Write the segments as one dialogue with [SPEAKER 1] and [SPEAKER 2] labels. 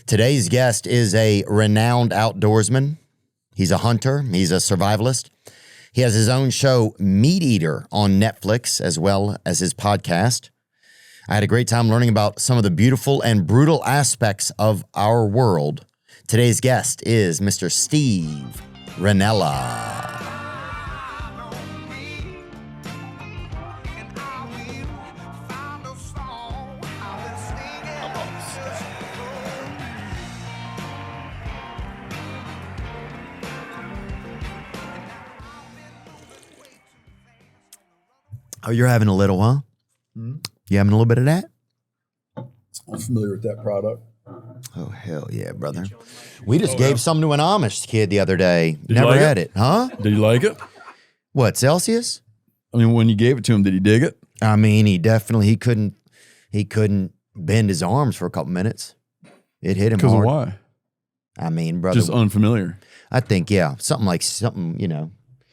[SPEAKER 1] Today's guest is a renowned outdoorsman. He's a hunter. He's a survivalist. He has his own show, MeatEater, on Netflix, as well as his podcast. I had a great time learning about some of the beautiful and brutal aspects of our world. Today's guest is Mr. Steve Rinella. Oh, you're having a little, huh? Mm-hmm. You having a little bit of that?
[SPEAKER 2] I'm familiar with that product.
[SPEAKER 1] Oh, hell yeah, brother. We just gave some to an Amish kid the other day. Never
[SPEAKER 2] like
[SPEAKER 1] had it, huh?
[SPEAKER 2] Did you like it?
[SPEAKER 1] What, Celsius?
[SPEAKER 2] I mean, when you gave it to him, did he dig it?
[SPEAKER 1] I mean, he couldn't bend his arms for a couple minutes. It hit him hard.
[SPEAKER 2] Because of why?
[SPEAKER 1] I mean, brother.
[SPEAKER 2] Just unfamiliar.
[SPEAKER 1] I think, yeah. Something,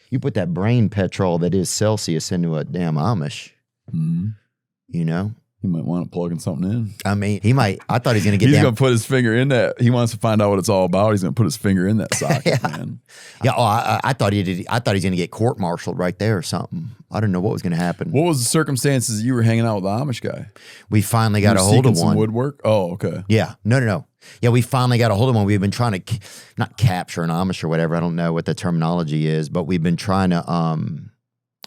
[SPEAKER 1] you put that brain petrol that is Celsius into a damn Amish, you know?
[SPEAKER 2] He might want to plug in something in.
[SPEAKER 1] I mean, he might. I thought he was going to get
[SPEAKER 2] He's going to put his finger in that. He wants to find out what it's all about. He's going to put his finger in that socket,
[SPEAKER 1] yeah.
[SPEAKER 2] man.
[SPEAKER 1] Yeah, I thought he did. I thought he was going to get court-martialed right there or something. I didn't know what was going to happen.
[SPEAKER 2] What was the circumstances you were hanging out with the Amish guy?
[SPEAKER 1] We finally got a hold of
[SPEAKER 2] some
[SPEAKER 1] one.
[SPEAKER 2] Woodwork? Oh, okay.
[SPEAKER 1] Yeah. No. Yeah, we finally got a hold of one. We've been trying to, not capture an Amish or whatever. I don't know what the terminology is, but we've been trying to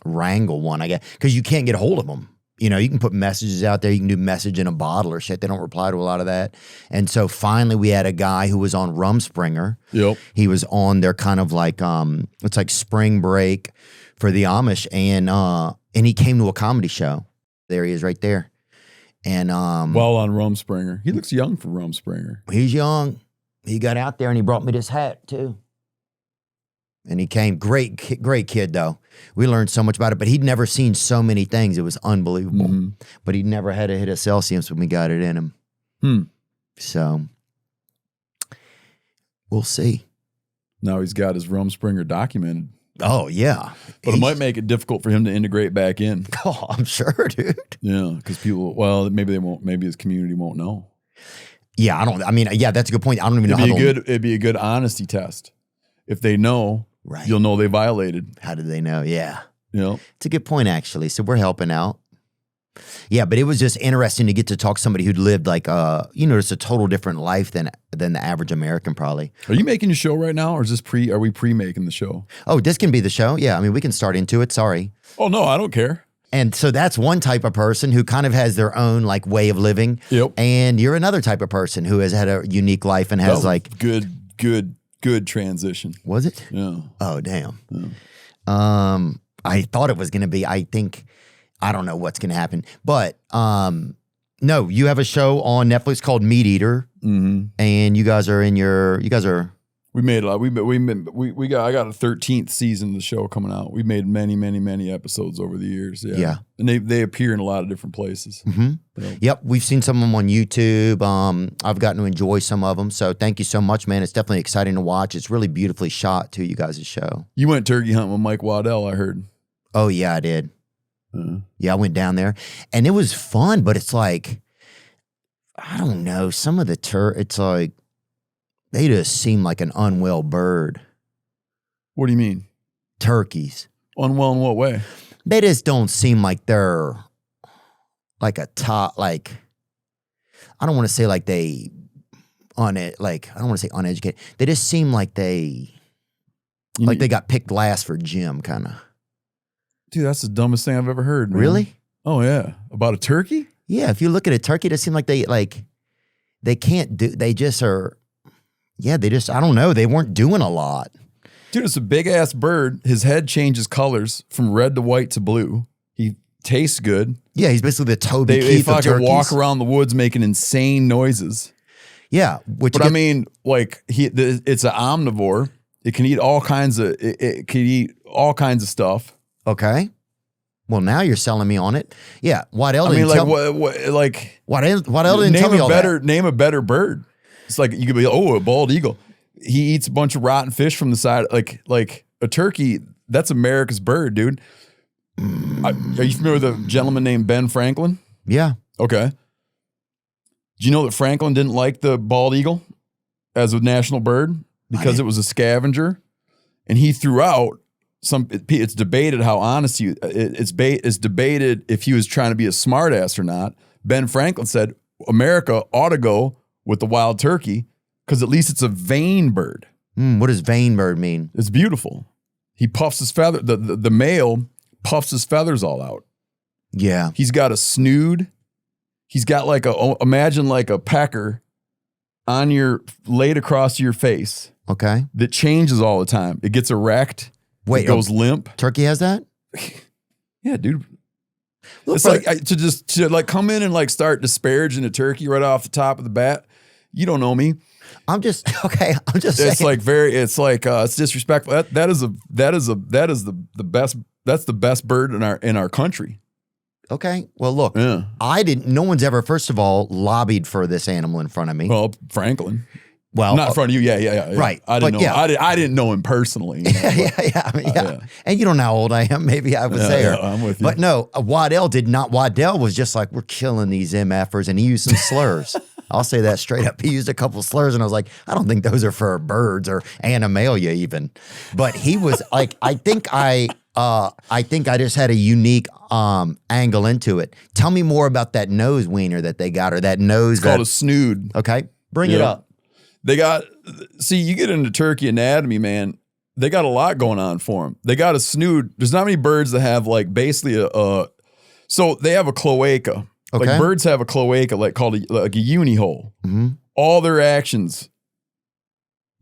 [SPEAKER 1] wrangle one, I guess, because you can't get a hold of them. You know, you can put messages out there. You can do message in a bottle or shit. They don't reply to a lot of that. And so finally we had a guy who was on Rumspringer.
[SPEAKER 2] Yep.
[SPEAKER 1] He was on their kind of like, it's like spring break for the Amish. And he came to a comedy show. There he is right there. And
[SPEAKER 2] while on Rumspringer. He looks young for Rumspringer.
[SPEAKER 1] He's young. He got out there and he brought me this hat too. And he came. Great kid though. We learned so much about it, but he'd never seen so many things. It was unbelievable. Mm-hmm. But he never had to hit a Celsius when we got it in him. So we'll see.
[SPEAKER 2] Now he's got his Rumspringer documented.
[SPEAKER 1] Oh, yeah.
[SPEAKER 2] But it might make it difficult for him to integrate back in.
[SPEAKER 1] Oh, I'm sure, dude.
[SPEAKER 2] Yeah, because people, maybe they won't, maybe his community won't know.
[SPEAKER 1] Yeah, that's a good point. I don't even know
[SPEAKER 2] It'd be a good honesty test. If they know, right, you'll know they violated.
[SPEAKER 1] How did they know? Yeah.
[SPEAKER 2] Yeah.
[SPEAKER 1] It's a good point, actually. So we're helping out. Yeah, but it was just interesting to get to talk to somebody who'd lived like, just a total different life than the average American probably.
[SPEAKER 2] Are you making a show right now, or is this are we pre-making the show?
[SPEAKER 1] Oh, this can be the show. Yeah, I mean, we can start into it. Sorry.
[SPEAKER 2] Oh, no, I don't care.
[SPEAKER 1] And so that's one type of person who kind of has their own like way of living.
[SPEAKER 2] Yep.
[SPEAKER 1] And you're another type of person who has had a unique life and has like
[SPEAKER 2] good transition.
[SPEAKER 1] Was it?
[SPEAKER 2] Yeah.
[SPEAKER 1] Oh, damn. Yeah. I thought it was going to be, I don't know what's going to happen, but no, you have a show on Netflix called MeatEater, and you guys are.
[SPEAKER 2] We made a lot. I got a 13th season of the show coming out. We made many episodes over the years. Yeah. And they appear in a lot of different places.
[SPEAKER 1] Mm-hmm. Yep. We've seen some of them on YouTube. I've gotten to enjoy some of them. So thank you so much, man. It's definitely exciting to watch. It's really beautifully shot too, you guys' show.
[SPEAKER 2] You went turkey hunting with Mike Waddell, I heard.
[SPEAKER 1] Oh yeah, I did. Yeah, I went down there and it was fun, but it's like, I don't know, some of the it's like, they just seem like an unwell bird.
[SPEAKER 2] What do you mean?
[SPEAKER 1] Turkeys.
[SPEAKER 2] Unwell in what way?
[SPEAKER 1] They just don't seem like they're like a top, like, I don't want to say like they, I don't want to say uneducated. They just seem like they got picked last for gym, kind of.
[SPEAKER 2] Dude, that's the dumbest thing I've ever heard, man.
[SPEAKER 1] Really?
[SPEAKER 2] Oh, yeah. About a turkey?
[SPEAKER 1] Yeah, if you look at a turkey, it seems like they can't do, they just are, yeah, I don't know, they weren't doing a lot.
[SPEAKER 2] Dude, it's a big-ass bird. His head changes colors from red to white to blue. He tastes good.
[SPEAKER 1] Yeah, he's basically the Toby Keith
[SPEAKER 2] They
[SPEAKER 1] of
[SPEAKER 2] fucking
[SPEAKER 1] turkeys.
[SPEAKER 2] walk around the woods making insane noises.
[SPEAKER 1] Yeah.
[SPEAKER 2] But I mean, like, it's an omnivore. It can eat all kinds of, stuff.
[SPEAKER 1] Okay. Well, now you're selling me on it. Yeah. Waddell didn't tell me. Waddell didn't tell me all that.
[SPEAKER 2] Name a better bird. It's like, you could be, a bald eagle. He eats a bunch of rotten fish from the side. Like a turkey, that's America's bird, dude. Are you familiar with a gentleman named Ben Franklin?
[SPEAKER 1] Yeah.
[SPEAKER 2] Okay. Do you know that Franklin didn't like the bald eagle? as a national bird because it was a scavenger, and he threw out some. It's debated how honest it's debated if he was trying to be a smartass or not. Ben Franklin said America ought to go with the wild turkey because at least it's a vain bird.
[SPEAKER 1] What does vain bird mean?
[SPEAKER 2] It's beautiful. He puffs his feather. The male puffs his feathers all out.
[SPEAKER 1] Yeah.
[SPEAKER 2] He's got a snood. He's got imagine like a pecker laid across your face.
[SPEAKER 1] Okay.
[SPEAKER 2] That changes all the time. It gets erect.
[SPEAKER 1] Wait,
[SPEAKER 2] it goes limp.
[SPEAKER 1] Turkey has that?
[SPEAKER 2] Yeah, dude.
[SPEAKER 1] Look,
[SPEAKER 2] it's like to come in and like start disparaging a turkey right off the top of the bat. You don't know me.
[SPEAKER 1] I'm just saying.
[SPEAKER 2] It's disrespectful. That is the best. That's the best bird in our country.
[SPEAKER 1] Okay. Well, look, no one's ever, first of all, lobbied for this animal in front of me.
[SPEAKER 2] Well, Franklin.
[SPEAKER 1] Well,
[SPEAKER 2] not in front of you. Yeah.
[SPEAKER 1] Right.
[SPEAKER 2] I didn't know. Yeah. I didn't know him personally. You know,
[SPEAKER 1] yeah. And you don't know how old I am. Maybe I was there.
[SPEAKER 2] Yeah, I'm with you.
[SPEAKER 1] But no, Waddell did not. Waddell was just like, we're killing these MFers, and he used some slurs. I'll say that straight up. He used a couple slurs, and I was like, I don't think those are for birds or animalia even. But he was like, I think I just had a unique angle into it. Tell me more about that nose wiener that they got, or that nose.
[SPEAKER 2] It's called a snood.
[SPEAKER 1] Okay, bring it up.
[SPEAKER 2] You get into turkey anatomy, man. They got a lot going on for them. They got a snood. There's not many birds that have like basically so they have a cloaca.
[SPEAKER 1] Okay.
[SPEAKER 2] Like birds have a cloaca, like called like a uni hole.
[SPEAKER 1] Mm-hmm.
[SPEAKER 2] All their actions,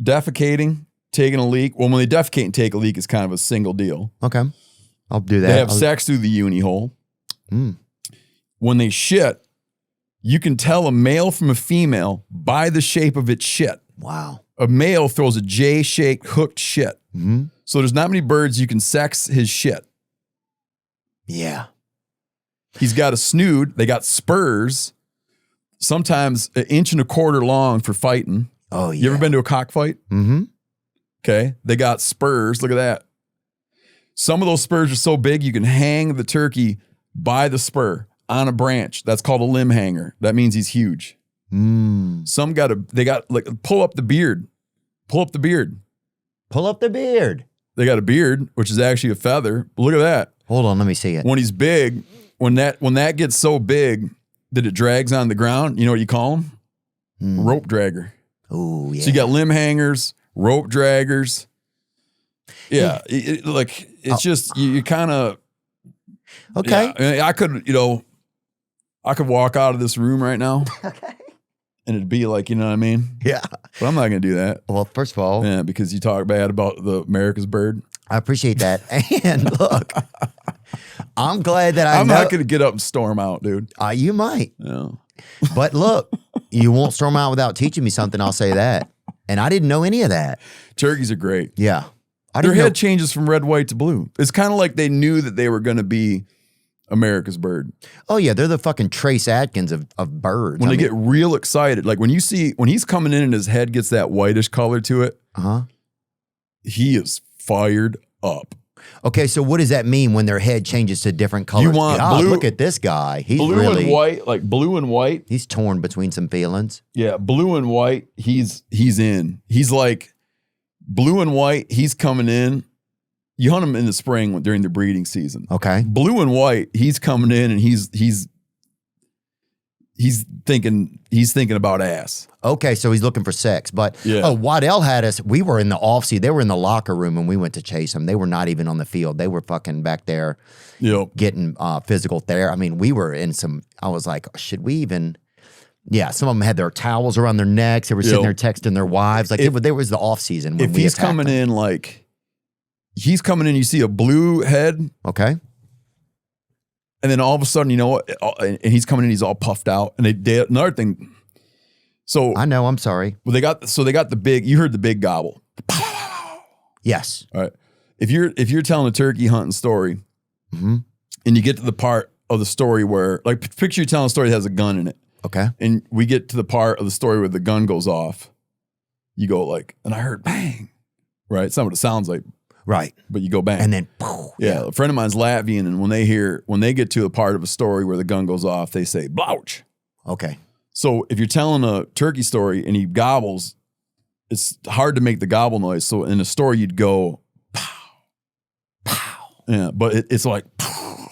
[SPEAKER 2] defecating, taking a leak. Well, when they defecate and take a leak, it's kind of a single deal.
[SPEAKER 1] Okay, I'll do that.
[SPEAKER 2] They have sex through the uni hole. When they shit, you can tell a male from a female by the shape of its shit.
[SPEAKER 1] Wow.
[SPEAKER 2] A male throws a J-shaped hooked shit.
[SPEAKER 1] Mm-hmm.
[SPEAKER 2] So there's not many birds you can sex his shit.
[SPEAKER 1] Yeah.
[SPEAKER 2] He's got a snood. They got spurs, sometimes 1.25 inches long for fighting.
[SPEAKER 1] Oh, yeah.
[SPEAKER 2] You ever been to a cockfight?
[SPEAKER 1] Mm-hmm.
[SPEAKER 2] Okay. They got spurs. Look at that. Some of those spurs are so big you can hang the turkey by the spur on a branch. That's called a limb hanger. That means he's huge. Some they got like pull up the beard. Pull up the beard.
[SPEAKER 1] Pull up the beard.
[SPEAKER 2] They got a beard, which is actually a feather. But look at that.
[SPEAKER 1] Hold on, let me see it.
[SPEAKER 2] When he's big, when that gets so big that it drags on the ground, you know what you call him? Rope dragger.
[SPEAKER 1] Oh, yeah.
[SPEAKER 2] So you got limb hangers, rope draggers. Yeah, it's just you kind of.
[SPEAKER 1] Okay.
[SPEAKER 2] Yeah, I could walk out of this room right now.
[SPEAKER 1] Okay.
[SPEAKER 2] And it'd be like, you know what I mean?
[SPEAKER 1] Yeah.
[SPEAKER 2] But I'm not going to do that.
[SPEAKER 1] Well, first of all.
[SPEAKER 2] Yeah, because you talk bad about the America's bird.
[SPEAKER 1] I appreciate that. And look, I'm glad that
[SPEAKER 2] I'm not going to get up and storm out, dude.
[SPEAKER 1] You might.
[SPEAKER 2] Yeah.
[SPEAKER 1] But look, you won't storm out without teaching me something, I'll say that. And I didn't know any of that.
[SPEAKER 2] Turkeys are great.
[SPEAKER 1] Yeah.
[SPEAKER 2] Their head changes from red, white to blue. It's kind of like they knew that they were going to be America's bird.
[SPEAKER 1] Oh, yeah. They're the fucking Trace Adkins of birds.
[SPEAKER 2] When they get real excited, like when he's coming in and his head gets that whitish color to it, he is fired up.
[SPEAKER 1] Okay, so what does that mean when their head changes to different colors?
[SPEAKER 2] You want blue?
[SPEAKER 1] Look at this guy. He's
[SPEAKER 2] blue and white, like blue and white.
[SPEAKER 1] He's torn between some feelings.
[SPEAKER 2] Yeah, blue and white. He's in. He's like blue and white. He's coming in. You hunt him in the spring during the breeding season.
[SPEAKER 1] Okay.
[SPEAKER 2] Blue and white. He's coming in and he's thinking about ass.
[SPEAKER 1] Okay, so he's looking for sex. But Waddell had us. We were in the offseason. They were in the locker room when we went to chase them. They were not even on the field. They were fucking back there getting physical there. I mean, we were in some. I was like, should we even? Yeah, some of them had their towels around their necks. They were sitting there texting their wives. Like there was the offseason.
[SPEAKER 2] If he's coming in like. He's coming in, you see a blue head.
[SPEAKER 1] Okay.
[SPEAKER 2] And then all of a sudden, you know what? And he's coming in, he's all puffed out. And another thing. So
[SPEAKER 1] I know, I'm sorry.
[SPEAKER 2] Well, they got the big, you heard the big gobble.
[SPEAKER 1] Yes.
[SPEAKER 2] All right. If you're telling a turkey hunting story and you get to the part of the story where, like, picture you telling a story that has a gun in it.
[SPEAKER 1] Okay.
[SPEAKER 2] And we get to the part of the story where the gun goes off. You go like, and I heard bang. Right? It's not what it sounds like.
[SPEAKER 1] Right.
[SPEAKER 2] But you go bang.
[SPEAKER 1] And then,
[SPEAKER 2] yeah. A friend of mine's Latvian, and when they get to a part of a story where the gun goes off, they say, blouch.
[SPEAKER 1] Okay.
[SPEAKER 2] So if you're telling a turkey story and he gobbles, it's hard to make the gobble noise. So in a store, you'd go, pow, pow. Yeah, but it's like, pow.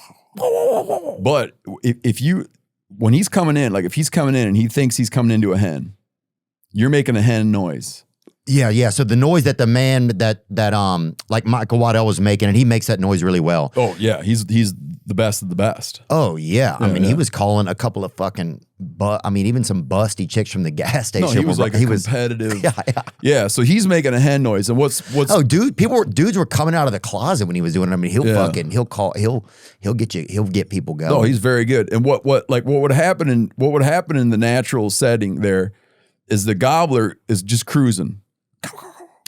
[SPEAKER 2] But when he's coming in, like if he's coming in and he thinks he's coming into a hen, you're making a hen noise.
[SPEAKER 1] Yeah. So the noise that the man that like Michael Waddell was making, and he makes that noise really well.
[SPEAKER 2] Oh yeah, he's the best of the best.
[SPEAKER 1] Oh yeah. I mean, he was calling a couple of fucking, even some busty chicks from the gas station.
[SPEAKER 2] No, he was like competitive. Yeah. So he's making a hen noise, and what's
[SPEAKER 1] dudes were coming out of the closet when he was doing it. I mean, he'll get people going.
[SPEAKER 2] No, he's very good. And what would happen in the natural setting there is the gobbler is just cruising.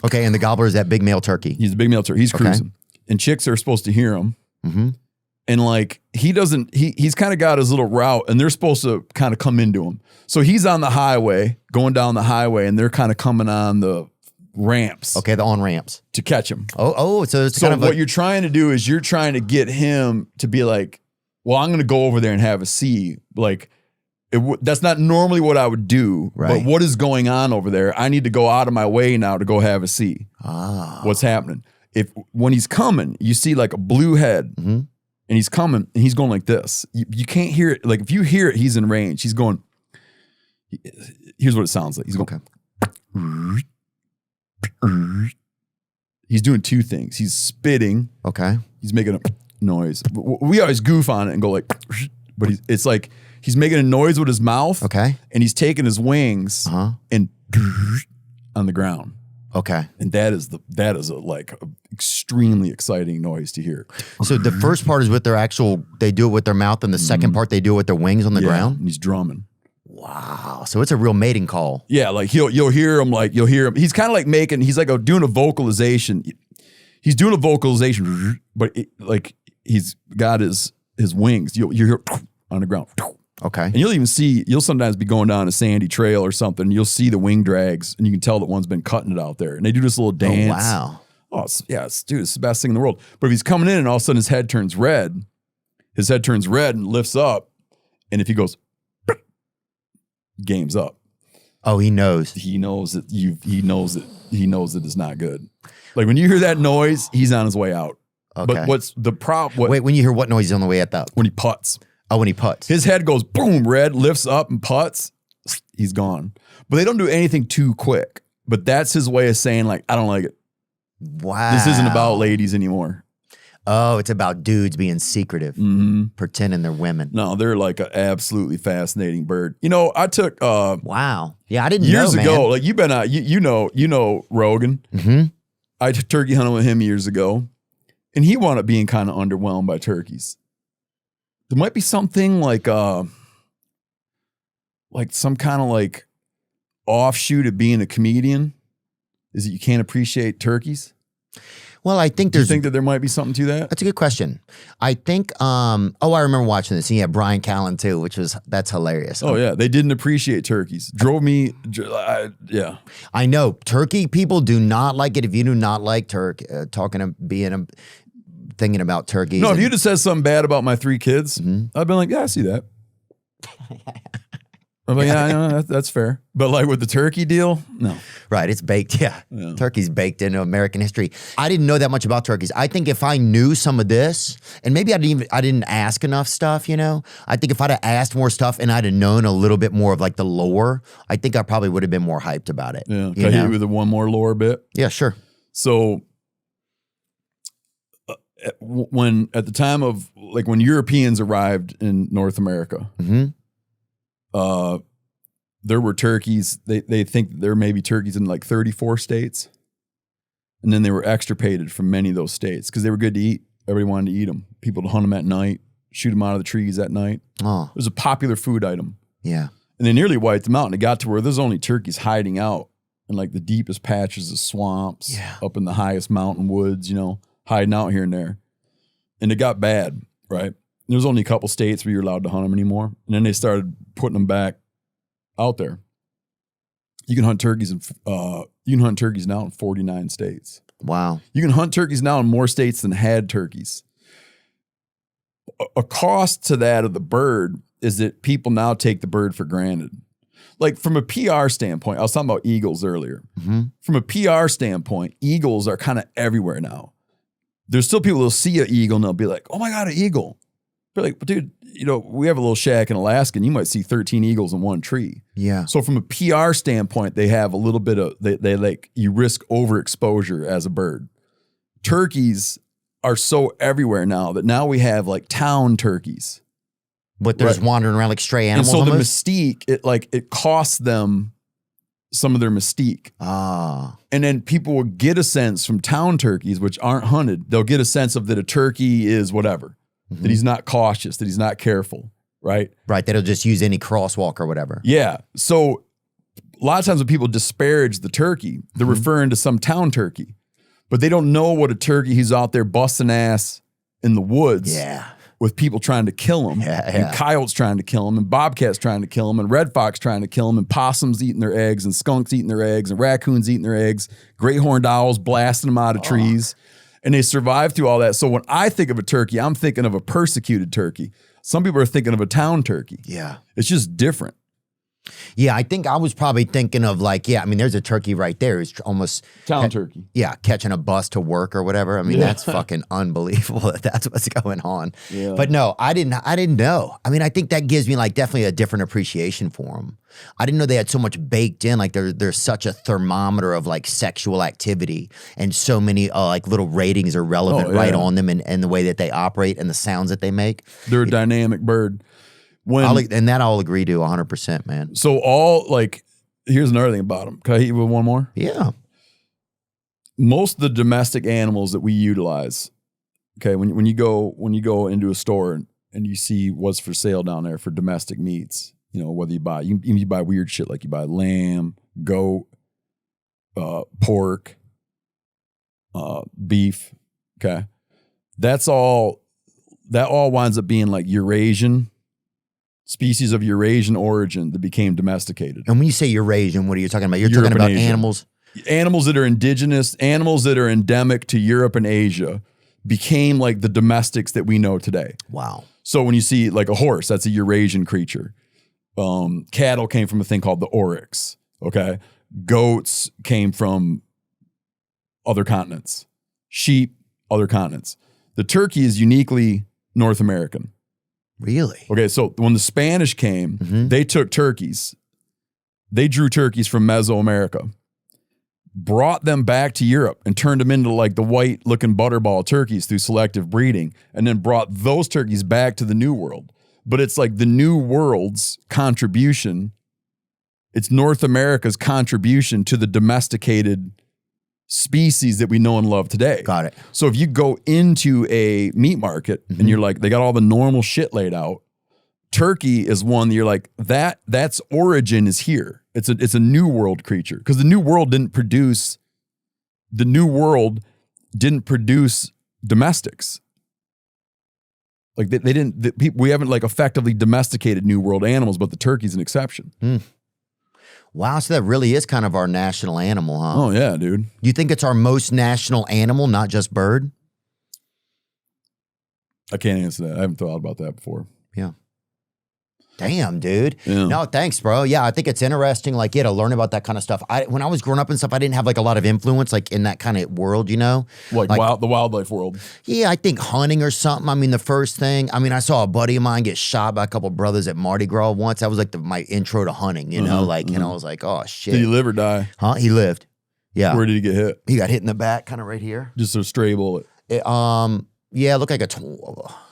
[SPEAKER 1] Okay, and the gobbler is that big male turkey.
[SPEAKER 2] He's a big male turkey. He's cruising. And chicks are supposed to hear him.
[SPEAKER 1] Mm-hmm.
[SPEAKER 2] And like, he's kind of got his little route, and they're supposed to kind of come into him. So he's on the highway, going down the highway, and they're kind of coming on the ramps.
[SPEAKER 1] Okay, the on-ramps.
[SPEAKER 2] To catch him.
[SPEAKER 1] So it's kind of
[SPEAKER 2] what you're trying to do is you're trying to get him to be like, well, I'm going to go over there and have a see. Like, that's not normally what I would do,
[SPEAKER 1] right.
[SPEAKER 2] But what is going on over there? I need to go out of my way now to go have a see. What's happening? When he's coming, you see like a blue head, and he's coming, and he's going like this. You can't hear it. Like if you hear it, he's in range. He's going. Here's what it sounds like. He's going. Okay. He's doing two things. He's spitting.
[SPEAKER 1] Okay.
[SPEAKER 2] He's making a noise. We always goof on it and go like, but it's like. He's making a noise with his mouth.
[SPEAKER 1] Okay.
[SPEAKER 2] And he's taking his wings and on the ground.
[SPEAKER 1] Okay.
[SPEAKER 2] And that is a extremely exciting noise to hear.
[SPEAKER 1] So the first part is with they do it with their mouth, and the second part they do it with their wings on the ground.
[SPEAKER 2] And he's drumming.
[SPEAKER 1] Wow. So it's a real mating call.
[SPEAKER 2] Yeah, like you'll hear him. He's kind of like doing a vocalization. He's doing a vocalization, but he's got his wings. You'll hear on the ground.
[SPEAKER 1] Okay.
[SPEAKER 2] And you'll sometimes be going down a sandy trail or something, and you'll see the wing drags, and you can tell that one's been cutting it out there. And they do this little dance.
[SPEAKER 1] Oh, wow.
[SPEAKER 2] Oh, it's the best thing in the world. But if he's coming in and all of a sudden his head turns red and lifts up, and if he goes, game's up.
[SPEAKER 1] Oh, he knows.
[SPEAKER 2] He knows that it's not good. Like when you hear that noise, he's on his way out.
[SPEAKER 1] Okay.
[SPEAKER 2] But what's the problem?
[SPEAKER 1] Wait, when you hear what noise is on the way out?
[SPEAKER 2] When he putts.
[SPEAKER 1] Oh, when he putts.
[SPEAKER 2] His head goes boom, red, lifts up and putts. He's gone. But they don't do anything too quick. But that's his way of saying, like, I don't like it.
[SPEAKER 1] Wow.
[SPEAKER 2] This isn't about ladies anymore.
[SPEAKER 1] Oh, it's about dudes being secretive, pretending they're women.
[SPEAKER 2] No, they're like an absolutely fascinating bird. You know, I took
[SPEAKER 1] wow. Yeah, I didn't
[SPEAKER 2] years
[SPEAKER 1] know,
[SPEAKER 2] ago.
[SPEAKER 1] man.
[SPEAKER 2] Like you've been out, you know Rogan.
[SPEAKER 1] Mm-hmm.
[SPEAKER 2] I turkey hunted with him years ago, and he wound up being kind of underwhelmed by turkeys. There might be something like some kind of like offshoot of being a comedian. Is that you can't appreciate turkeys?
[SPEAKER 1] Well, I think
[SPEAKER 2] Do you think that there might be something to that?
[SPEAKER 1] That's a good question. I think, I remember watching this. And yeah, Brian Callen too, that's hilarious.
[SPEAKER 2] Oh yeah, they didn't appreciate turkeys. Drove me, yeah.
[SPEAKER 1] I know turkey people do not like it. If you do not like turkey, thinking about turkeys.
[SPEAKER 2] No, if you just said something bad about my 3 kids, I'd been like, yeah, I see that. I'm like, yeah, that's fair. But like with the turkey deal, no.
[SPEAKER 1] Right, it's baked. Yeah. Turkey's baked into American history. I didn't know that much about turkeys. I think if I knew some of this, and maybe I didn't ask enough stuff, I think if I'd have asked more stuff and I'd have known a little bit more of like the lore, I think I probably would have been more hyped about it.
[SPEAKER 2] Yeah. Can I hit you with one more lore bit?
[SPEAKER 1] Yeah, sure.
[SPEAKER 2] So when at the time of like when Europeans arrived in North America, there were turkeys. They think there may be turkeys in like 34 states. And then they were extirpated from many of those states because they were good to eat. Everybody wanted to eat them. People to hunt them at night, shoot them out of the trees at night.
[SPEAKER 1] Oh.
[SPEAKER 2] It was a popular food item.
[SPEAKER 1] Yeah.
[SPEAKER 2] And they nearly wiped them out. And it got to where there's only turkeys hiding out in like the deepest patches of swamps, up in the highest mountain woods, hiding out here and there. And it got bad, right? There was only a couple states where you're allowed to hunt them anymore. And then they started putting them back out there. You can hunt turkeys now in 49 states.
[SPEAKER 1] Wow.
[SPEAKER 2] You can hunt turkeys now in more states than had turkeys. A cost to that of the bird is that people now take the bird for granted. Like from a PR standpoint, I was talking about eagles earlier. From a PR standpoint, eagles are kind of everywhere now. There's still people who'll see an eagle and they'll be like, oh my God, an eagle. But like, dude, you know, we have a little shack in Alaska and you might see 13 eagles in one tree.
[SPEAKER 1] Yeah.
[SPEAKER 2] So from a PR standpoint, they have a little bit of, they like, you risk overexposure as a bird. Turkeys are so everywhere now that now we have like town turkeys.
[SPEAKER 1] But they're just wandering around like stray animals.
[SPEAKER 2] And so
[SPEAKER 1] almost?
[SPEAKER 2] the mystique, it costs them some of their mystique.
[SPEAKER 1] Ah.
[SPEAKER 2] And then people will get a sense from town turkeys, which aren't hunted. They'll get a sense of that a turkey is whatever, that he's not cautious, that he's not careful, right?
[SPEAKER 1] Right. That'll just use any crosswalk or whatever.
[SPEAKER 2] Yeah. So a lot of times when people disparage the turkey, they're referring to some town turkey, but they don't know what a turkey who's out there busting ass in the woods.
[SPEAKER 1] Yeah.
[SPEAKER 2] With people trying to kill him, and coyotes trying to kill him, and bobcats trying to kill him, and red fox trying to kill him, and possums eating their eggs, and skunks eating their eggs, and raccoons eating their eggs, great horned owls blasting them out of trees. And they survive through all that. So when I think of a turkey, I'm thinking of a persecuted turkey. Some people are thinking of a town turkey.
[SPEAKER 1] Yeah.
[SPEAKER 2] It's just different.
[SPEAKER 1] Yeah, I think I was probably thinking of like, I mean, there's a turkey right there. It's almost
[SPEAKER 2] Town turkey.
[SPEAKER 1] Yeah, catching a bus to work or whatever. I mean, that's fucking unbelievable that that's what's going on.
[SPEAKER 2] Yeah.
[SPEAKER 1] But no, I didn't know. I mean, I think that gives me like definitely a different appreciation for them. I didn't know they had so much baked in. Like there's such a thermometer of like sexual activity and so many like little ratings are relevant right on them and the way that they operate and the sounds that they make.
[SPEAKER 2] They're a dynamic bird.
[SPEAKER 1] And that I'll agree to 100%, man.
[SPEAKER 2] So here's another thing about them. Can I hit you with one more?
[SPEAKER 1] Yeah.
[SPEAKER 2] Most of the domestic animals that we utilize, okay, when you go into a store and you see what's for sale down there for domestic meats, you know, whether you buy weird shit like you buy lamb, goat, pork, beef, okay, that all winds up being like Eurasian. Species of Eurasian origin that became domesticated.
[SPEAKER 1] And when you say Eurasian, what are you talking about? You're
[SPEAKER 2] Europe
[SPEAKER 1] talking about
[SPEAKER 2] and Asia.
[SPEAKER 1] animals
[SPEAKER 2] that are indigenous, animals that are endemic to Europe and Asia became like the domestics that we know today.
[SPEAKER 1] Wow.
[SPEAKER 2] So when you see like a horse, that's a Eurasian creature. Cattle came from a thing called the oryx. Okay. Goats came from other continents. Sheep, other continents. The turkey is uniquely North American.
[SPEAKER 1] Really?
[SPEAKER 2] Okay, so when the Spanish came, they took turkeys. They drew turkeys from Mesoamerica, brought them back to Europe and turned them into like the white looking butterball turkeys through selective breeding, and then brought those turkeys back to the New World. But it's like the New World's contribution. It's North America's contribution to the domesticated species that we know and love today.
[SPEAKER 1] Got it.
[SPEAKER 2] So if you go into a meat market and you're like, they got all the normal shit laid out, turkey is one that you're like, that's origin is here. It's a New World creature because the New World didn't produce domestics. Like they didn't. We haven't like effectively domesticated New World animals, but the turkey's an exception.
[SPEAKER 1] Wow, so that really is kind of our national animal, huh?
[SPEAKER 2] Oh yeah, dude.
[SPEAKER 1] You think it's our most national animal, not just bird?
[SPEAKER 2] I can't answer that. I haven't thought about that before.
[SPEAKER 1] Yeah. Damn, dude.
[SPEAKER 2] Yeah.
[SPEAKER 1] No, thanks, bro. Yeah, I think it's interesting, like, to learn about that kind of stuff. When I was growing up and stuff, I didn't have like a lot of influence, like in that kind of world, you know?
[SPEAKER 2] Like the wildlife world.
[SPEAKER 1] Yeah, I think hunting or something. I mean, the first thing, I saw a buddy of mine get shot by a couple brothers at Mardi Gras once. That was like my intro to hunting, you know? And I was like, oh, shit.
[SPEAKER 2] Did he live or die?
[SPEAKER 1] Huh? He lived. Yeah.
[SPEAKER 2] Where did he get hit?
[SPEAKER 1] He got hit in the back, kind of right here.
[SPEAKER 2] Just a stray bullet.
[SPEAKER 1] Yeah, it looked like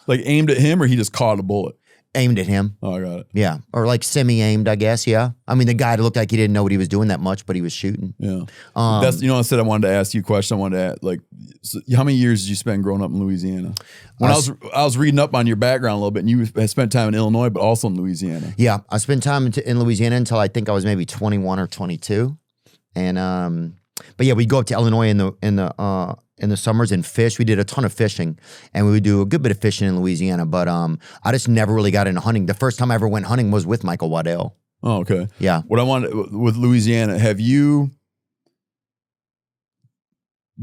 [SPEAKER 2] like aimed at him, or he just caught a bullet?
[SPEAKER 1] Aimed at him.
[SPEAKER 2] Oh, I got it.
[SPEAKER 1] Yeah. Or like semi-aimed, I guess. Yeah. I mean, the guy looked like he didn't know what he was doing that much, but he was shooting.
[SPEAKER 2] Yeah. That's, I said I wanted to ask you a question. I wanted to ask, like, so how many years did you spend growing up in Louisiana? When I was reading up on your background a little bit, and you had spent time in Illinois, but also in Louisiana.
[SPEAKER 1] Yeah. I spent time in Louisiana until I think I was maybe 21 or 22. And, but yeah, we'd go up to Illinois in the summers and fish. We did a ton of fishing, and we would do a good bit of fishing in Louisiana, but I just never really got into hunting. The first time I ever went hunting was with Michael Waddell.
[SPEAKER 2] Oh, okay.
[SPEAKER 1] Yeah.
[SPEAKER 2] What I wanted with Louisiana, that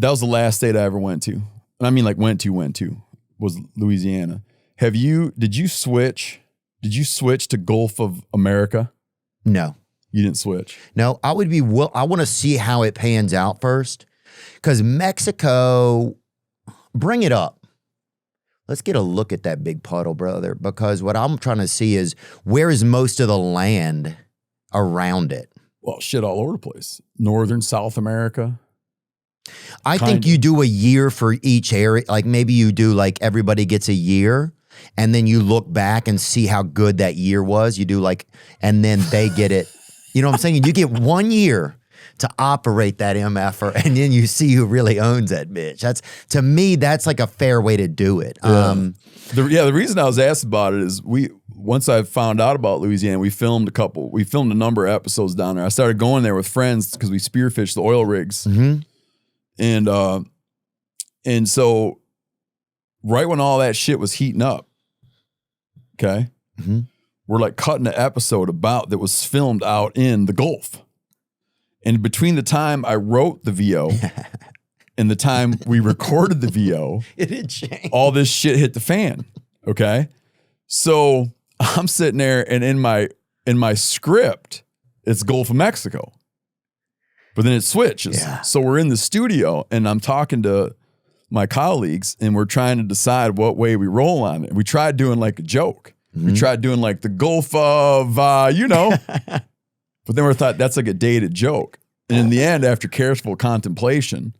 [SPEAKER 2] was the last state I ever went to. And I mean like went to was Louisiana. Did you switch to Gulf of America?
[SPEAKER 1] No.
[SPEAKER 2] You didn't switch.
[SPEAKER 1] No, I would be. I want to see how it pans out first, because Mexico, bring it up. Let's get a look at that big puddle, brother. Because what I'm trying to see is where is most of the land around it.
[SPEAKER 2] Well, shit, all over the place. Northern South America.
[SPEAKER 1] I think you do a year for each area. Like maybe you do like everybody gets a year, and then you look back and see how good that year was. You do like, and then they get it. You know what I'm saying? You get 1 year to operate that MFer, and then you see who really owns that bitch. That's, to me, that's like a fair way to do it.
[SPEAKER 2] Yeah. The reason I was asked about it is once I found out about Louisiana, we filmed a number of episodes down there. I started going there with friends because we spearfished the oil rigs.
[SPEAKER 1] Mm-hmm.
[SPEAKER 2] And so right when all that shit was heating up, okay,
[SPEAKER 1] mm-hmm.
[SPEAKER 2] we're like cutting an episode that was filmed out in the Gulf. And between the time I wrote the VO and the time we recorded the VO,
[SPEAKER 1] it had changed.
[SPEAKER 2] All this shit hit the fan. Okay. So I'm sitting there, and in my script, it's Gulf of Mexico. But then it switches.
[SPEAKER 1] Yeah.
[SPEAKER 2] So we're in the studio, and I'm talking to my colleagues, and we're trying to decide what way we roll on it. We tried doing like a joke.
[SPEAKER 1] Mm-hmm.
[SPEAKER 2] We tried doing like the Gulf of, but then we thought that's like a dated joke. And in the end, after careful contemplation,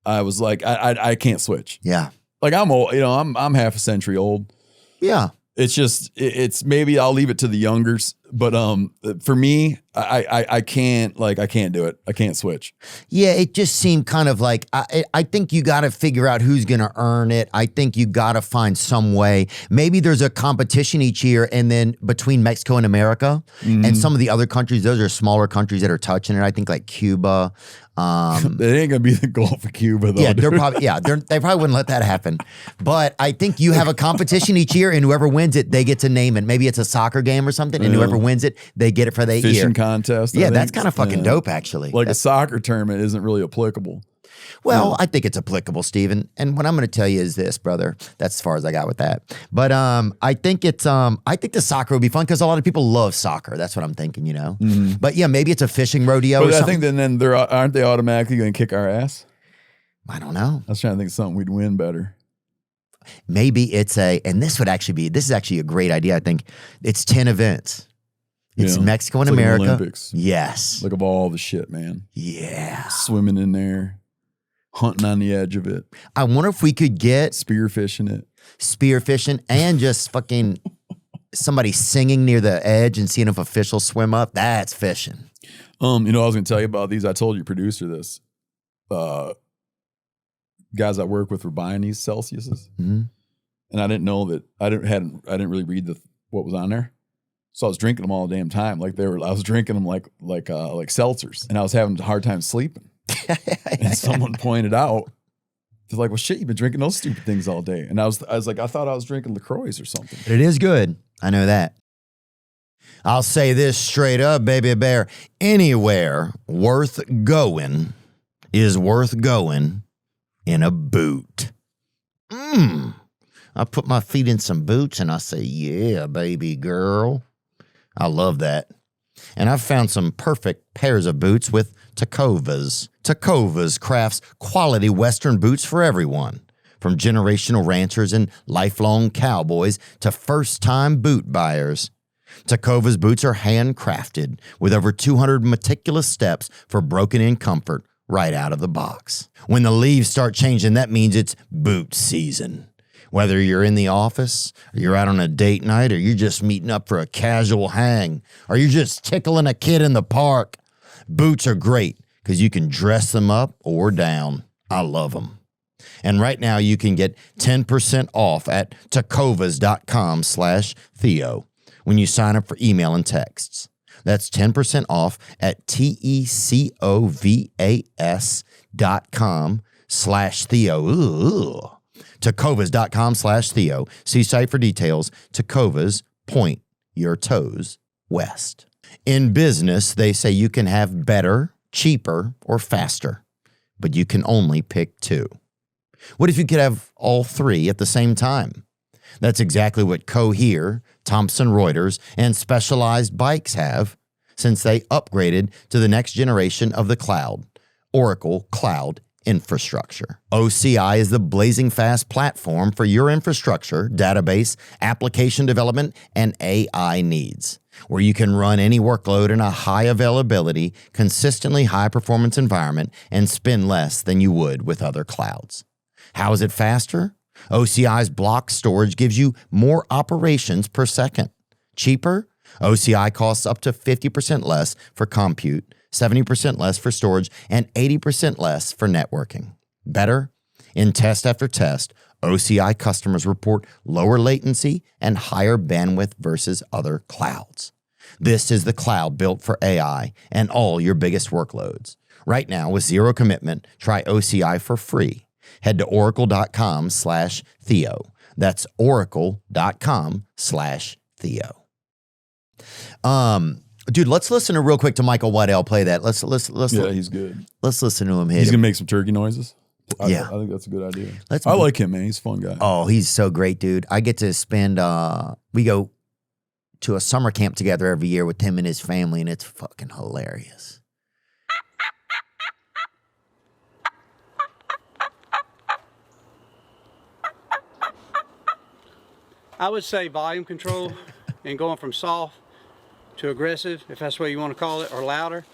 [SPEAKER 2] I was like, I can't switch.
[SPEAKER 1] Yeah.
[SPEAKER 2] Like I'm old, I'm half a century old.
[SPEAKER 1] Yeah.
[SPEAKER 2] It's just, it's maybe I'll leave it to the youngers, but for me, I can't do it. I can't switch.
[SPEAKER 1] Yeah, it just seemed kind of like, I think you got to figure out who's going to earn it. I think you got to find some way. Maybe there's a competition each year, and then between Mexico and America,
[SPEAKER 2] Mm-hmm.
[SPEAKER 1] and some of the other countries, those are smaller countries that are touching it. I think like Cuba.
[SPEAKER 2] It ain't gonna be the Gulf of Cuba though.
[SPEAKER 1] Yeah, they probably wouldn't let that happen. But I think you have a competition each year, and whoever wins it, they get to name it. Maybe it's a soccer game or something, and whoever wins it, they get it for that year.
[SPEAKER 2] Fishing contest.
[SPEAKER 1] Yeah, that's kind of fucking dope, actually.
[SPEAKER 2] Like a soccer tournament isn't really applicable.
[SPEAKER 1] Well, I think it's applicable, Steven. And what I'm going to tell you is this, brother. That's as far as I got with that. But I think it's I think the soccer would be fun because a lot of people love soccer. That's what I'm thinking,
[SPEAKER 2] Mm-hmm.
[SPEAKER 1] But yeah, maybe it's a fishing rodeo
[SPEAKER 2] But
[SPEAKER 1] or
[SPEAKER 2] I
[SPEAKER 1] something.
[SPEAKER 2] think then aren't they automatically going to kick our ass?
[SPEAKER 1] I don't know.
[SPEAKER 2] I was trying to think of something we'd win better.
[SPEAKER 1] Maybe it's and this is actually a great idea. I think it's 10 events. It's Mexico and
[SPEAKER 2] it's like
[SPEAKER 1] America.
[SPEAKER 2] Olympics.
[SPEAKER 1] Yes.
[SPEAKER 2] Like of all the shit, man.
[SPEAKER 1] Yeah.
[SPEAKER 2] Swimming in there, hunting on the edge of it.
[SPEAKER 1] I wonder if we could get
[SPEAKER 2] spearfishing
[SPEAKER 1] and just fucking somebody singing near the edge and seeing if a fish will swim up. That's fishing.
[SPEAKER 2] I was going to tell you about these. I told your producer this. Guys I work with were buying these Celsiuses,
[SPEAKER 1] Mm-hmm.
[SPEAKER 2] and I didn't know that. I didn't really read what was on there. So I was drinking them all the damn time. I was drinking them like seltzers, and I was having a hard time sleeping. And someone pointed out, they're like, well, shit, you've been drinking those stupid things all day. And I was like, I thought I was drinking LaCroix or something.
[SPEAKER 1] But it is good. I know that. I'll say this straight up, baby bear. Anywhere worth going is worth going in a boot. I put my feet in some boots and I say, yeah, baby girl. I love that. And I've found some perfect pairs of boots with Tecovas. Tecovas crafts quality Western boots for everyone, from generational ranchers and lifelong cowboys to first-time boot buyers. Tecovas boots are handcrafted with over 200 meticulous steps for broken-in comfort right out of the box. When the leaves start changing, that means it's boot season. Whether you're in the office, or you're out on a date night, or you're just meeting up for a casual hang, or you're just tickling a kid in the park, boots are great because you can dress them up or down. I love them. And right now you can get 10% off at tecovas.com/Theo when you sign up for email and texts. That's 10% off at tecovas.com/Theo. Tecovas.com/Theo. See site for details. Tecovas, point your toes west. In business, they say you can have better, cheaper, or faster, but you can only pick two. What if you could have all three at the same time? That's exactly what Cohere, Thomson Reuters, and Specialized Bikes have. since they upgraded to the next generation of the cloud, Oracle Cloud Infrastructure. OCI is the blazing fast platform for your infrastructure, database, application development, and AI needs, where you can run any workload in a high availability, consistently high performance environment and spend less than you would with other clouds. How is it faster? OCI's block storage gives you more operations per second. Cheaper? OCI costs up to 50% less for compute, 70% less for storage, and 80% less for networking. Better? In test after test, OCI customers report lower latency and higher bandwidth versus other clouds. This is the cloud built for AI and all your biggest workloads. Right now, with zero commitment, try OCI for free. Head to oracle.com/Theo. That's oracle.com/Theo. Dude, let's listen to real quick to Michael Waddell play that. Let's
[SPEAKER 2] Yeah, he's good.
[SPEAKER 1] Let's listen to him hit
[SPEAKER 2] He's
[SPEAKER 1] him.
[SPEAKER 2] gonna make some turkey noises. I
[SPEAKER 1] Yeah.
[SPEAKER 2] think that's a good idea.
[SPEAKER 1] I
[SPEAKER 2] like him, man. He's a fun guy.
[SPEAKER 1] Oh, he's so great, dude. I get to spend we go to a summer camp together every year with him and his family, and it's fucking hilarious.
[SPEAKER 3] I would say volume control and going from soft to aggressive, if that's what you want to call it, or louder,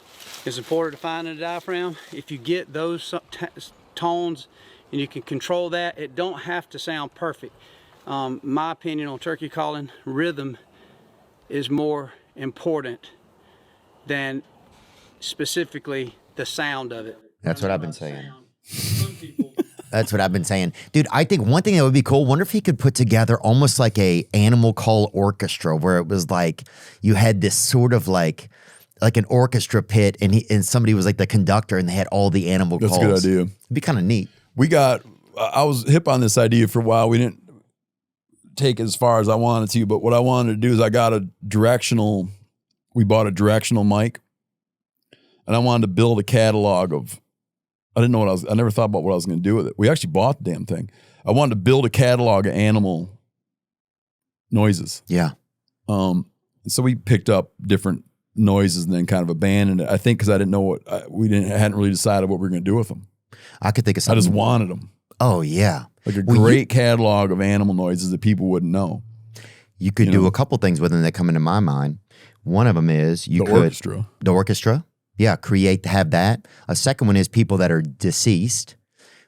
[SPEAKER 3] is important to find in the diaphragm. If you get those tones and you can control that, it don't have to sound perfect. My opinion on turkey calling, rhythm is more important than specifically the sound of it.
[SPEAKER 1] That's what I've been saying. That's what I've been saying. Dude, I think one thing that would be cool, wonder if he could put together almost like a animal call orchestra where it was like you had this sort of like an orchestra pit and somebody was like the conductor and they had all the animal calls.
[SPEAKER 2] That's a good idea.
[SPEAKER 1] It'd be kind of neat.
[SPEAKER 2] I was hip on this idea for a while. We didn't take it as far as I wanted to, but what I wanted to do is we bought a directional mic and I wanted to build a catalog of, I never thought about what I was going to do with it. We actually bought the damn thing. I wanted to build a catalog of animal noises.
[SPEAKER 1] Yeah.
[SPEAKER 2] So we picked up different noises and then kind of abandoned it. I think because I didn't know hadn't really decided what we were going to do with them.
[SPEAKER 1] I could think of something.
[SPEAKER 2] I just wanted them.
[SPEAKER 1] Oh, yeah.
[SPEAKER 2] Like a great catalog of animal noises that people wouldn't know.
[SPEAKER 1] You could do a couple things with them that come into my mind. One of them is the orchestra. Yeah, have that. A second one is people that are deceased,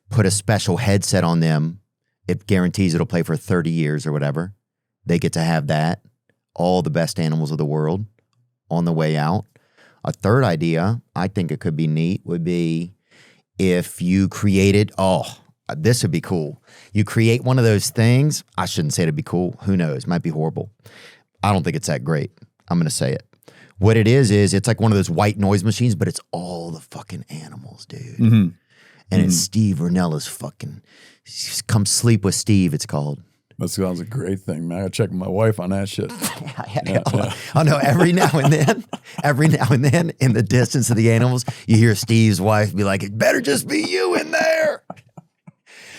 [SPEAKER 1] put a special headset on them. It guarantees it'll play for 30 years or whatever. They get to have that. All the best animals of the world on the way out. A third idea, I think it could be neat, would be if you created, this would be cool. You create one of those things. I shouldn't say it'd be cool. Who knows? Might be horrible. I don't think it's that great. I'm going to say it. What it is it's like one of those white noise machines, but it's all the fucking animals, dude.
[SPEAKER 2] Mm-hmm.
[SPEAKER 1] And it's Steve Rinella's fucking, Come Sleep with Steve, it's called.
[SPEAKER 2] That sounds a great thing, man. I gotta check with my wife on that shit.
[SPEAKER 1] Oh no, every now and then, in the distance of the animals, you hear Steve's wife be like, it better just be you in there.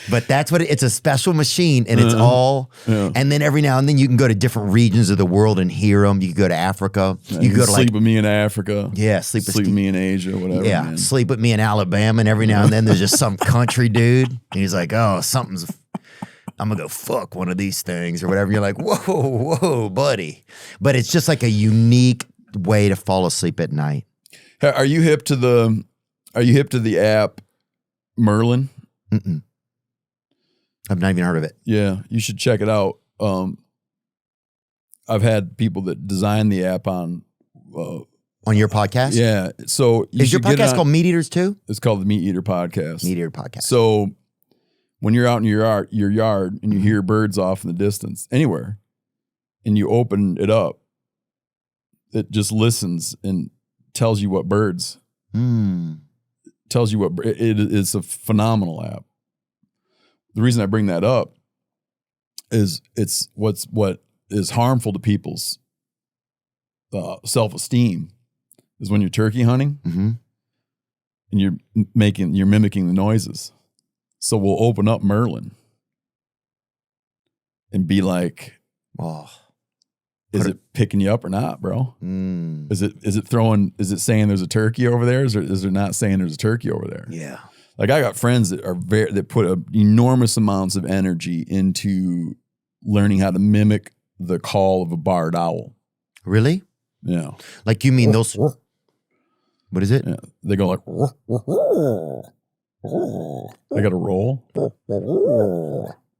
[SPEAKER 1] But that's what it's a special machine and it's all, and then every now and then you can go to different regions of the world and hear them. You can go to Africa. You can go to
[SPEAKER 2] sleep with me in Africa.
[SPEAKER 1] Yeah, sleep
[SPEAKER 2] with me in Asia, whatever.
[SPEAKER 1] Yeah, man. Sleep with me in Alabama. And every now and then there's just some country dude. And he's like, I'm going to go fuck one of these things or whatever. And you're like, whoa, buddy. But it's just like a unique way to fall asleep at night.
[SPEAKER 2] Are you hip to the app Merlin?
[SPEAKER 1] Mm-mm. I've not even heard of it.
[SPEAKER 2] Yeah, you should check it out. I've had people that design the app on
[SPEAKER 1] your podcast?
[SPEAKER 2] Yeah. So
[SPEAKER 1] is your podcast called Meat Eaters too?
[SPEAKER 2] It's called the MeatEater Podcast.
[SPEAKER 1] MeatEater Podcast.
[SPEAKER 2] So when you're out in your yard and you hear birds off in the distance, anywhere, and you open it up, it just listens and tells you what birds. Tells you what it's a phenomenal app. The reason I bring that up is it's what is harmful to people's self-esteem is when you're turkey hunting and you're mimicking the noises. So we'll open up Merlin and be like, is it picking you up or not, bro? Is it saying there's a turkey over there? Is there not saying there's a turkey over there?
[SPEAKER 1] Yeah.
[SPEAKER 2] Like I got friends that put enormous amounts of energy into learning how to mimic the call of a barred owl.
[SPEAKER 1] Really?
[SPEAKER 2] Yeah.
[SPEAKER 1] Like you mean those? What is it?
[SPEAKER 2] Yeah. They go like. They got a roll.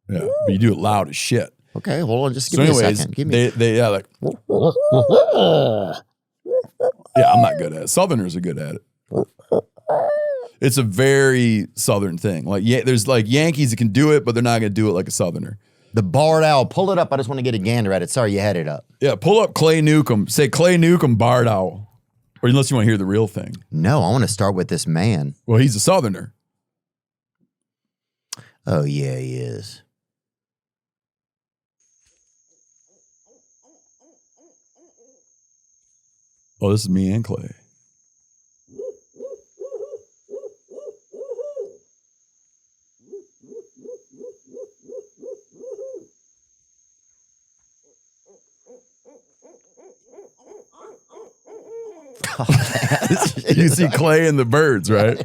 [SPEAKER 2] Yeah, but you do it loud as shit.
[SPEAKER 1] Okay, hold on, just give me a second. Give me.
[SPEAKER 2] They like. Yeah, I'm not good at it. Southerners are good at it. It's a very Southern thing. Like, yeah, there's like Yankees that can do it, but they're not going to do it like a Southerner.
[SPEAKER 1] The barred owl. Pull it up. I just want to get a gander at it. Sorry, you had it up.
[SPEAKER 2] Yeah, pull up Clay Newcomb. Say Clay Newcomb barred owl. Or unless you want to hear the real thing.
[SPEAKER 1] No, I want to start with this man.
[SPEAKER 2] Well, he's a Southerner.
[SPEAKER 1] Oh, yeah, he is.
[SPEAKER 2] Oh, this is me and Clay. You see Clay and the birds, right?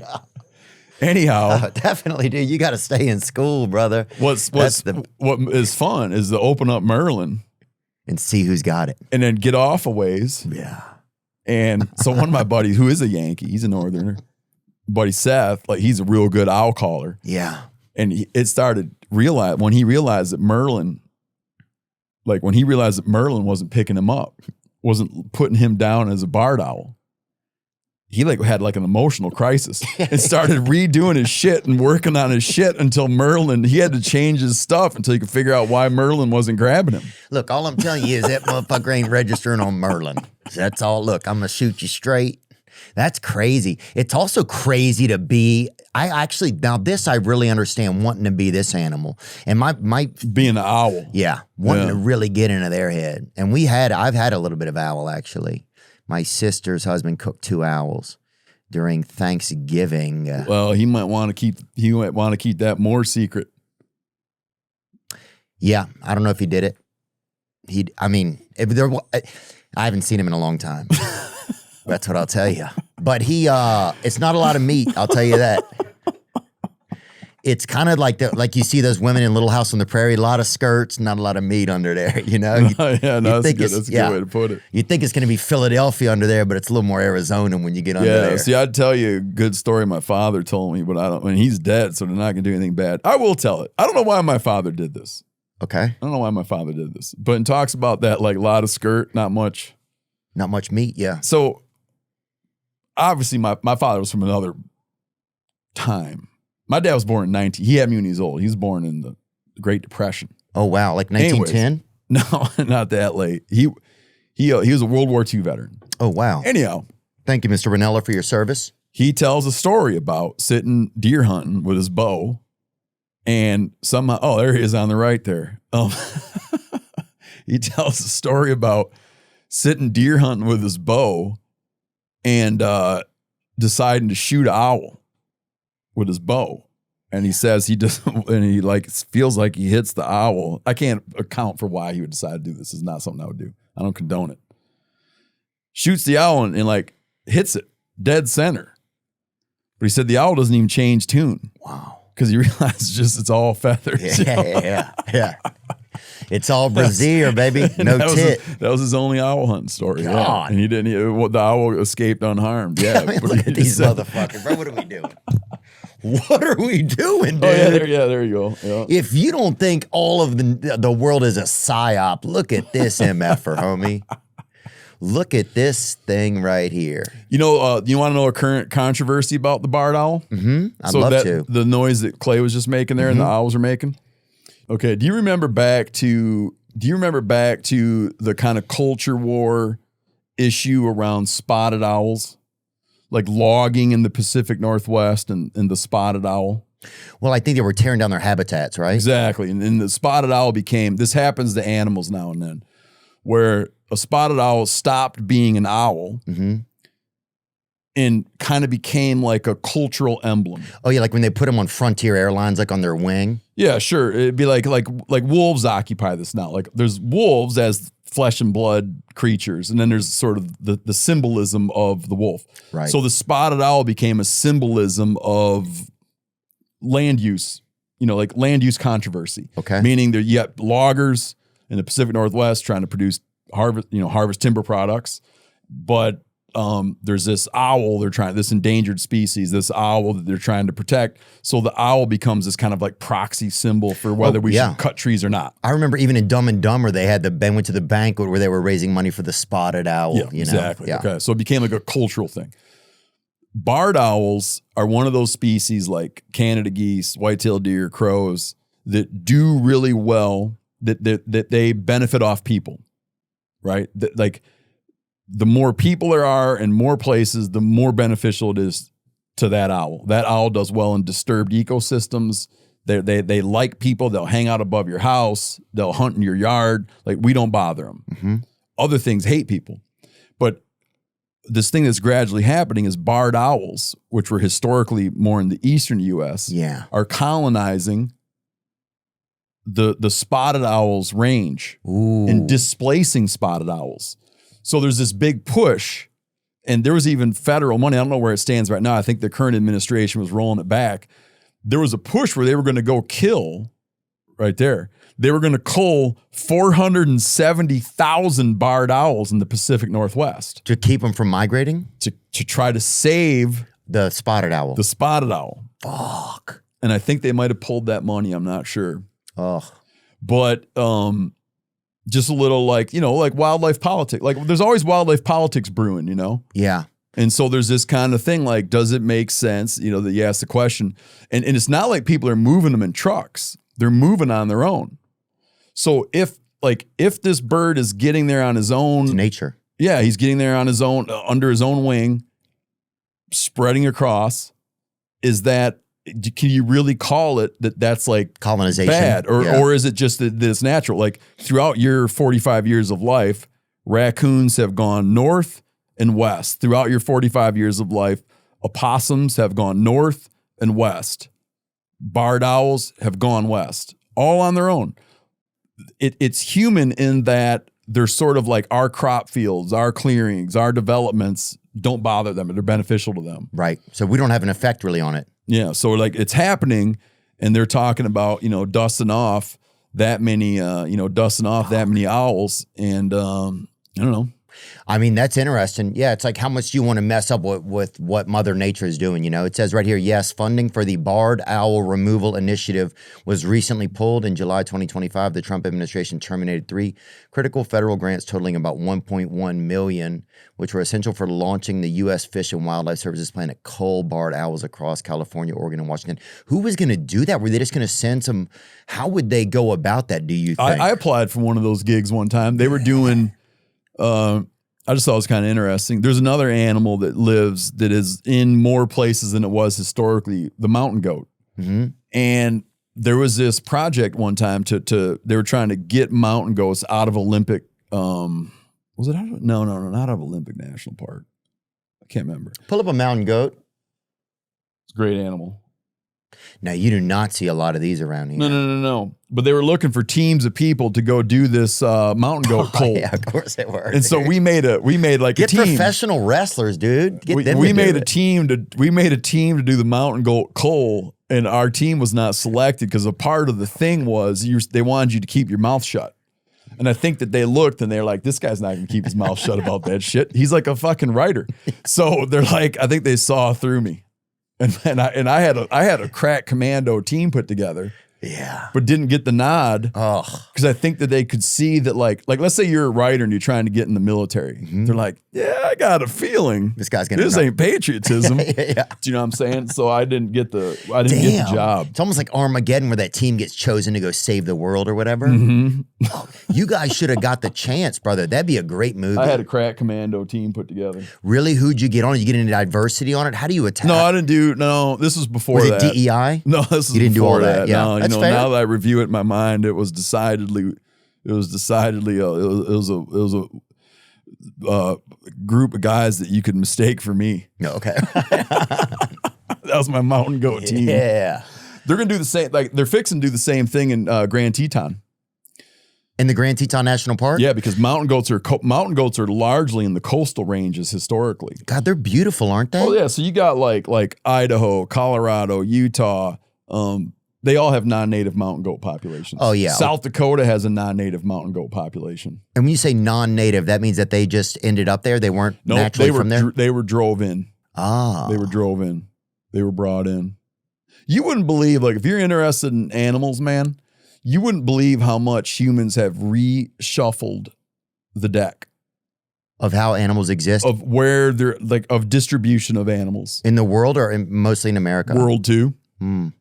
[SPEAKER 2] Anyhow,
[SPEAKER 1] definitely, dude. You got to stay in school, brother.
[SPEAKER 2] What is fun is to open up Merlin
[SPEAKER 1] and see who's got it,
[SPEAKER 2] and then get off a ways.
[SPEAKER 1] Yeah.
[SPEAKER 2] And so one of my buddies, who is a Yankee, he's a Northerner, buddy Seth, like he's a real good owl caller.
[SPEAKER 1] Yeah.
[SPEAKER 2] And it started when he realized that Merlin wasn't picking him up, wasn't putting him down as a barred owl. He like had like an emotional crisis and started redoing his shit and working on his shit until he had to change his stuff until he could figure out why Merlin wasn't grabbing him.
[SPEAKER 1] Look, all I'm telling you is that motherfucker ain't registering on Merlin. That's all. Look, I'm going to shoot you straight. That's crazy. It's also crazy to be, now this I really understand, wanting to be this animal. And my
[SPEAKER 2] being an owl.
[SPEAKER 1] Yeah. Wanting to really get into their head. And I've had a little bit of owl actually. My sister's husband cooked 2 owls during Thanksgiving.
[SPEAKER 2] Well, he might want to keep that more secret.
[SPEAKER 1] Yeah, I don't know if he did it. I haven't seen him in a long time. That's what I'll tell you. But it's not a lot of meat, I'll tell you that. It's kind of like you see those women in Little House on the Prairie, a lot of skirts, not a lot of meat under there, you know?
[SPEAKER 2] That's good. That's a good way to put it.
[SPEAKER 1] You think it's going to be Philadelphia under there, but it's a little more Arizona when you get under there.
[SPEAKER 2] See, I'd tell you a good story my father told me, but he's dead, so they're not going to do anything bad. I will tell it. I don't know why my father did this.
[SPEAKER 1] Okay.
[SPEAKER 2] I don't know why my father did this, but it talks about that, like a lot of skirt, not much.
[SPEAKER 1] Not much meat, yeah.
[SPEAKER 2] So obviously my father was from another time. My dad was born in he had me when he was old. He was born in the Great Depression.
[SPEAKER 1] Oh, wow. Like 1910?
[SPEAKER 2] No, not that late. He was a World War II veteran.
[SPEAKER 1] Oh, wow.
[SPEAKER 2] Anyhow.
[SPEAKER 1] Thank you, Mr. Rinella, for your service.
[SPEAKER 2] He tells a story about sitting deer hunting with his bow and somehow, there he is on the right there. He tells a story about sitting deer hunting with his bow and deciding to shoot an owl with his bow. And he says feels like he hits the owl. I can't account for why he would decide to do this. It's not something I would do. I don't condone it. Shoots the owl and like hits it dead center. But he said the owl doesn't even change tune.
[SPEAKER 1] Wow. Because
[SPEAKER 2] he realizes it's all feathers.
[SPEAKER 1] Yeah. It's all brassiere, baby. No tit.
[SPEAKER 2] That was his only owl hunting story.
[SPEAKER 1] God.
[SPEAKER 2] Yeah. And the owl escaped unharmed. Yeah.
[SPEAKER 1] Look at these motherfuckers, bro. What are we doing? What are we doing, dude?
[SPEAKER 2] Oh, there you go. Yeah.
[SPEAKER 1] If you don't think all of the world is a psyop, look at this MFer, homie. Look at this thing right here.
[SPEAKER 2] You want to know a current controversy about the barred owl?
[SPEAKER 1] Mm-hmm. I'd love to.
[SPEAKER 2] The noise that Clay was just making there and the owls are making? Okay, do you remember back to the kind of culture war issue around spotted owls? Like logging in the Pacific Northwest and the spotted owl?
[SPEAKER 1] Well, I think they were tearing down their habitats, right?
[SPEAKER 2] Exactly. And the spotted owl this happens to animals now and then, where a spotted owl stopped being an owl and kind of became like a cultural emblem.
[SPEAKER 1] Oh, yeah, like when they put them on Frontier Airlines, like on their wing.
[SPEAKER 2] Yeah, sure. It'd be like wolves occupy this now. Like there's wolves as flesh and blood creatures, and then there's sort of the symbolism of the wolf.
[SPEAKER 1] Right.
[SPEAKER 2] So the spotted owl became a symbolism of land use, like land use controversy.
[SPEAKER 1] Okay.
[SPEAKER 2] Meaning that you got loggers in the Pacific Northwest trying to harvest timber products, but there's this owl this endangered species, this owl that they're trying to protect. So the owl becomes this kind of like proxy symbol for whether we should cut trees or not.
[SPEAKER 1] I remember even in Dumb and Dumber, they went to the banquet where they were raising money for the spotted owl.
[SPEAKER 2] Yeah, exactly. Yeah. Okay, so it became like a cultural thing. Barred owls are one of those species like Canada geese, white-tailed deer, crows that do really well, that they benefit off people, right? Like the more people there are in more places, the more beneficial it is to that owl. That owl does well in disturbed ecosystems. They like people. They'll hang out above your house. They'll hunt in your yard. Like we don't bother them.
[SPEAKER 1] Mm-hmm.
[SPEAKER 2] Other things hate people. But this thing that's gradually happening is barred owls, which were historically more in the eastern U.S., are colonizing the spotted owl's range and displacing spotted owls. So there's this big push, and there was even federal money. I don't know where it stands right now. I think the current administration was rolling it back. There was a push where they were going to go kill, right there. They were going to cull 470,000 barred owls in the Pacific Northwest.
[SPEAKER 1] To keep them from migrating?
[SPEAKER 2] To try to save
[SPEAKER 1] the spotted owl.
[SPEAKER 2] The spotted owl.
[SPEAKER 1] Fuck.
[SPEAKER 2] And I think they might have pulled that money. I'm not sure.
[SPEAKER 1] Oh.
[SPEAKER 2] But just a little like wildlife politics. Like there's always wildlife politics brewing,
[SPEAKER 1] Yeah.
[SPEAKER 2] And so there's this kind of thing like, does it make sense, that you ask the question. And it's not like people are moving them in trucks. They're moving on their own. So if this bird is getting there on his own.
[SPEAKER 1] It's nature.
[SPEAKER 2] Yeah, he's getting there on his own, under his own wing, spreading across. Can you really call it that's like
[SPEAKER 1] colonization
[SPEAKER 2] bad? Or is it just that it's natural? Like throughout your 45 years of life, raccoons have gone north and west. Throughout your 45 years of life, opossums have gone north and west. Barred owls have gone west, all on their own. It's human in that they're sort of like our crop fields, our clearings, our developments don't bother them, they're beneficial to them.
[SPEAKER 1] Right. So we don't have an effect really on it.
[SPEAKER 2] Yeah. So like it's happening, and they're talking about, dusting off that many owls. And I don't know.
[SPEAKER 1] I mean, that's interesting. Yeah, it's like how much do you want to mess up with what Mother Nature is doing, It says right here, yes, funding for the barred owl removal initiative was recently pulled. In July 2025, the Trump administration terminated 3 critical federal grants totaling about $1.1 million, which were essential for launching the U.S. Fish and Wildlife Service's plan to cull barred owls across California, Oregon, and Washington. Who was going to do that? Were they just going to send some? How would they go about that, do you think?
[SPEAKER 2] I applied for one of those gigs one time. They were doing... I just thought it was kind of interesting. There's another animal that is in more places than it was historically, the mountain goat.
[SPEAKER 1] Mm-hmm.
[SPEAKER 2] And there was this project one time they were trying to get mountain goats out of Olympic, was it out of, no, not out of Olympic National Park. I can't remember.
[SPEAKER 1] Pull up a mountain goat.
[SPEAKER 2] It's a great animal.
[SPEAKER 1] Now, you do not see a lot of these around here.
[SPEAKER 2] No. But they were looking for teams of people to go do this mountain goat cull.
[SPEAKER 1] Yeah, of course they were.
[SPEAKER 2] And so we made like
[SPEAKER 1] Get
[SPEAKER 2] a team.
[SPEAKER 1] professional wrestlers, dude.
[SPEAKER 2] We made a team to do the mountain goat cull, and our team was not selected because a part of the thing was they wanted you to keep your mouth shut. And I think that they looked and they're like, this guy's not going to keep his mouth shut about that shit. He's like a fucking writer. So they're like, I think they saw through me. And I had a crack commando team put together.
[SPEAKER 1] Yeah.
[SPEAKER 2] But didn't get the nod.
[SPEAKER 1] Oh.
[SPEAKER 2] Because I think that they could see that like let's say you're a writer and you're trying to get in the military.
[SPEAKER 1] Mm-hmm.
[SPEAKER 2] They're like, yeah, I got a feeling
[SPEAKER 1] this guy's gonna
[SPEAKER 2] this ain't patriotism.
[SPEAKER 1] Yeah.
[SPEAKER 2] Do you know what I'm saying? So I didn't get the job.
[SPEAKER 1] It's almost like Armageddon where that team gets chosen to go save the world or whatever.
[SPEAKER 2] Mm-hmm.
[SPEAKER 1] Oh, you guys should have got the chance, brother. That'd be a great movie.
[SPEAKER 2] I had a crack commando team put together.
[SPEAKER 1] Really? Who'd you get on? You get any diversity on it? How do you attack?
[SPEAKER 2] No, I didn't do. No, this was before
[SPEAKER 1] was
[SPEAKER 2] that.
[SPEAKER 1] it DEI?
[SPEAKER 2] No, this is
[SPEAKER 1] you didn't do all
[SPEAKER 2] before
[SPEAKER 1] that. Yeah,
[SPEAKER 2] no,
[SPEAKER 1] that's fair.
[SPEAKER 2] Now that I review it in my mind, it was decidedly a group of guys that you could mistake for me.
[SPEAKER 1] No, okay.
[SPEAKER 2] That was my mountain goat team.
[SPEAKER 1] Yeah.
[SPEAKER 2] They're going to do the same. Like they're fixing to do the same thing in Grand Teton.
[SPEAKER 1] In the Grand Teton National Park?
[SPEAKER 2] Yeah, because mountain goats are largely in the coastal ranges historically.
[SPEAKER 1] God, they're beautiful, aren't they?
[SPEAKER 2] Oh yeah, so you got like Idaho, Colorado, Utah. They all have non-native mountain goat populations.
[SPEAKER 1] Oh yeah,
[SPEAKER 2] South Dakota has a non-native mountain goat population.
[SPEAKER 1] And when you say non-native, that means that they just ended up there. They weren't naturally from there.
[SPEAKER 2] They were drove in.
[SPEAKER 1] Ah,
[SPEAKER 2] they were drove in. They were brought in. You wouldn't believe, like, if you're interested in animals, man, you wouldn't believe how much humans have reshuffled the deck
[SPEAKER 1] of how animals exist,
[SPEAKER 2] of where they're like of distribution of animals
[SPEAKER 1] in the world, or mostly in America.
[SPEAKER 2] World too.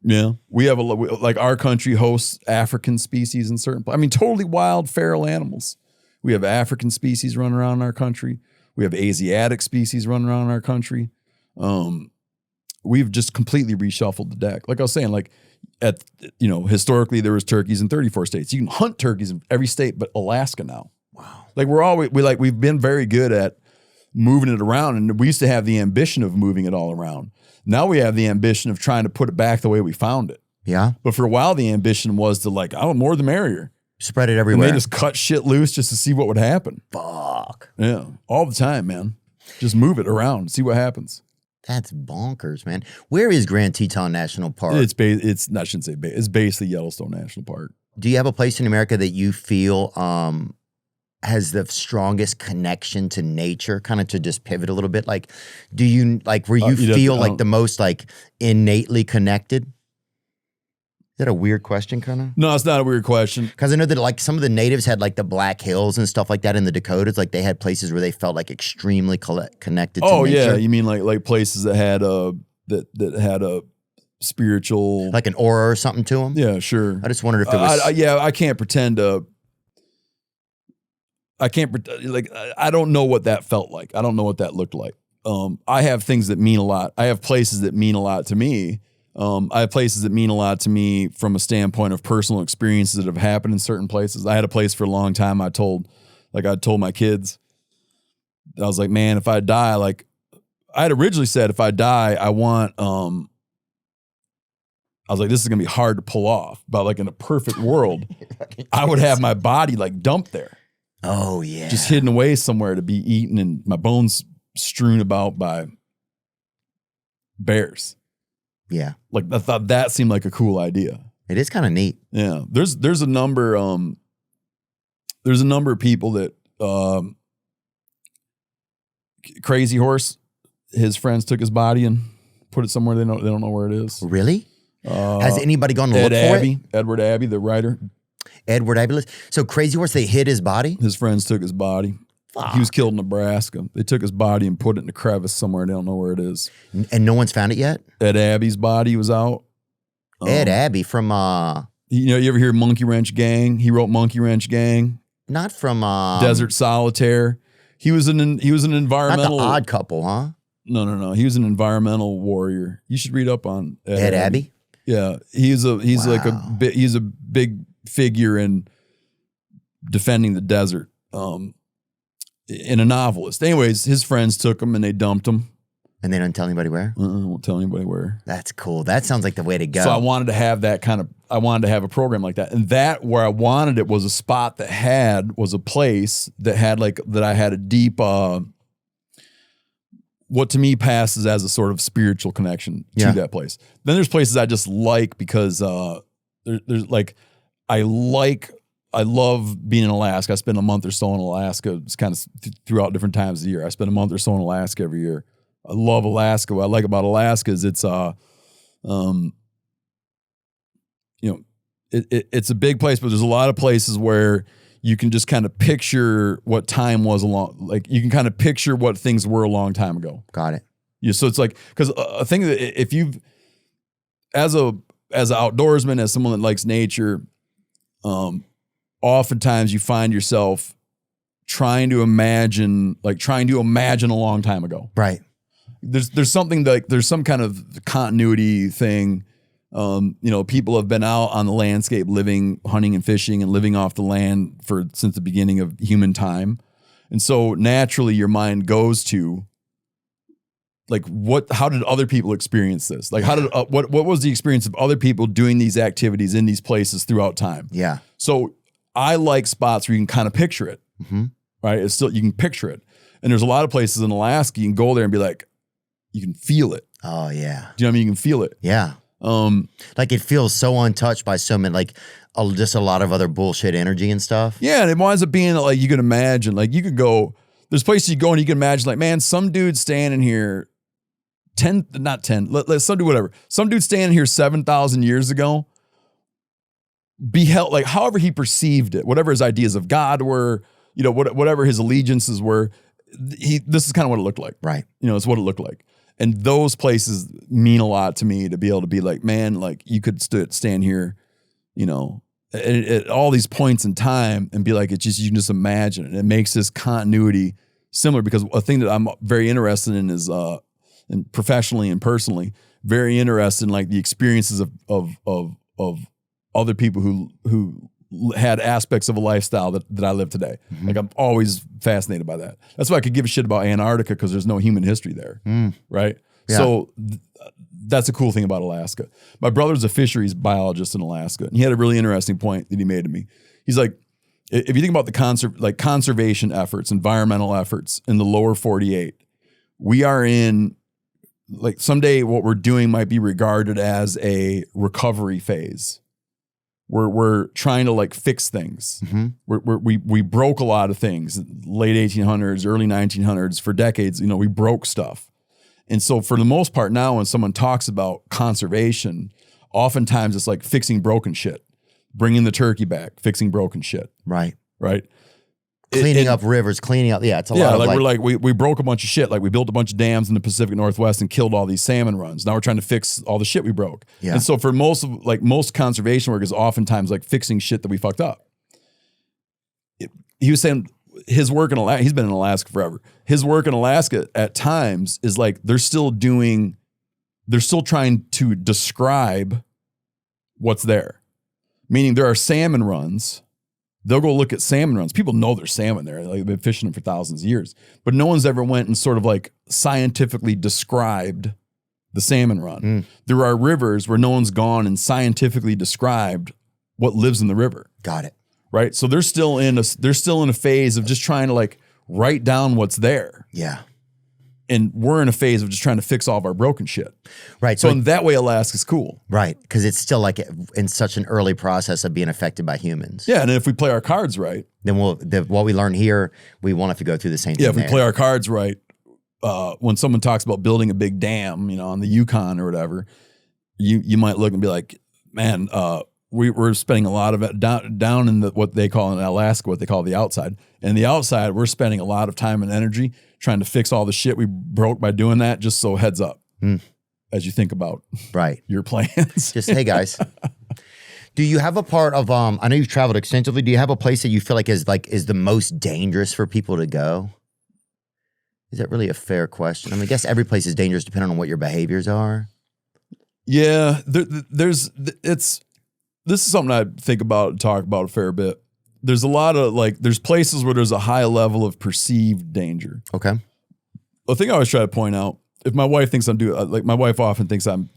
[SPEAKER 2] Yeah, we have like our country hosts African species in certain. I mean, totally wild feral animals. We have African species running around in our country. We have Asiatic species running around in our country. We've just completely reshuffled the deck. Like I was saying, like historically there was turkeys in 34 states. You can hunt turkeys in every state but Alaska now.
[SPEAKER 1] Wow.
[SPEAKER 2] Like we've been very good at moving it around, and we used to have the ambition of moving it all around. Now we have the ambition of trying to put it back the way we found it.
[SPEAKER 1] Yeah.
[SPEAKER 2] But for a while the ambition was to more the merrier.
[SPEAKER 1] Spread it everywhere.
[SPEAKER 2] And they just cut shit loose just to see what would happen.
[SPEAKER 1] Fuck.
[SPEAKER 2] Yeah. All the time, man. Just move it around, see what happens.
[SPEAKER 1] That's bonkers, man. Where is Grand Teton National Park?
[SPEAKER 2] It's basically Yellowstone National Park.
[SPEAKER 1] Do you have a place in America that you feel has the strongest connection to nature? Kind of to just pivot a little bit. Like, do you like where you feel like the most like innately connected? Is that a weird question, kind of?
[SPEAKER 2] No, it's not a weird question.
[SPEAKER 1] Because I know that like some of the natives had like the Black Hills and stuff like that in the Dakotas. Like they had places where they felt like extremely connected to nature.
[SPEAKER 2] Oh yeah, you mean like places that had a spiritual,
[SPEAKER 1] like an aura or something to them?
[SPEAKER 2] Yeah, sure.
[SPEAKER 1] I just wondered if there was.
[SPEAKER 2] I can't pretend to. I don't know what that felt like. I don't know what that looked like. I have things that mean a lot. I have places that mean a lot to me. I have places that mean a lot to me from a standpoint of personal experiences that have happened in certain places. I had a place for a long time. I told my kids, I was like, man, if I die, like I had originally said, if I die, I want, I was like, this is going to be hard to pull off, but like in a perfect world, I would have my body like dumped there.
[SPEAKER 1] Oh yeah.
[SPEAKER 2] Just hidden away somewhere to be eaten and my bones strewn about by bears.
[SPEAKER 1] Yeah.
[SPEAKER 2] Like I thought that seemed like a cool idea.
[SPEAKER 1] It is kind of neat.
[SPEAKER 2] Yeah. There's a number of people that Crazy Horse, his friends took his body and put it somewhere they don't know where it is.
[SPEAKER 1] Really? Has anybody gone to look for it?
[SPEAKER 2] Edward Abbey, the writer.
[SPEAKER 1] Edward Abbey. So Crazy Horse, they hid his body?
[SPEAKER 2] His friends took his body. Fuck. He was killed in Nebraska. They took his body and put it in a crevice somewhere. They don't know where it is.
[SPEAKER 1] And no one's found it yet?
[SPEAKER 2] Ed Abbey's body was out.
[SPEAKER 1] Ed Abbey from
[SPEAKER 2] you ever hear Monkey Wrench Gang? He wrote Monkey Wrench Gang.
[SPEAKER 1] Not from
[SPEAKER 2] Desert Solitaire. He was an environmental.
[SPEAKER 1] Not the Odd Couple, huh?
[SPEAKER 2] No. He was an environmental warrior. You should read up on
[SPEAKER 1] Ed Abbey.
[SPEAKER 2] Yeah, he's like a big figure in defending the desert. In a novelist. Anyways, his friends took him and they dumped him.
[SPEAKER 1] And they don't tell anybody where?
[SPEAKER 2] Won't tell anybody where.
[SPEAKER 1] That's cool. That sounds like the way to go.
[SPEAKER 2] So I wanted to have a program like that. And that where I wanted it was a spot was a place that had that I had a deep, what to me passes as a sort of spiritual connection to that place. Then there's places I just like because there's like, I love being in Alaska. I spend a month or so in Alaska. It's kind of throughout different times of the year. I spend a month or so in Alaska every year. I love Alaska. What I like about Alaska is it's it's a big place, but there's a lot of places where you can just kind of picture what time was you can kind of picture what things were a long time ago.
[SPEAKER 1] Got it.
[SPEAKER 2] Yeah. So it's like, because a thing that if you've, as an outdoorsman, as someone that likes nature, oftentimes you find yourself trying to imagine a long time ago.
[SPEAKER 1] Right.
[SPEAKER 2] There's something there's some kind of continuity thing. People have been out on the landscape, living, hunting and fishing and living off the land since the beginning of human time. And so naturally your mind goes to how did other people experience this? Like, how did, what was the experience of other people doing these activities in these places throughout time?
[SPEAKER 1] Yeah.
[SPEAKER 2] So I like spots where you can kind of picture it, right? It's still, you can picture it. And there's a lot of places in Alaska, you can go there and be like, you can feel it.
[SPEAKER 1] Oh yeah.
[SPEAKER 2] Do you know what I mean? You can feel it.
[SPEAKER 1] Yeah. Like it feels so untouched by so many, like just a lot of other bullshit energy and stuff.
[SPEAKER 2] Yeah. And it winds up being like, you can imagine, like you could go, there's places you go and you can imagine like, man, some dude standing here some dude, whatever. Some dude standing here 7,000 years ago beheld, like however he perceived it, whatever his ideas of God were, you know, whatever his allegiances were, this is kind of what it looked like.
[SPEAKER 1] Right.
[SPEAKER 2] You know, it's what it looked like. And those places mean a lot to me, to be able to be like, man, like you could stand here, you know, at all these points in time and be like, you can just imagine it. It makes this continuity similar, because a thing that I'm very interested in is, and professionally and personally, very interested in like the experiences of other people who had aspects of a lifestyle that I live today. Like I'm always fascinated by that. That's why I could give a shit about Antarctica, because there's no human history there, right? Yeah. So that's a cool thing about Alaska. My brother's a fisheries biologist in Alaska, and he had a really interesting point that he made to me. He's like, if you think about the conservation efforts, environmental efforts in the lower 48, we are in, like someday what we're doing might be regarded as a recovery phase. We're trying to like fix things. We broke a lot of things, late 1800s, early 1900s, for decades, you know, we broke stuff. And so for the most part now, when someone talks about conservation, oftentimes it's like fixing broken shit, bringing the turkey back, fixing broken shit. Right.
[SPEAKER 1] Cleaning up rivers, cleaning up. Yeah, it's a lot of
[SPEAKER 2] we broke a bunch of shit. Like we built a bunch of dams in the Pacific Northwest and killed all these salmon runs. Now we're trying to fix all the shit we broke. Yeah. And so for most conservation work is oftentimes like fixing shit that we fucked up. He was saying his work in Alaska, he's been in Alaska forever. His work in Alaska at times is like they're still trying to describe what's there. Meaning there are salmon runs. They'll go look at salmon runs. People know there's salmon there. Like they've been fishing them for thousands of years. But no one's ever went and sort of like scientifically described the salmon run. There are rivers where no one's gone and scientifically described what lives in the river.
[SPEAKER 1] Got it.
[SPEAKER 2] Right? So they're still in a phase of just trying to like write down what's there.
[SPEAKER 1] Yeah.
[SPEAKER 2] And we're in a phase of just trying to fix all of our broken shit.
[SPEAKER 1] Right.
[SPEAKER 2] So in that way, Alaska's cool.
[SPEAKER 1] Right. Because it's still like in such an early process of being affected by humans.
[SPEAKER 2] Yeah. And if we play our cards right,
[SPEAKER 1] then what we learn here, we won't have to go through the same thing.
[SPEAKER 2] Yeah. If we play our cards right, when someone talks about building a big dam, you know, on the Yukon or whatever, you might look and be like, man, we're spending a lot of it down in what they call in Alaska, what they call the outside. And the outside, we're spending a lot of time and energy trying to fix all the shit we broke by doing that. Just so heads up as you think about your plans.
[SPEAKER 1] Just, hey guys, do you have a part of, I know you've traveled extensively. Do you have a place that you feel like is the most dangerous for people to go? Is that really a fair question? I mean, I guess every place is dangerous depending on what your behaviors are.
[SPEAKER 2] Yeah, this is something I think about and talk about a fair bit. There's a lot of there's places where there's a high level of perceived danger.
[SPEAKER 1] Okay.
[SPEAKER 2] The thing I always try to point out, if my wife thinks my wife often thinks I'm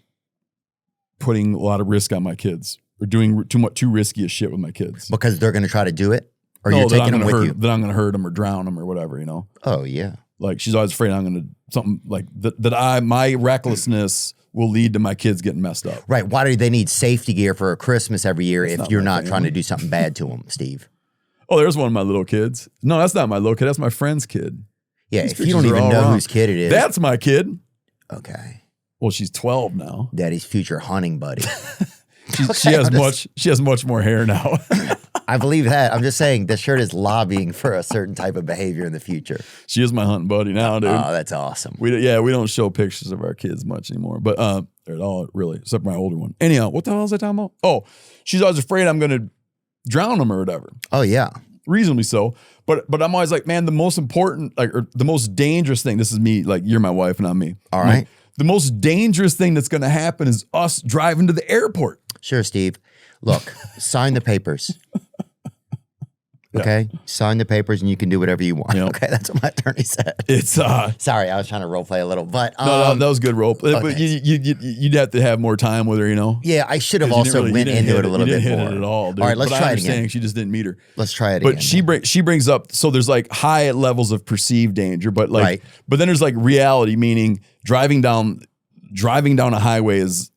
[SPEAKER 2] putting a lot of risk on my kids or doing too risky a shit with my kids.
[SPEAKER 1] Because they're going to try to do it? Or you're taking them with you?
[SPEAKER 2] That I'm going to hurt them or drown them or whatever, you know?
[SPEAKER 1] Oh, yeah.
[SPEAKER 2] Like she's always afraid I'm going to, something like my recklessness will lead to my kids getting messed up.
[SPEAKER 1] Right. Why do they need safety gear for Christmas every year if you're not trying to do something bad to them, Steve?
[SPEAKER 2] Oh, there's one of my little kids. No, that's not my little kid. That's my friend's kid.
[SPEAKER 1] Yeah, if you don't even know whose kid it is.
[SPEAKER 2] That's my kid.
[SPEAKER 1] Okay.
[SPEAKER 2] Well, she's 12 now.
[SPEAKER 1] Daddy's future hunting buddy.
[SPEAKER 2] She has much more hair now.
[SPEAKER 1] I believe that. I'm just saying this shirt is lobbying for a certain type of behavior in the future.
[SPEAKER 2] She is my hunting buddy now, dude.
[SPEAKER 1] Oh, that's awesome.
[SPEAKER 2] We don't show pictures of our kids much anymore, but at all really, except my older one. Anyhow, what the hell was I talking about? Oh, she's always afraid I'm going to drown them or whatever.
[SPEAKER 1] Oh yeah,
[SPEAKER 2] reasonably so. But I'm always like, man, the most important, or the most dangerous thing. This is me. Like you're my wife, not me.
[SPEAKER 1] All right.
[SPEAKER 2] The most dangerous thing that's going to happen is us driving to the airport.
[SPEAKER 1] Sure, Steve. Look, sign the papers. Okay, sign the papers and you can do whatever you want.
[SPEAKER 2] Yep.
[SPEAKER 1] Okay, that's what my attorney said.
[SPEAKER 2] It's
[SPEAKER 1] Sorry, I was trying to role play a little, but
[SPEAKER 2] no, that was good role. But
[SPEAKER 1] okay.
[SPEAKER 2] you'd have to have more time with her, you know.
[SPEAKER 1] Yeah, I should have
[SPEAKER 2] 'Cause you
[SPEAKER 1] also
[SPEAKER 2] didn't
[SPEAKER 1] went into it a little
[SPEAKER 2] you
[SPEAKER 1] bit
[SPEAKER 2] didn't
[SPEAKER 1] more.
[SPEAKER 2] hit it at all, dude.
[SPEAKER 1] All right, let's
[SPEAKER 2] But
[SPEAKER 1] try
[SPEAKER 2] I
[SPEAKER 1] it again.
[SPEAKER 2] understand she just didn't meet her.
[SPEAKER 1] Let's try it
[SPEAKER 2] But
[SPEAKER 1] again.
[SPEAKER 2] she brings up, so there's like high levels of perceived danger, but like,
[SPEAKER 1] Right.
[SPEAKER 2] but then there's like reality, meaning driving down a highway is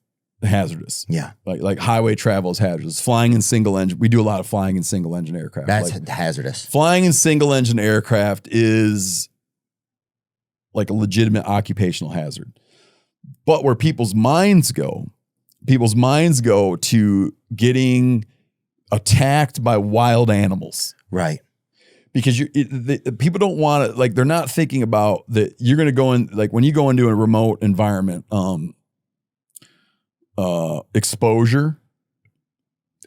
[SPEAKER 2] hazardous.
[SPEAKER 1] Yeah,
[SPEAKER 2] Like highway travel is hazardous. Flying in single engine, we do a lot of flying in single engine aircraft.
[SPEAKER 1] that's
[SPEAKER 2] Like,
[SPEAKER 1] hazardous.
[SPEAKER 2] flying in single engine aircraft is like a legitimate occupational hazard. But where people's minds go to getting attacked by wild animals.
[SPEAKER 1] Right.
[SPEAKER 2] Because people don't want to, like, they're not thinking about that you're going to go in, like when you go into a remote environment, exposure,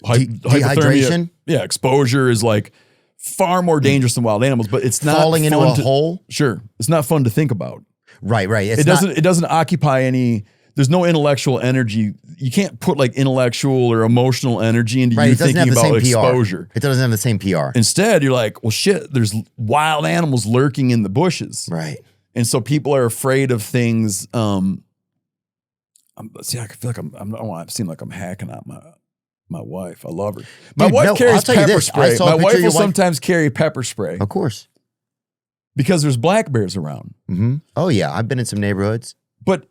[SPEAKER 1] Dehydration?
[SPEAKER 2] Yeah, exposure is like far more dangerous than wild animals, but it's not
[SPEAKER 1] Falling into a hole?
[SPEAKER 2] Sure. It's not fun to think about.
[SPEAKER 1] Right.
[SPEAKER 2] It doesn't occupy any, there's no intellectual energy. You can't put like intellectual or emotional energy into you thinking about exposure.
[SPEAKER 1] It doesn't have the same PR.
[SPEAKER 2] Instead, you're like, well, shit, there's wild animals lurking in the bushes.
[SPEAKER 1] Right.
[SPEAKER 2] And so people are afraid of things. I feel like I seem like I'm hacking out my wife. I love her. My
[SPEAKER 1] Dude,
[SPEAKER 2] wife
[SPEAKER 1] no,
[SPEAKER 2] carries
[SPEAKER 1] I'll tell you
[SPEAKER 2] pepper
[SPEAKER 1] this.
[SPEAKER 2] spray.
[SPEAKER 1] I saw a
[SPEAKER 2] My
[SPEAKER 1] picture
[SPEAKER 2] wife
[SPEAKER 1] of your
[SPEAKER 2] will
[SPEAKER 1] wife-
[SPEAKER 2] sometimes carry pepper spray
[SPEAKER 1] Of course.
[SPEAKER 2] because there's black bears around.
[SPEAKER 1] Mm-hmm. Oh, yeah. I've been in some neighborhoods.
[SPEAKER 2] But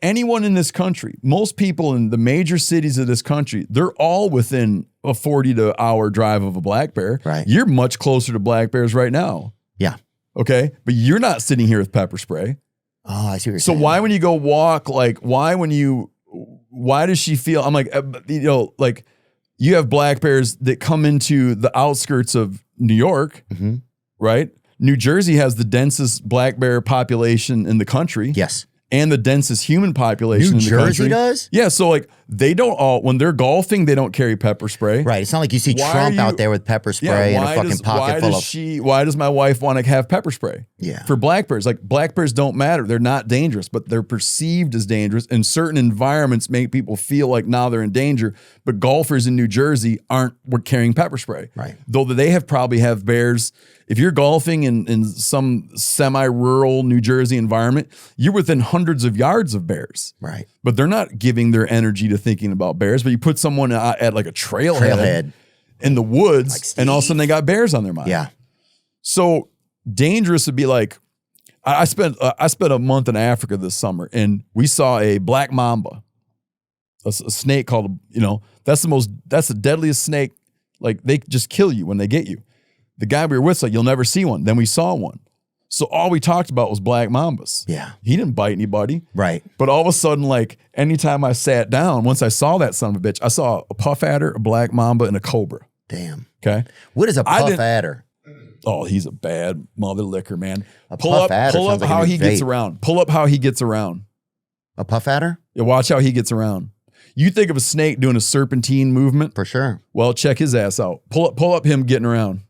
[SPEAKER 2] anyone in this country, most people in the major cities of this country, they're all within a 40-hour drive of a black bear.
[SPEAKER 1] Right.
[SPEAKER 2] You're much closer to black bears right now.
[SPEAKER 1] Yeah.
[SPEAKER 2] Okay. But you're not sitting here with pepper spray.
[SPEAKER 1] Oh, I see what you're
[SPEAKER 2] So
[SPEAKER 1] saying.
[SPEAKER 2] why when you go walk, like why does she feel, I'm like, like you have black bears that come into the outskirts of New York,
[SPEAKER 1] Mhm.
[SPEAKER 2] right? New Jersey has the densest black bear population in the country.
[SPEAKER 1] Yes.
[SPEAKER 2] And the densest human population
[SPEAKER 1] New
[SPEAKER 2] in the country.
[SPEAKER 1] Jersey does?
[SPEAKER 2] Yeah, so like they don't all, when they're golfing, they don't carry pepper spray.
[SPEAKER 1] Right. It's not like you see
[SPEAKER 2] Why
[SPEAKER 1] Trump
[SPEAKER 2] are
[SPEAKER 1] out
[SPEAKER 2] you-
[SPEAKER 1] there with pepper spray and a fucking pocket full of.
[SPEAKER 2] Why does my wife want to have pepper spray?
[SPEAKER 1] Yeah.
[SPEAKER 2] For black bears. Like black bears don't matter. They're not dangerous, but they're perceived as dangerous. And certain environments make people feel like now they're in danger. But golfers in New Jersey were carrying pepper spray.
[SPEAKER 1] Right.
[SPEAKER 2] Though they probably have bears. If you're golfing in some semi-rural New Jersey environment, you're within hundreds of yards of bears.
[SPEAKER 1] Right.
[SPEAKER 2] But they're not giving their energy to thinking about bears. But you put someone at like a trailhead in the woods,
[SPEAKER 1] Like
[SPEAKER 2] and all of a sudden they got bears on their mind.
[SPEAKER 1] Yeah.
[SPEAKER 2] So dangerous would be like, I spent a month in Africa this summer, and we saw a black mamba, a snake called, that's the deadliest snake. Like they just kill you when they get you. The guy we were with said, you'll never see one. Then we saw one. So all we talked about was black mambas.
[SPEAKER 1] Yeah.
[SPEAKER 2] He didn't bite anybody.
[SPEAKER 1] Right.
[SPEAKER 2] But all of a sudden, like anytime I sat down, once I saw that son of a bitch, I saw a puff adder, a black mamba, and a cobra.
[SPEAKER 1] Damn.
[SPEAKER 2] Okay.
[SPEAKER 1] What is a puff adder?
[SPEAKER 2] Oh, he's a bad mother licker, man. Pull
[SPEAKER 1] puff
[SPEAKER 2] up
[SPEAKER 1] adder
[SPEAKER 2] how
[SPEAKER 1] sounds like a new
[SPEAKER 2] he gets
[SPEAKER 1] vape.
[SPEAKER 2] around. Pull up how he gets around.
[SPEAKER 1] A puff adder?
[SPEAKER 2] Yeah, watch how he gets around. You think of a snake doing a serpentine movement?
[SPEAKER 1] For sure.
[SPEAKER 2] Well, check his ass out. Pull up him getting around.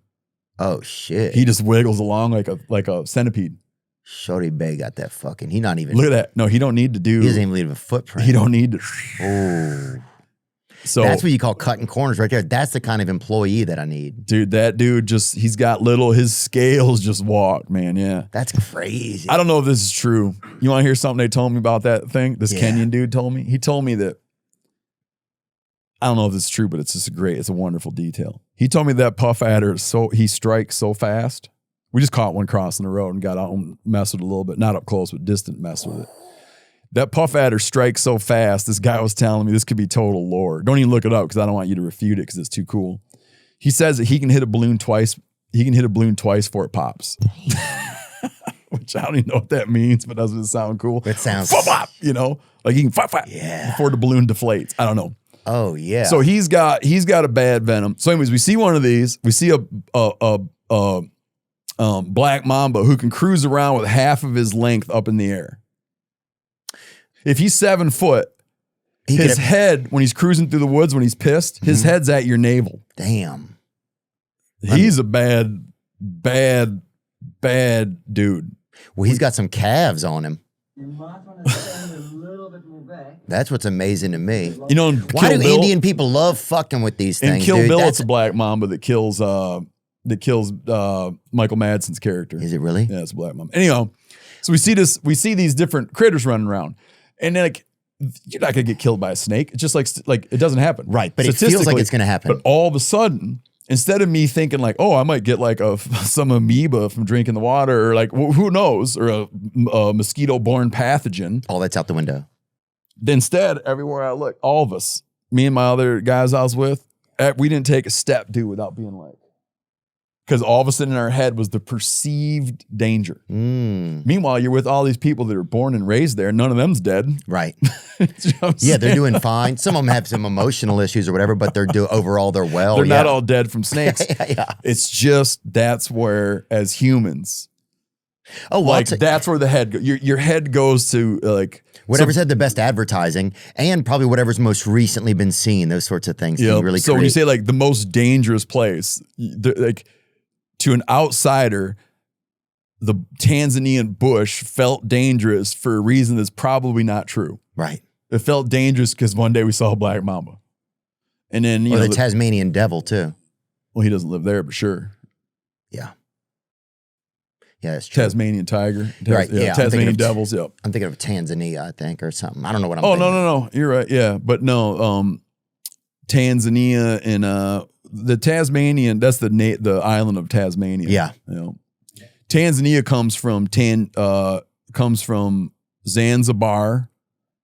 [SPEAKER 1] Oh, shit.
[SPEAKER 2] He just wiggles along like a centipede.
[SPEAKER 1] Shorty Bay got that fucking. He not even.
[SPEAKER 2] Look at that. No, he don't need to do.
[SPEAKER 1] He doesn't even leave a footprint.
[SPEAKER 2] He don't need to.
[SPEAKER 1] Oh.
[SPEAKER 2] So
[SPEAKER 1] That's what you call cutting corners right there. That's the kind of employee that I need.
[SPEAKER 2] dude, that dude he's got his scales just walk, man. Yeah.
[SPEAKER 1] That's crazy.
[SPEAKER 2] I don't know if this is true. You want to hear something they told me about that thing? This
[SPEAKER 1] Yeah.
[SPEAKER 2] Kenyan dude told me. He told me that, I don't know if this is true, but it's a wonderful detail. He told me that puff adder, he strikes so fast. We just caught one crossing the road and got out and messed with it a little bit. Not up close, but distant mess with it. That puff adder strikes so fast, this guy was telling me, this could be total lore. Don't even look it up because I don't want you to refute it because it's too cool. He says that he can hit a balloon twice. He can hit a balloon twice before it pops. Which I don't even know what that means, but doesn't it sound cool?
[SPEAKER 1] It sounds.
[SPEAKER 2] Like he can
[SPEAKER 1] Yeah.
[SPEAKER 2] before the balloon deflates. I don't know.
[SPEAKER 1] Oh, yeah.
[SPEAKER 2] So he's got a bad venom. So anyways, we see one of these. We see a black mamba who can cruise around with half of his length up in the air. If he's 7 foot, his head, when he's cruising through the woods, when he's pissed, his head's at your navel.
[SPEAKER 1] Damn.
[SPEAKER 2] He's a bad dude.
[SPEAKER 1] Well, he's got some calves on him.
[SPEAKER 4] You might want to stand a little bit more back.
[SPEAKER 1] That's what's amazing to me.
[SPEAKER 2] You know, in
[SPEAKER 1] Why
[SPEAKER 2] Kill
[SPEAKER 1] do
[SPEAKER 2] Bill,
[SPEAKER 1] Indian people love fucking with these
[SPEAKER 2] in
[SPEAKER 1] things?
[SPEAKER 2] Kill
[SPEAKER 1] dude?
[SPEAKER 2] Bill,
[SPEAKER 1] That's-
[SPEAKER 2] it's a black mamba that kills Michael Madsen's character.
[SPEAKER 1] Is it really?
[SPEAKER 2] Yeah, it's a black mamba. Anyhow, so we see these different critters running around, and then like you're not gonna get killed by a snake. It's just like it doesn't happen.
[SPEAKER 1] Right, but it feels like
[SPEAKER 2] Statistically,
[SPEAKER 1] it's gonna happen.
[SPEAKER 2] But all of a sudden, instead of me thinking like, oh, I might get like some amoeba from drinking the water, or like who knows, or a mosquito-borne pathogen.
[SPEAKER 1] All that's out the window.
[SPEAKER 2] Instead, everywhere I look, all of us, me and my other guys I was with, we didn't take a step, dude, without being like, because all of a sudden in our head was the perceived danger. Meanwhile, you're with all these people that are born and raised there. None of them's dead.
[SPEAKER 1] Right.
[SPEAKER 2] You know what I'm
[SPEAKER 1] Yeah, they're
[SPEAKER 2] saying?
[SPEAKER 1] doing fine. Some of them have some emotional issues or whatever, but overall they're well.
[SPEAKER 2] They're
[SPEAKER 1] yeah.
[SPEAKER 2] not all dead from snakes.
[SPEAKER 1] yeah.
[SPEAKER 2] It's just that's where, as humans,
[SPEAKER 1] Oh, well,
[SPEAKER 2] like that's where the head your head goes to like
[SPEAKER 1] whatever's had the best advertising and probably whatever's most recently been seen. Those sorts of things can really
[SPEAKER 2] so when you
[SPEAKER 1] create.
[SPEAKER 2] say like the most dangerous place, like to an outsider, the Tanzanian bush felt dangerous for a reason that's probably not true.
[SPEAKER 1] Right.
[SPEAKER 2] It felt dangerous because one day we saw a black mamba, and then you
[SPEAKER 1] Or
[SPEAKER 2] know
[SPEAKER 1] the Tasmanian devil too.
[SPEAKER 2] well, he doesn't live there, but sure.
[SPEAKER 1] Yeah. Yeah, that's true.
[SPEAKER 2] Tasmanian tiger,
[SPEAKER 1] Right, yeah, I'm thinking
[SPEAKER 2] Tasmanian
[SPEAKER 1] of-
[SPEAKER 2] devils. Yep.
[SPEAKER 1] I'm thinking of Tanzania, I think, or something. I don't know what I'm
[SPEAKER 2] Oh
[SPEAKER 1] thinking.
[SPEAKER 2] no, you're right. Yeah, but no, Tanzania and the Tasmanian. That's the island of Tasmania.
[SPEAKER 1] Yeah.
[SPEAKER 2] You know, Tanzania comes from Zanzibar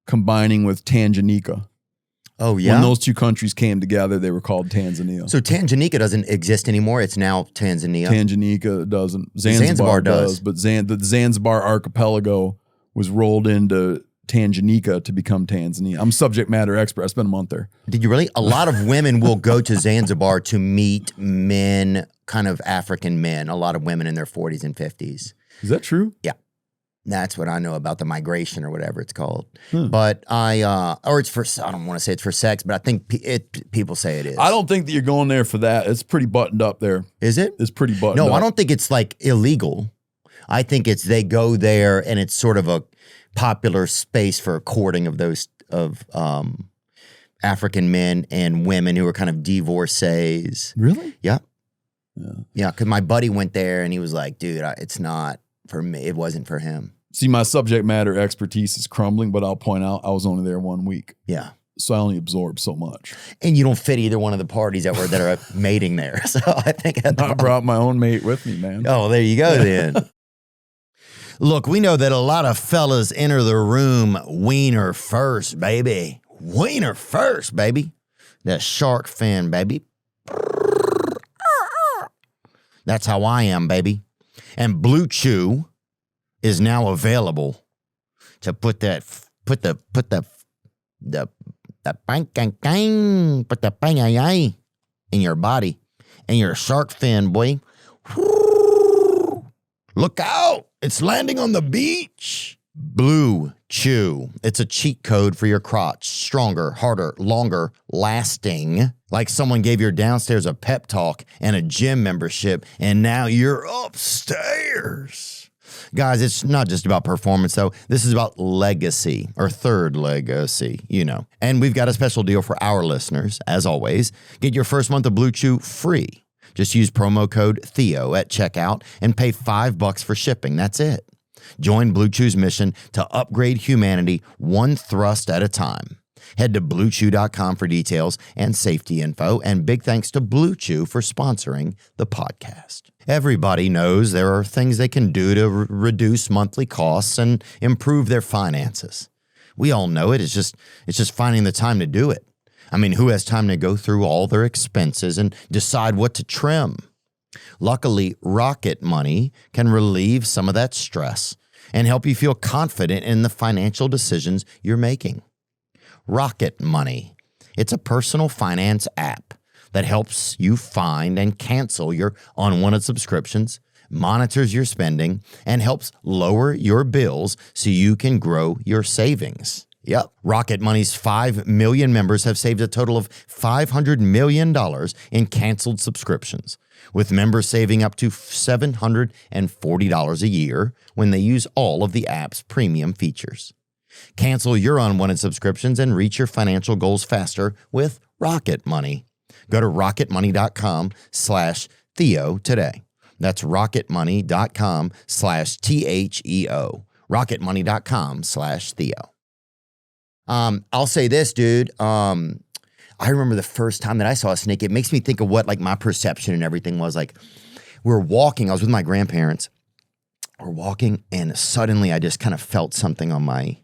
[SPEAKER 2] combining with Tanganyika.
[SPEAKER 1] Oh, yeah.
[SPEAKER 2] When those two countries came together, they were called Tanzania.
[SPEAKER 1] So Tanganyika doesn't exist anymore. It's now Tanzania.
[SPEAKER 2] Tanganyika doesn't.
[SPEAKER 1] Zanzibar
[SPEAKER 2] Zanzibar
[SPEAKER 1] does.
[SPEAKER 2] does, but the Zanzibar archipelago was rolled into Tanganyika to become Tanzania. I'm a subject matter expert. I spent a month there.
[SPEAKER 1] Did you really? A lot of women will go to Zanzibar to meet men, kind of African men, a lot of women in their 40s and 50s.
[SPEAKER 2] Is that true?
[SPEAKER 1] Yeah. That's what I know about the migration or whatever it's called. But or it's for, I don't want to say it's for sex, but I think people say it is.
[SPEAKER 2] I don't think that you're going there for that. It's pretty buttoned up there.
[SPEAKER 1] Is it?
[SPEAKER 2] It's pretty buttoned up.
[SPEAKER 1] No, I don't think it's like illegal. I think it's they go there and it's sort of a popular space for courting of those African men and women who are kind of divorcees.
[SPEAKER 2] Really?
[SPEAKER 1] Yeah. Yeah, because my buddy went there and he was like, dude, it's not for me. It wasn't for him.
[SPEAKER 2] See, my subject matter expertise is crumbling, but I'll point out I was only there 1 week.
[SPEAKER 1] Yeah.
[SPEAKER 2] So I only absorbed so much.
[SPEAKER 1] And you don't fit either one of the parties that are mating there. So I think
[SPEAKER 2] I brought my own mate with me, man.
[SPEAKER 1] Oh, there you go then. Look, we know that a lot of fellas enter the room wiener first, baby. Wiener first, baby. That shark fin, baby. That's how I am, baby. And Blue Chew is now available to put the bang in your body and your shark fin, boy. Look out! It's landing on the beach. Blue Chew. It's a cheat code for your crotch. Stronger, harder, longer, lasting. Like someone gave your downstairs a pep talk and a gym membership, and now you're upstairs. Guys, it's not just about performance, though. This is about legacy, or third legacy, you know. And we've got a special deal for our listeners, as always. Get your first month of Blue Chew free. Just use promo code Theo at checkout and pay $5 for shipping. That's it. Join Blue Chew's mission to upgrade humanity one thrust at a time. Head to BlueChew.com for details and safety info, and big thanks to Blue Chew for sponsoring the podcast. Everybody knows there are things they can do to reduce monthly costs and improve their finances. We all know it. It's just finding the time to do it. I mean, who has time to go through all their expenses and decide what to trim? Luckily, Rocket Money can relieve some of that stress and help you feel confident in the financial decisions you're making. Rocket Money. It's a personal finance app that helps you find and cancel your unwanted subscriptions, monitors your spending, and helps lower your bills so you can grow your savings. Yep. Rocket Money's 5 million members have saved a total of $500 million in canceled subscriptions, with members saving up to $740 a year when they use all of the app's premium features. Cancel your unwanted subscriptions and reach your financial goals faster with Rocket Money. Go to rocketmoney.com/Theo today. That's rocketmoney.com/THEO. rocketmoney.com/Theo. I'll say this, dude. I remember the first time that I saw a snake. It makes me think of what like my perception and everything was. Like, we're walking. I was with my grandparents. We're walking, and suddenly I just kind of felt something on my,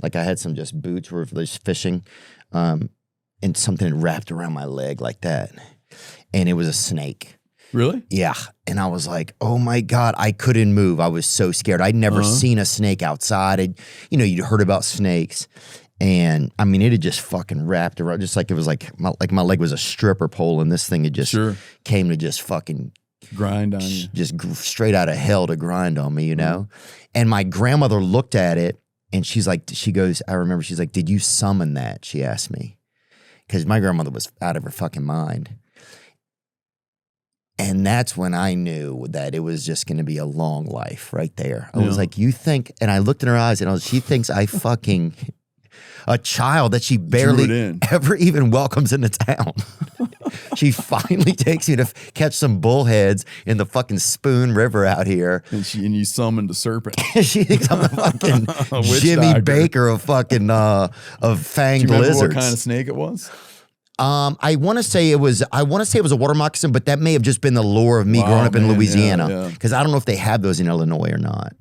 [SPEAKER 1] like I had some just boots were just fishing, and something wrapped around my leg like that, and it was a snake.
[SPEAKER 2] Really?
[SPEAKER 1] Yeah. And I was like, oh my God, I couldn't move. I was so scared. I'd never seen a snake outside. You'd heard about snakes. And I mean, it had just fucking wrapped around, just like it was like my leg was a stripper pole, and this thing had just came to just fucking
[SPEAKER 2] grind on you.
[SPEAKER 1] Just straight out of hell to grind on me, And my grandmother looked at it, and she's like, I remember she's like, did you summon that? She asked me. Because my grandmother was out of her fucking mind. And that's when I knew that it was just going to be a long life right there. I was like, you think, and I looked in her eyes, and she thinks I fucking, a child that she barely ever even welcomes into town. She finally takes me to catch some bullheads in the fucking Spoon River out here.
[SPEAKER 2] And you summoned a serpent.
[SPEAKER 1] She thinks I'm the fucking Jimmy Baker of fucking, of fanged
[SPEAKER 2] Do you remember
[SPEAKER 1] lizards.
[SPEAKER 2] what kind of snake it was?
[SPEAKER 1] I want to say it was a water moccasin, but that may have just been the lore of me growing up in Louisiana. Because I don't know if they have those in Illinois or not.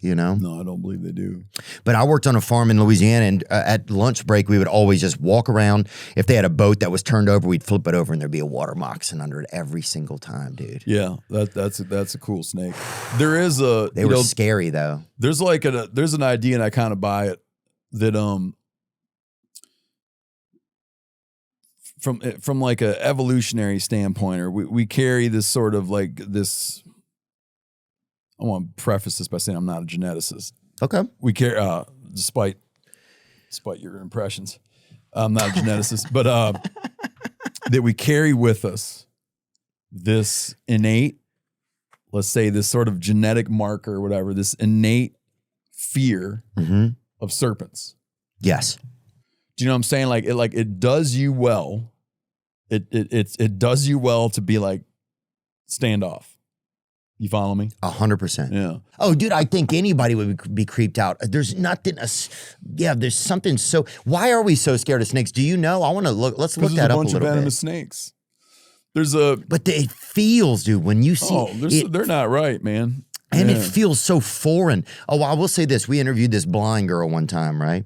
[SPEAKER 1] No,
[SPEAKER 2] I don't believe they do.
[SPEAKER 1] But I worked on a farm in Louisiana, and at lunch break, we would always just walk around. If they had a boat that was turned over, we'd flip it over, and there'd be a water moccasin under it every single time, dude.
[SPEAKER 2] Yeah, that's a cool snake. There is a
[SPEAKER 1] they were scary though.
[SPEAKER 2] There's like there's an idea, and I kind of buy it, that from like a evolutionary standpoint, or we carry this sort of like this. I want to preface this by saying I'm not a geneticist.
[SPEAKER 1] Okay.
[SPEAKER 2] We carry, despite your impressions, I'm not a geneticist, but that we carry with us this innate, let's say this sort of genetic marker or whatever, this innate fear of serpents.
[SPEAKER 1] Yes.
[SPEAKER 2] Do you know what I'm saying? Like it does you well. It does you well to be like standoff. You follow me?
[SPEAKER 1] 100%.
[SPEAKER 2] Yeah.
[SPEAKER 1] Oh, dude, I think anybody would be creeped out. There's nothing. There's something so. Why are we so scared of snakes? Do you know? I want to look. Let's look that up a little bit.
[SPEAKER 2] There's a bunch of venomous snakes.
[SPEAKER 1] But it feels, dude, when you see.
[SPEAKER 2] Oh, they're not right, man.
[SPEAKER 1] And it feels so foreign. Oh, I will say this: we interviewed this blind girl one time, right?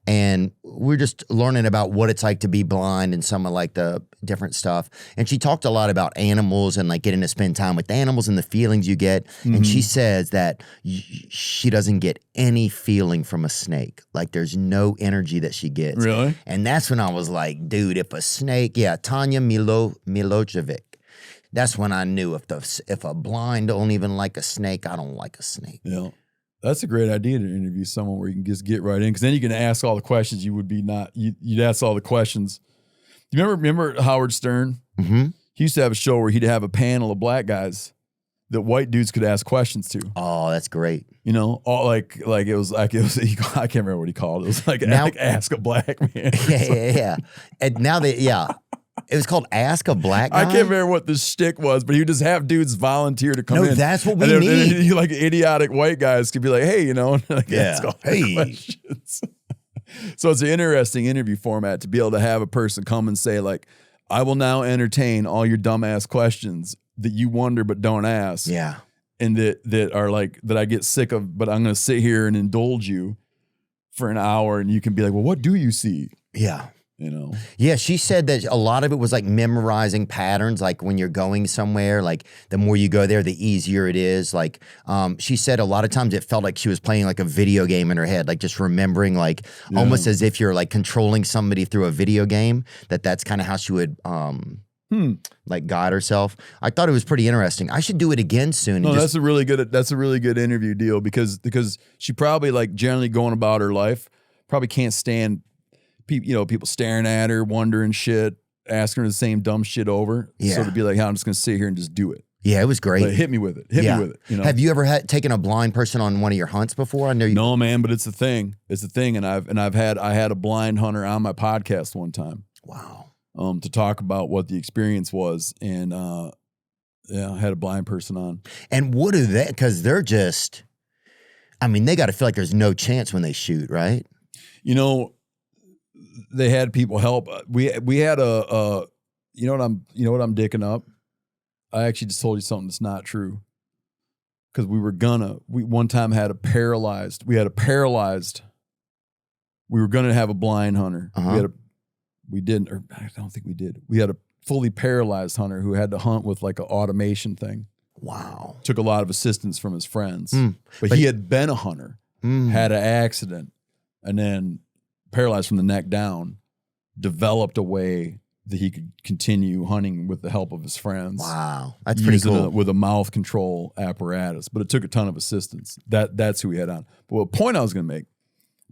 [SPEAKER 1] And we're just learning about what it's like to be blind and some of like the different stuff. And she talked a lot about animals and like getting to spend time with animals and the feelings you get. And she says that she doesn't get any feeling from a snake. Like there's no energy that she gets.
[SPEAKER 2] Really?
[SPEAKER 1] And that's when I was like, dude, if a snake, Tanya Milojevic. That's when I knew if a blind don't even like a snake, I don't like a snake.
[SPEAKER 2] Yeah. That's a great idea to interview someone where you can just get right in, because then you can ask all the questions you'd ask all the questions. You remember Howard Stern? Mm-hmm. He used to have a show where he'd have a panel of black guys that white dudes could ask questions to.
[SPEAKER 1] Oh, that's great.
[SPEAKER 2] All like it was I can't remember what he called it. It was like ask a black man.
[SPEAKER 1] Yeah. And now it was called Ask a Black Guy?
[SPEAKER 2] I can't remember what the shtick was, but he would just have dudes volunteer to come in.
[SPEAKER 1] No, that's what we need.
[SPEAKER 2] And like idiotic white guys could be like, hey, ask all the questions. So it's an interesting interview format to be able to have a person come and say, like, I will now entertain all your dumbass questions that you wonder but don't ask.
[SPEAKER 1] Yeah.
[SPEAKER 2] And that are like, that I get sick of, but I'm going to sit here and indulge you for an hour, and you can be like, well, what do you see?
[SPEAKER 1] Yeah.
[SPEAKER 2] Yeah,
[SPEAKER 1] she said that a lot of it was like memorizing patterns, like when you're going somewhere, like the more you go there, the easier it is. Like she said a lot of times it felt like she was playing like a video game in her head, like just remembering, like almost as if you're like controlling somebody through a video game, that's kind of how she would like guide herself. I thought it was pretty interesting. I should do it again soon.
[SPEAKER 2] No, that's a really good interview deal, because she probably like generally going about her life probably can't stand people staring at her, wondering shit, asking her the same dumb shit over.
[SPEAKER 1] Yeah.
[SPEAKER 2] So to be like, I'm just gonna sit here and just do it.
[SPEAKER 1] Yeah, it was great.
[SPEAKER 2] Like, hit me with it. Hit me with it. You know?
[SPEAKER 1] Have you ever taken a blind person on one of your hunts before? I know you.
[SPEAKER 2] No, man, but it's a thing. It's a thing, and I had a blind hunter on my podcast one time.
[SPEAKER 1] Wow.
[SPEAKER 2] To talk about what the experience was, and I had a blind person on.
[SPEAKER 1] And what do they? Because they're just. I mean, they got to feel like there's no chance when they shoot, right?
[SPEAKER 2] You know, they had people help. We had a you know what I'm dicking up. I actually just told you something that's not true. Because we one time we were gonna have a blind hunter. We didn't, or I don't think we did. We had a fully paralyzed hunter who had to hunt with like an automation thing.
[SPEAKER 1] Wow.
[SPEAKER 2] Took a lot of assistance from his friends. But he had been a hunter, had an accident, and then paralyzed from the neck down, developed a way that he could continue hunting with the help of his friends.
[SPEAKER 1] Wow. That's pretty cool.
[SPEAKER 2] With a mouth control apparatus. But it took a ton of assistance. That's who he had on. But the point I was going to make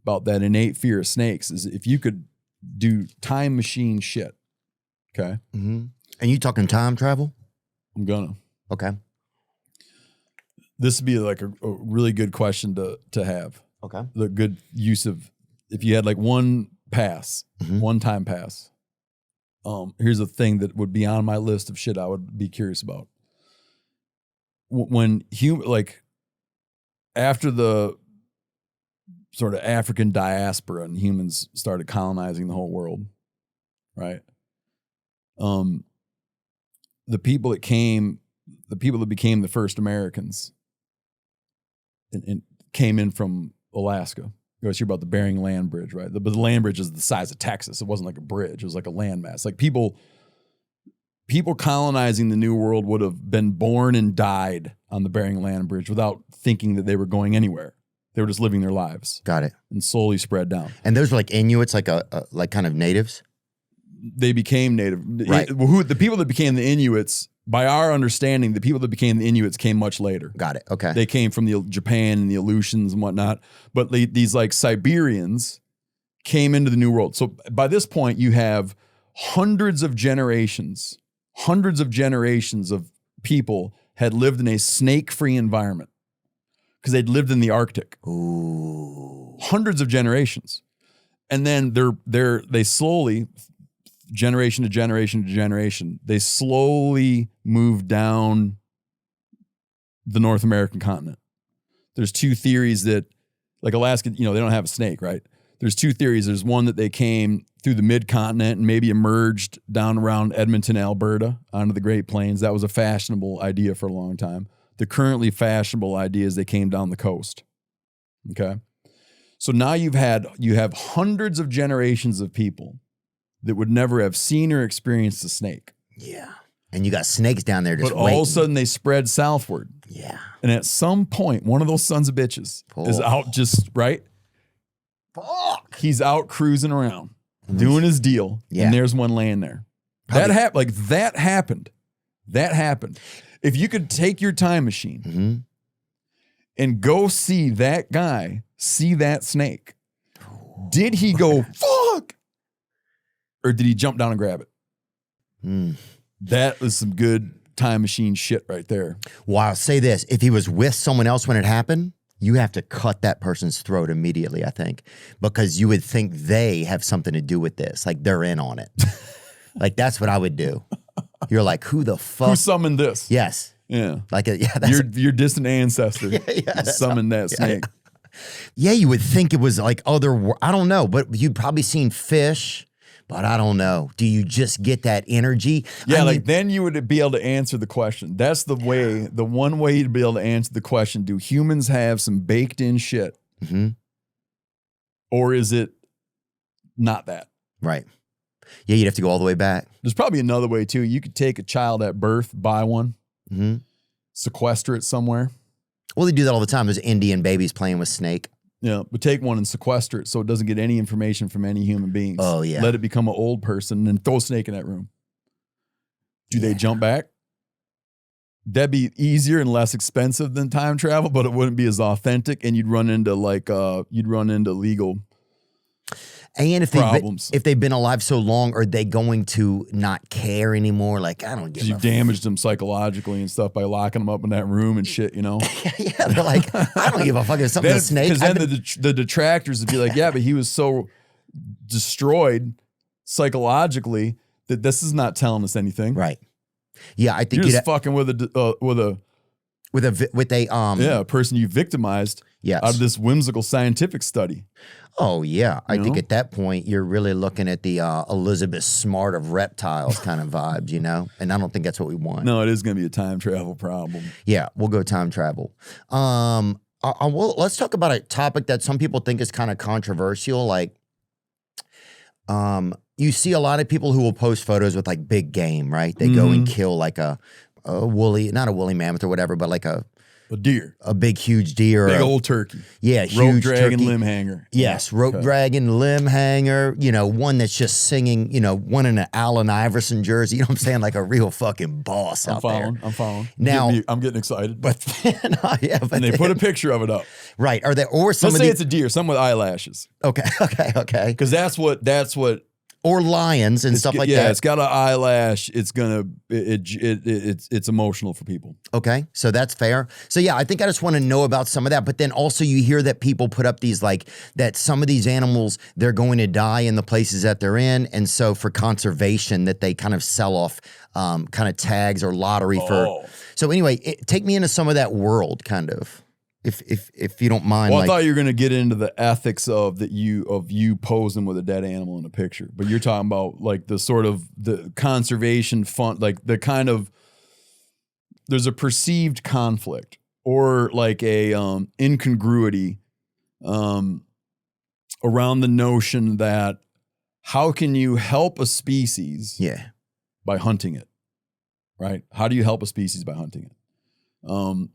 [SPEAKER 2] about that innate fear of snakes is if you could do time machine shit, okay?
[SPEAKER 1] Mm-hmm. And you talking time travel?
[SPEAKER 2] I'm gonna.
[SPEAKER 1] Okay.
[SPEAKER 2] This would be like a really good question to have.
[SPEAKER 1] Okay.
[SPEAKER 2] The good use of, if you had like one pass, one time pass. Here's a thing that would be on my list of shit I would be curious about. When after the sort of African diaspora and humans started colonizing the whole world, right? The people that became the first Americans and came in from Alaska. You always hear about the Bering Land Bridge, right? But the land bridge is the size of Texas. It wasn't like a bridge. It was like a landmass. Like people colonizing the New World would have been born and died on the Bering Land Bridge without thinking that they were going anywhere. They were just living their lives.
[SPEAKER 1] Got it.
[SPEAKER 2] And slowly spread down.
[SPEAKER 1] And those were like Inuits, like like kind of natives?
[SPEAKER 2] They became native.
[SPEAKER 1] Right.
[SPEAKER 2] The people that became the Inuits, by our understanding, the people that became the Inuits came much later.
[SPEAKER 1] Got it. Okay.
[SPEAKER 2] They came from Japan and the Aleutians and whatnot. But these like Siberians came into the New World. So by this point, you have hundreds of generations of people had lived in a snake-free environment because they'd lived in the Arctic.
[SPEAKER 1] Ooh.
[SPEAKER 2] Hundreds of generations. And then they slowly, generation to generation to generation, they slowly moved down the North American continent. There's two theories that, like Alaska, they don't have a snake, right? There's two theories. There's one that they came through the mid-continent and maybe emerged down around Edmonton, Alberta, onto the Great Plains. That was a fashionable idea for a long time. The currently fashionable idea is they came down the coast. Okay? So now you have hundreds of generations of people that would never have seen or experienced a snake.
[SPEAKER 1] Yeah. And you got snakes down there just
[SPEAKER 2] But all of a sudden they spread southward.
[SPEAKER 1] Yeah.
[SPEAKER 2] And at some point, one of those sons of bitches is out just, right?
[SPEAKER 1] Fuck.
[SPEAKER 2] He's out cruising around, doing his deal.
[SPEAKER 1] Yeah.
[SPEAKER 2] And there's one laying there. That happened. That happened. If you could take your time machine and go see that guy, see that snake, did he go, fuck? Or did he jump down and grab it? That was some good time machine shit right there.
[SPEAKER 1] Well, I'll say this. If he was with someone else when it happened, you have to cut that person's throat immediately, I think, because you would think they have something to do with this. Like they're in on it. Like that's what I would do. You're like, who the fuck?
[SPEAKER 2] Who summoned this?
[SPEAKER 1] Yes.
[SPEAKER 2] Yeah.
[SPEAKER 1] Like, that's
[SPEAKER 2] your distant ancestor summoned that snake.
[SPEAKER 1] Yeah, you would think it was like I don't know, but you'd probably seen fish. But I don't know. Do you just get that energy?
[SPEAKER 2] Yeah, then you would be able to answer the question. That's the way, the one way to be able to answer the question, do humans have some baked in shit? Or is it not that?
[SPEAKER 1] Right. Yeah, you'd have to go all the way back.
[SPEAKER 2] There's probably another way too. You could take a child at birth, buy one, sequester it somewhere.
[SPEAKER 1] Well, they do that all the time. There's Indian babies playing with snake.
[SPEAKER 2] Yeah, but take one and sequester it so it doesn't get any information from any human beings.
[SPEAKER 1] Oh, yeah.
[SPEAKER 2] Let it become an old person and then throw a snake in that room. Do they jump back? That'd be easier and less expensive than time travel, but it wouldn't be as authentic, and you'd run into legal
[SPEAKER 1] And
[SPEAKER 2] problems.
[SPEAKER 1] if they've been alive so long, are they going to not care anymore? Like, I don't give a
[SPEAKER 2] You damaged them psychologically and stuff by locking them up in that room and shit, you know?
[SPEAKER 1] Yeah, they're like, I don't give a fuck if something's a snake.
[SPEAKER 2] Because then the detractors would be like, yeah, but he was so destroyed psychologically that this is not telling us anything.
[SPEAKER 1] Right. Yeah, I think
[SPEAKER 2] you're just fucking with a person you victimized out of this whimsical scientific study.
[SPEAKER 1] Oh yeah, I think at that point you're really looking at the Elizabeth Smart of reptiles kind of vibes, you know. And I don't think that's what we want.
[SPEAKER 2] No, it is going to be a time travel problem.
[SPEAKER 1] Yeah, we'll go time travel. Let's talk about a topic that some people think is kind of controversial. Like, you see a lot of people who will post photos with like big game, right? They go and kill like a woolly, not a woolly mammoth or whatever, but like a
[SPEAKER 2] deer,
[SPEAKER 1] a big, huge deer.
[SPEAKER 2] Big old turkey.
[SPEAKER 1] Yeah,
[SPEAKER 2] huge dragon,
[SPEAKER 1] turkey.
[SPEAKER 2] limb hanger.
[SPEAKER 1] Yes, rope dragon, limb hanger, you know, one that's just singing, you know, one in an Allen Iverson jersey, you know what I'm saying? Like a real fucking boss out there.
[SPEAKER 2] I'm following.
[SPEAKER 1] Now,
[SPEAKER 2] I'm getting excited.
[SPEAKER 1] But then,
[SPEAKER 2] and they put a picture of it up.
[SPEAKER 1] Right. Are they, or some
[SPEAKER 2] Let's say it's a deer, some with eyelashes.
[SPEAKER 1] Okay.
[SPEAKER 2] Because that's what.
[SPEAKER 1] Or lions and stuff like that.
[SPEAKER 2] Yeah, it's got an eyelash. It's it's emotional for people.
[SPEAKER 1] Okay, so that's fair. So yeah, I think I just want to know about some of that. But then also you hear that people put up these like that some of these animals, they're going to die in the places that they're in. And so for conservation that they kind of sell off kind of tags or lottery for. So anyway, take me into some of that world kind of. If you don't mind.
[SPEAKER 2] Well, I thought you were going to get into the ethics of you posing with a dead animal in a picture, but you're talking about like the sort of the conservation fund, like the kind of there's a perceived conflict or like a incongruity around the notion that how can you help a species by hunting it, right? How do you help a species by hunting it?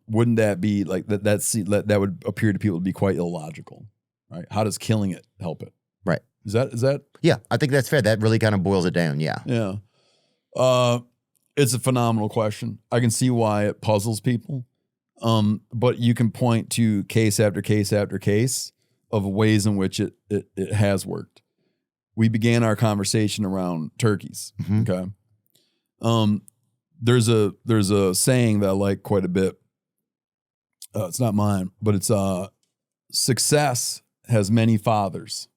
[SPEAKER 2] Wouldn't that be like that would appear to people to be quite illogical, right? How does killing it help it?
[SPEAKER 1] Right.
[SPEAKER 2] Is that?
[SPEAKER 1] Yeah, I think that's fair. That really kind of boils it down. Yeah.
[SPEAKER 2] Yeah. It's a phenomenal question. I can see why it puzzles people. But you can point to case after case after case of ways in which it has worked. We began our conversation around turkeys. Okay. There's a saying that I like quite a bit. It's not mine, but it's success has many fathers,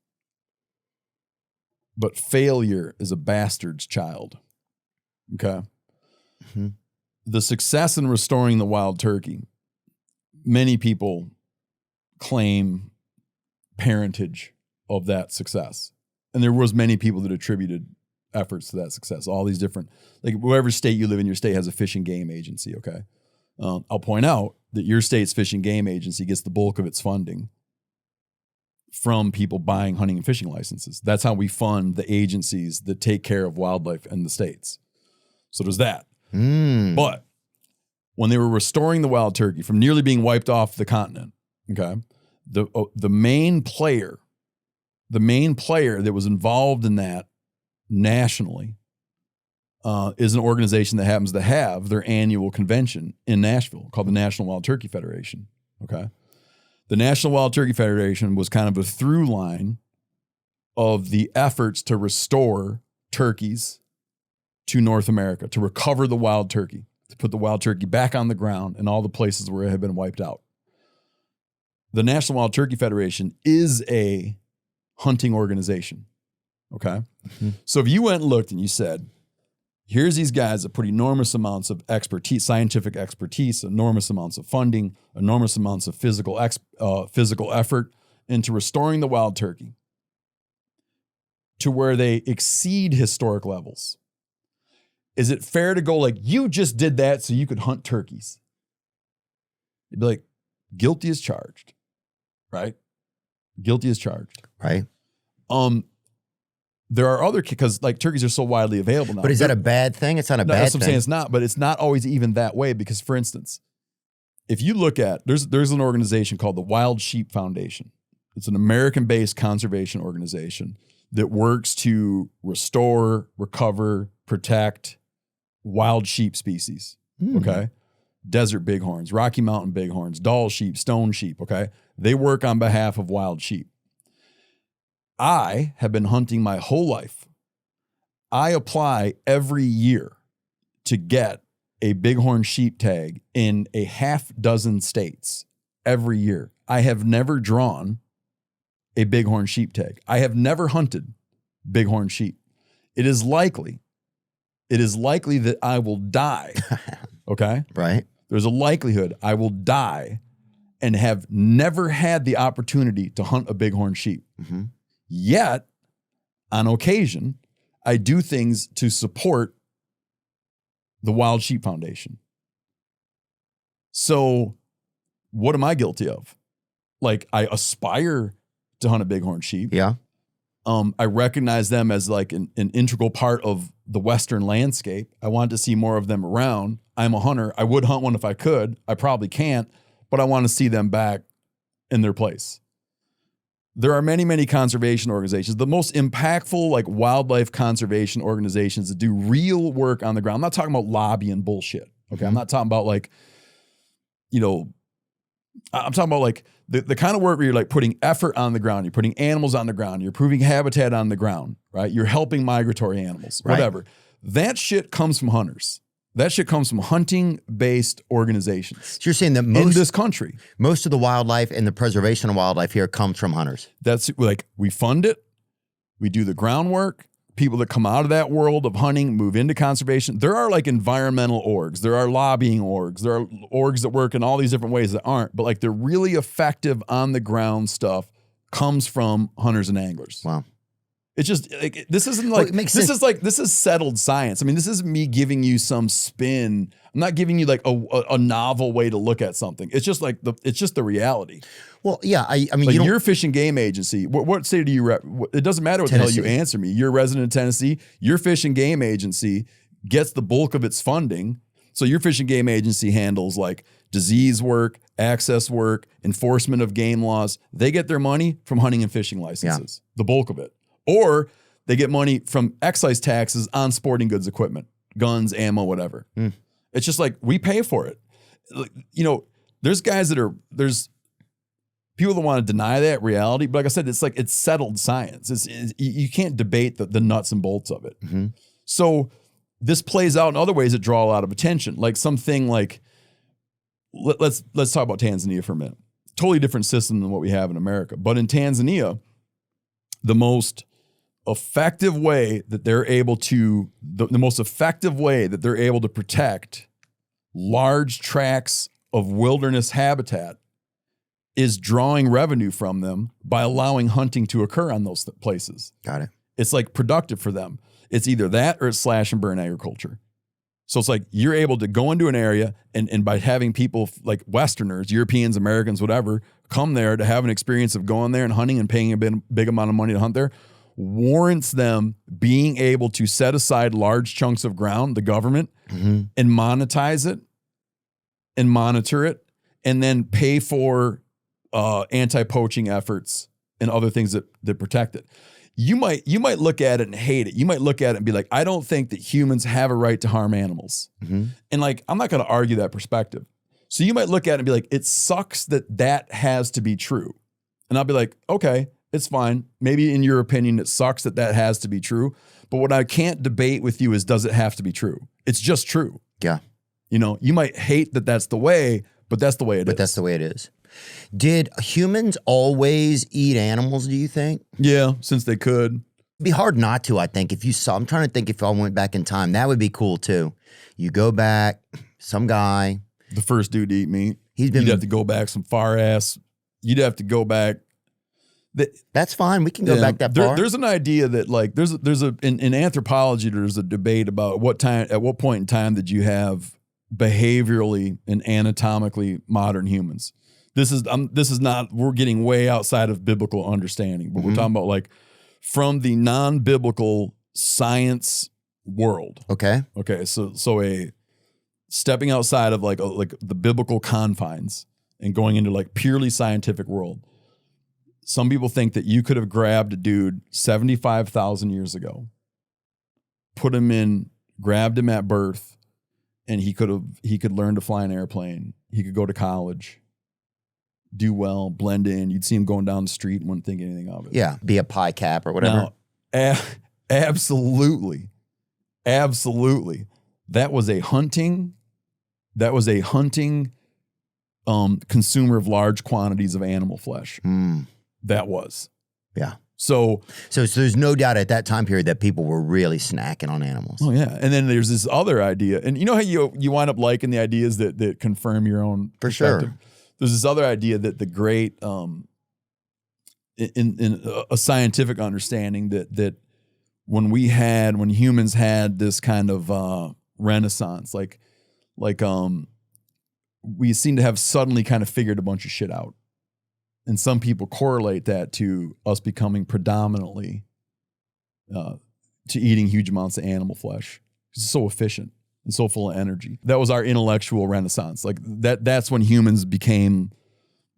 [SPEAKER 2] but failure is a bastard's child. Okay. The success in restoring the wild turkey, many people claim parentage of that success. And there was many people that attributed efforts to that success. All these different, like whatever state you live in, your state has a fish and game agency. Okay. I'll point out that your state's fish and game agency gets the bulk of its funding from people buying hunting and fishing licenses. That's how we fund the agencies that take care of wildlife in the states. So there's that. But when they were restoring the wild turkey from nearly being wiped off the continent, okay, the main player that was involved in that nationally is an organization that happens to have their annual convention in Nashville called the National Wild Turkey Federation. Okay. The National Wild Turkey Federation was kind of a through line of the efforts to restore turkeys to North America, to recover the wild turkey, to put the wild turkey back on the ground in all the places where it had been wiped out. The National Wild Turkey Federation is a hunting organization. Okay. So if you went and looked and you said, here's these guys that put enormous amounts of expertise, scientific expertise, enormous amounts of funding, enormous amounts of physical effort into restoring the wild turkey to where they exceed historic levels. Is it fair to go like, you just did that so you could hunt turkeys? You'd be like, guilty as charged, right? Guilty as charged.
[SPEAKER 1] Right.
[SPEAKER 2] There are other, because like turkeys are so widely available now.
[SPEAKER 1] But is that a bad thing? It's not a bad thing.
[SPEAKER 2] That's what I'm saying. It's not, but it's not always even that way because, for instance, if you look at, there's an organization called the Wild Sheep Foundation. It's an American-based conservation organization that works to restore, recover, protect wild sheep species. Okay. Desert bighorns, Rocky Mountain bighorns, Dall sheep, stone sheep. Okay. They work on behalf of wild sheep. I have been hunting my whole life. I apply every year to get a bighorn sheep tag in a half dozen states every year. I have never drawn a bighorn sheep tag. I have never hunted bighorn sheep. It is likely that I will die. Okay?
[SPEAKER 1] Right.
[SPEAKER 2] There's a likelihood I will die and have never had the opportunity to hunt a bighorn sheep.
[SPEAKER 1] Mm-hmm.
[SPEAKER 2] Yet, on occasion, I do things to support the Wild Sheep Foundation. So, what am I guilty of? Like, I aspire to hunt a bighorn sheep.
[SPEAKER 1] Yeah.
[SPEAKER 2] I recognize them as like an integral part of the Western landscape. I want to see more of them around. I'm a hunter. I would hunt one if I could. I probably can't, but I want to see them back in their place. There are many, many conservation organizations. The most impactful like wildlife conservation organizations that do real work on the ground. I'm not talking about lobbying bullshit. Okay.
[SPEAKER 1] Mm-hmm.
[SPEAKER 2] I'm not talking about like, I'm talking about like the kind of work where you're like putting effort on the ground, you're putting animals on the ground, you're improving habitat on the ground, right? You're helping migratory animals,
[SPEAKER 1] Right.
[SPEAKER 2] whatever. That shit comes from hunters. That shit comes from hunting-based organizations.
[SPEAKER 1] So you're saying that
[SPEAKER 2] in this country.
[SPEAKER 1] most of the wildlife and the preservation of wildlife here comes from hunters.
[SPEAKER 2] That's like, we fund it, we do the groundwork. People that come out of that world of hunting move into conservation. There are like environmental orgs. There are lobbying orgs. There are orgs that work in all these different ways that aren't. But like the really effective on the ground stuff comes from hunters and anglers.
[SPEAKER 1] Wow.
[SPEAKER 2] It's just like, this isn't like,
[SPEAKER 1] it makes
[SPEAKER 2] this
[SPEAKER 1] sense.
[SPEAKER 2] is like, this is settled science. I mean, this isn't me giving you some spin. I'm not giving you like a novel way to look at something. It's just like it's just the reality.
[SPEAKER 1] Well, yeah. I mean,
[SPEAKER 2] Like
[SPEAKER 1] you don't,
[SPEAKER 2] your Fish and Game Agency, what state do you rep? It doesn't matter what the hell you
[SPEAKER 1] Tennessee.
[SPEAKER 2] answer me. You're a resident of Tennessee. Your Fish and Game Agency gets the bulk of its funding. So your Fish and Game Agency handles like disease work, access work, enforcement of game laws. They get their money from hunting and fishing licenses, the bulk of it. Or they get money from excise taxes on sporting goods equipment, guns, ammo, whatever.
[SPEAKER 1] Mm.
[SPEAKER 2] It's just like we pay for it. There's guys there's people that want to deny that reality, but like I said, it's settled science. You can't debate the nuts and bolts of it.
[SPEAKER 1] Mm-hmm.
[SPEAKER 2] So this plays out in other ways that draw a lot of attention, like something like let's talk about Tanzania for a minute. Totally different system than what we have in America, but in Tanzania, the most effective way that they're able to protect large tracts of wilderness habitat is drawing revenue from them by allowing hunting to occur on those places.
[SPEAKER 1] got it.
[SPEAKER 2] It's like productive for them. It's either that or it's slash and burn agriculture. So it's like you're able to go into an area and by having people like Westerners, Europeans, Americans, whatever, come there to have an experience of going there and hunting and paying a big amount of money to hunt there, warrants them being able to set aside large chunks of ground, the government,
[SPEAKER 1] Mm-hmm.
[SPEAKER 2] and monetize it and monitor it and then pay for anti-poaching efforts and other things that protect it. You might look at it and hate it. You might look at it and be like, I don't think that humans have a right to harm animals.
[SPEAKER 1] Mm-hmm.
[SPEAKER 2] And like, I'm not going to argue that perspective. So you might look at it and be like, it sucks that has to be true. And I'll be like, okay, it's fine. Maybe in your opinion, it sucks that has to be true. But what I can't debate with you is, does it have to be true? It's just true.
[SPEAKER 1] Yeah.
[SPEAKER 2] You might hate that that's the way, but that's the way it is.
[SPEAKER 1] But that's the way it is. Did humans always eat animals, do you think?
[SPEAKER 2] Yeah, since they could.
[SPEAKER 1] It'd be hard not to, I think. I'm trying to think if I went back in time. That would be cool too. You go back, some guy.
[SPEAKER 2] The first dude to eat meat.
[SPEAKER 1] He's been.
[SPEAKER 2] You'd have to go back some far ass. You'd have to go back.
[SPEAKER 1] That's fine. We can go back that far.
[SPEAKER 2] There's an idea that like in anthropology there's a debate about at what point in time did you have behaviorally and anatomically modern humans. This is not, we're getting way outside of biblical understanding, but we're talking about like from the non-biblical science world.
[SPEAKER 1] Okay.
[SPEAKER 2] Okay, so a stepping outside of like the biblical confines and going into like purely scientific world. Some people think that you could have grabbed a dude 75,000 years ago, grabbed him at birth, and he could learn to fly an airplane. He could go to college, do well, blend in. You'd see them going down the street and wouldn't think anything of it.
[SPEAKER 1] Yeah, be a pie cap or whatever.
[SPEAKER 2] Now, absolutely. That was a hunting consumer of large quantities of animal flesh. That was.
[SPEAKER 1] Yeah.
[SPEAKER 2] So
[SPEAKER 1] there's no doubt at that time period that people were really snacking on animals.
[SPEAKER 2] Oh yeah. And then there's this other idea. And you know how you wind up liking the ideas that confirm your own
[SPEAKER 1] For
[SPEAKER 2] perspective?
[SPEAKER 1] sure.
[SPEAKER 2] There's this other idea that the great in a scientific understanding that when humans had this kind of renaissance, like we seem to have suddenly kind of figured a bunch of shit out. And some people correlate that to us becoming predominantly to eating huge amounts of animal flesh. It's so efficient and so full of energy. That was our intellectual renaissance. Like that's when humans became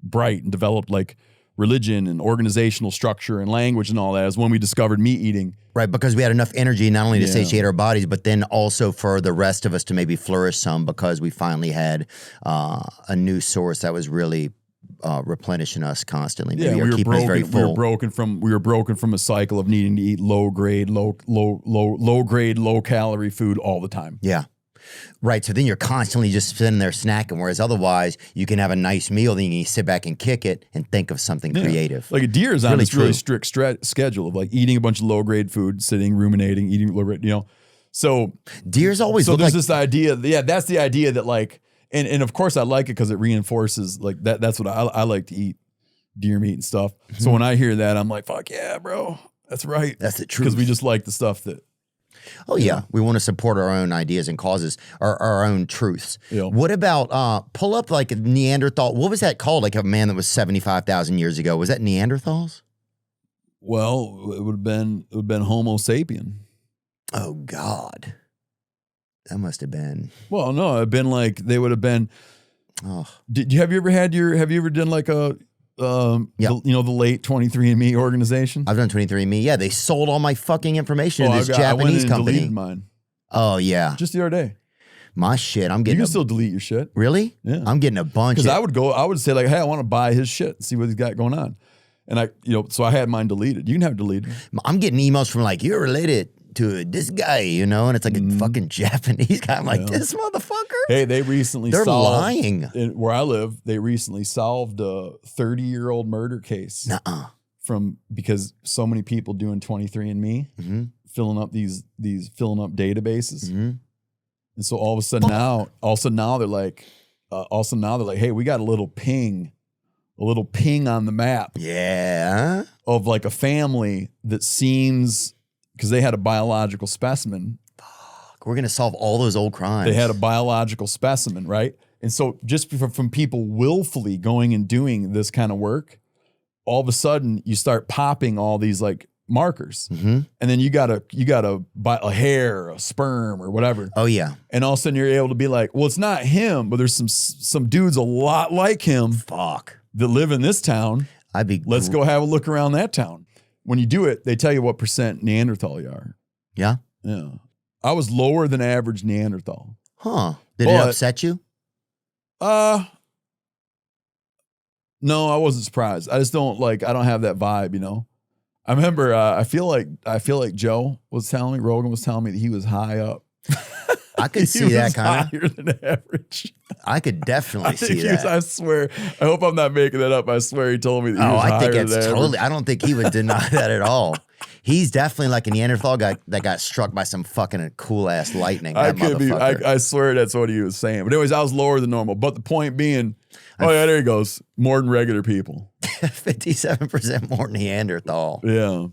[SPEAKER 2] bright and developed like religion and organizational structure and language and all that, is when we discovered meat eating.
[SPEAKER 1] Right, because we had enough energy not only to satiate our bodies, but then also for the rest of us to maybe flourish some, because we finally had a new source that was really replenishing us constantly.
[SPEAKER 2] Yeah, we were broken from a cycle of needing to eat low grade, low calorie food all the time.
[SPEAKER 1] Yeah. Right. So then you're constantly just sitting there snacking, whereas otherwise you can have a nice meal, then you can sit back and kick it and think of something creative.
[SPEAKER 2] Like a deer is on this really strict schedule of like eating a bunch of low grade food, sitting, ruminating, eating low grade, So
[SPEAKER 1] deer's always
[SPEAKER 2] so there's this idea. Yeah, that's the idea that like, and of course I like it because it reinforces like that. That's what I like to eat, deer meat and stuff. Mm-hmm. So when I hear that, I'm like, fuck yeah, bro, that's right.
[SPEAKER 1] That's the truth.
[SPEAKER 2] Because we just like the stuff that.
[SPEAKER 1] Oh, yeah. We want to support our own ideas and causes, our own truths.
[SPEAKER 2] Yeah.
[SPEAKER 1] What about pull up like a Neanderthal? What was that called? Like a man that was 75,000 years ago. Was that Neanderthals?
[SPEAKER 2] Well, it would have been Homo sapien.
[SPEAKER 1] Oh, God. That must have been.
[SPEAKER 2] Well, no, it'd been like they would have been.
[SPEAKER 1] Oh.
[SPEAKER 2] Have you ever done like a the late 23andMe organization?
[SPEAKER 1] I've done 23andMe. Yeah, they sold all my fucking information to this Japanese company.
[SPEAKER 2] Deleted mine.
[SPEAKER 1] Oh yeah,
[SPEAKER 2] just the other day.
[SPEAKER 1] My shit, I'm getting.
[SPEAKER 2] You can still delete your shit.
[SPEAKER 1] Really?
[SPEAKER 2] Yeah,
[SPEAKER 1] I'm getting a bunch.
[SPEAKER 2] Because I would say like, hey, I want to buy his shit and see what he's got going on, and so I had mine deleted. You can have it deleted.
[SPEAKER 1] I'm getting emails from like, you're related to this guy, and it's like a fucking Japanese guy. I'm like, this motherfucker.
[SPEAKER 2] Hey, they're
[SPEAKER 1] lying.
[SPEAKER 2] Where I live, they recently solved a 30-year-old murder case. Because so many people doing 23andMe, filling up these databases, and so all of a sudden now they're like, hey, we got a little ping on the map, of like a family that seems. Because they had a biological specimen.
[SPEAKER 1] Fuck, we're going to solve all those old crimes.
[SPEAKER 2] They had a biological specimen, right? And so just from people willfully going and doing this kind of work, all of a sudden you start popping all these like markers. And then you gotta buy a hair, a sperm or whatever.
[SPEAKER 1] Oh yeah.
[SPEAKER 2] And all of a sudden you're able to be like, well, it's not him, but there's some dudes a lot like him.
[SPEAKER 1] Fuck.
[SPEAKER 2] That live in this town. Let's go have a look around that town. When you do it, they tell you what % Neanderthal you are.
[SPEAKER 1] Yeah?
[SPEAKER 2] Yeah. I was lower than average Neanderthal.
[SPEAKER 1] Huh. Did it upset you?
[SPEAKER 2] No, I wasn't surprised. I just don't I don't have that vibe, I remember, I feel like Rogan was telling me that he was high up.
[SPEAKER 1] I could see that kind of
[SPEAKER 2] higher than average.
[SPEAKER 1] I could definitely see that.
[SPEAKER 2] I swear. I hope I'm not making that up. I swear he told me that he was higher than average.
[SPEAKER 1] I don't think he would deny that at all. He's definitely like a Neanderthal guy that got struck by some fucking cool ass lightning.
[SPEAKER 2] I swear that's what he was saying. But anyways, I was lower than normal. But the point being, there he goes. More than regular people.
[SPEAKER 1] 57% more Neanderthal.
[SPEAKER 2] Yeah.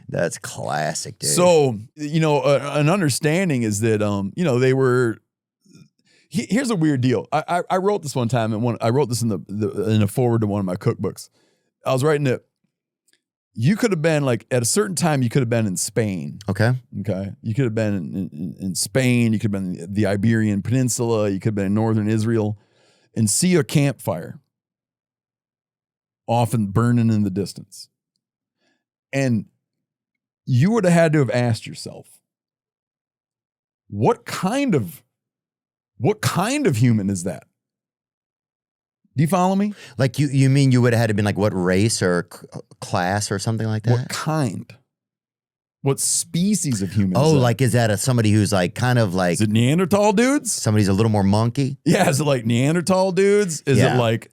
[SPEAKER 1] That's classic, dude. So,
[SPEAKER 2] an understanding is that, they were. Here's a weird deal. I wrote this one time, and I wrote this in a forward to one of my cookbooks. I was writing it. You could have been at a certain time. You could have been in Spain.
[SPEAKER 1] Okay.
[SPEAKER 2] You could have been in Spain. You could have been in the Iberian Peninsula. You could have been in northern Israel, and see a campfire, often burning in the distance, and you would have had to have asked yourself, what kind of human is that? Do you follow me?
[SPEAKER 1] Like you mean you would have had to been like what race or class or something like that?
[SPEAKER 2] What kind? What species of human?
[SPEAKER 1] Oh, like is that somebody who's like kind of like
[SPEAKER 2] is it Neanderthal dudes?
[SPEAKER 1] Somebody's a little more monkey.
[SPEAKER 2] Yeah, is it like Neanderthal dudes? Is it like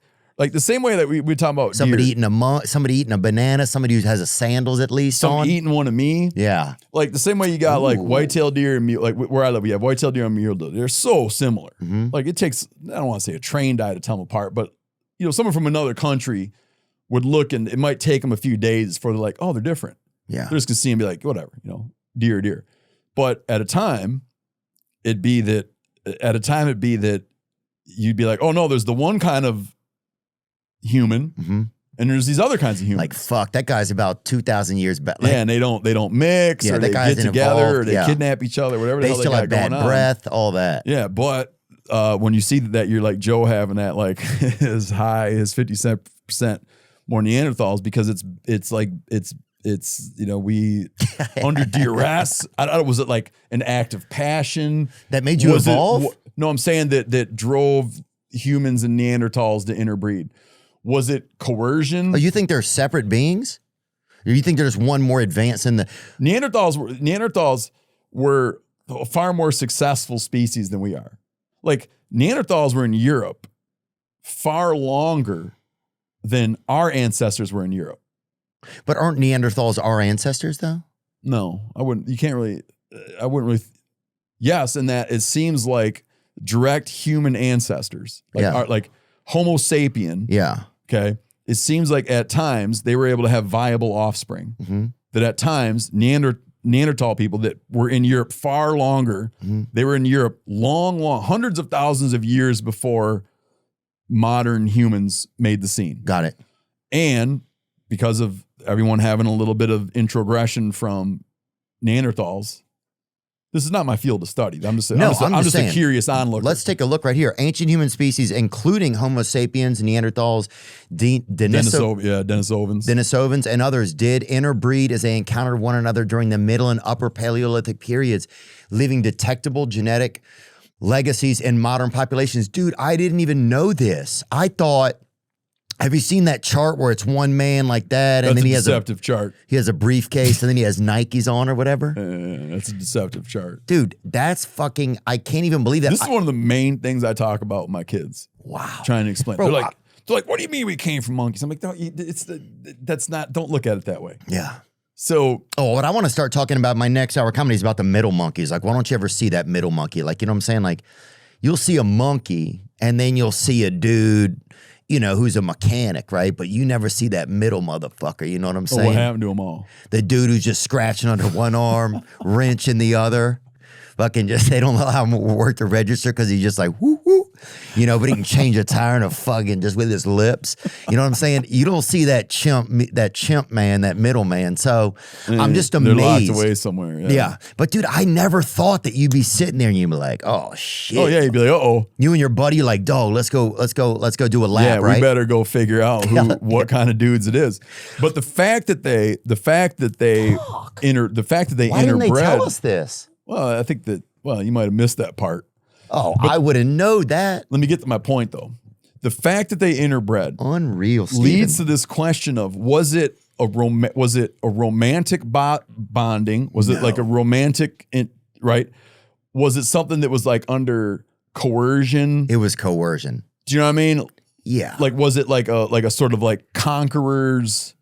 [SPEAKER 2] the same way that we talk about
[SPEAKER 1] somebody
[SPEAKER 2] deer.
[SPEAKER 1] somebody eating a banana, somebody who has a sandals at least
[SPEAKER 2] Somebody
[SPEAKER 1] on
[SPEAKER 2] eating one of me.
[SPEAKER 1] Yeah,
[SPEAKER 2] like the same way you got like white-tailed deer and like where I live, we have white-tailed deer and mule deer. They're so similar. Like it takes, I don't want to say a trained eye to tell them apart, but someone from another country would look and it might take them a few days for they're like, oh, they're different.
[SPEAKER 1] Yeah,
[SPEAKER 2] they're just gonna see and be like, whatever, deer. But at a time, it'd be that you'd be like, oh no, there's the one kind of human, and there's these other kinds of humans.
[SPEAKER 1] Like fuck, that guy's about 2,000 years back.
[SPEAKER 2] Like, and they don't mix, or they get together, or they kidnap each other, whatever.
[SPEAKER 1] They still have bad breath, all that.
[SPEAKER 2] Yeah, but when you see that you're like Joe having that like as high as 50% more Neanderthals because it's we under duress. I don't know, was it like an act of passion
[SPEAKER 1] that made you evolve?
[SPEAKER 2] No, I'm saying that drove humans and Neanderthals to interbreed. Was it coercion?
[SPEAKER 1] Oh, you think they're separate beings? Or you think there's one more advanced in the
[SPEAKER 2] Neanderthals were a far more successful species than we are. Like Neanderthals were in Europe far longer than our ancestors were in Europe.
[SPEAKER 1] But aren't Neanderthals our ancestors though?
[SPEAKER 2] No, I wouldn't. You can't really. I wouldn't really. Yes, in that it seems like direct human ancestors, like Homo sapien.
[SPEAKER 1] Yeah.
[SPEAKER 2] Okay. It seems like at times they were able to have viable offspring. That at times Neanderthal people that were in Europe far longer. They were in Europe long, hundreds of thousands of years before modern humans made the scene.
[SPEAKER 1] Got it.
[SPEAKER 2] And because of everyone having a little bit of introgression from Neanderthals, this is not my field of study. I'm just a curious onlooker.
[SPEAKER 1] Let's take a look right here. Ancient human species, including Homo sapiens, Neanderthals, Denisovans, and others, did interbreed as they encountered one another during the Middle and Upper Paleolithic periods, leaving detectable genetic legacies in modern populations. Dude, I didn't even know this. I thought. Have you seen that chart where it's one man like that, and then he has
[SPEAKER 2] deceptive chart.
[SPEAKER 1] He has a briefcase, and then he has Nikes on or whatever.
[SPEAKER 2] That's a deceptive chart,
[SPEAKER 1] dude. That's fucking. I can't even believe that.
[SPEAKER 2] This is one of the main things I talk about with my kids.
[SPEAKER 1] Wow,
[SPEAKER 2] trying to explain. Bro, they're like, what do you mean we came from monkeys? I'm like, no, that's not. Don't look at it that way.
[SPEAKER 1] Yeah.
[SPEAKER 2] So,
[SPEAKER 1] what I want to start talking about my next hour comedy is about the middle monkeys. Like, why don't you ever see that middle monkey? Like, you know what I'm saying? Like, you'll see a monkey, and then you'll see a dude. Who's a mechanic, right? But you never see that middle motherfucker. You know what I'm saying?
[SPEAKER 2] What happened to them all?
[SPEAKER 1] The dude who's just scratching under one arm, wrench in the other. Fucking they don't allow him to work the register because he's just like, whoo, whoo. But he can change a tire in a fucking just with his lips. You know what I'm saying? You don't see that chimp man, that middle man. So I'm just amazed.
[SPEAKER 2] They're locked away somewhere.
[SPEAKER 1] Yeah. But dude, I never thought that you'd be sitting there and you'd be like, oh shit.
[SPEAKER 2] Oh yeah, you'd be like, uh-oh.
[SPEAKER 1] You and your buddy like, dog, let's go do a lap, right?
[SPEAKER 2] We better go figure out what kind of dudes it is. But the fact that they interbred.
[SPEAKER 1] Why didn't they tell us this?
[SPEAKER 2] Well, I think that, you might have missed that part.
[SPEAKER 1] Oh, I would have known that.
[SPEAKER 2] Let me get to my point, though. The fact that they interbred
[SPEAKER 1] unreal
[SPEAKER 2] leads to this question of, was it a romantic bonding? Was it like a romantic, right? Was it something that was like under coercion?
[SPEAKER 1] It was coercion.
[SPEAKER 2] Do you know what I mean?
[SPEAKER 1] Yeah.
[SPEAKER 2] Like, was it like a sort of like conqueror's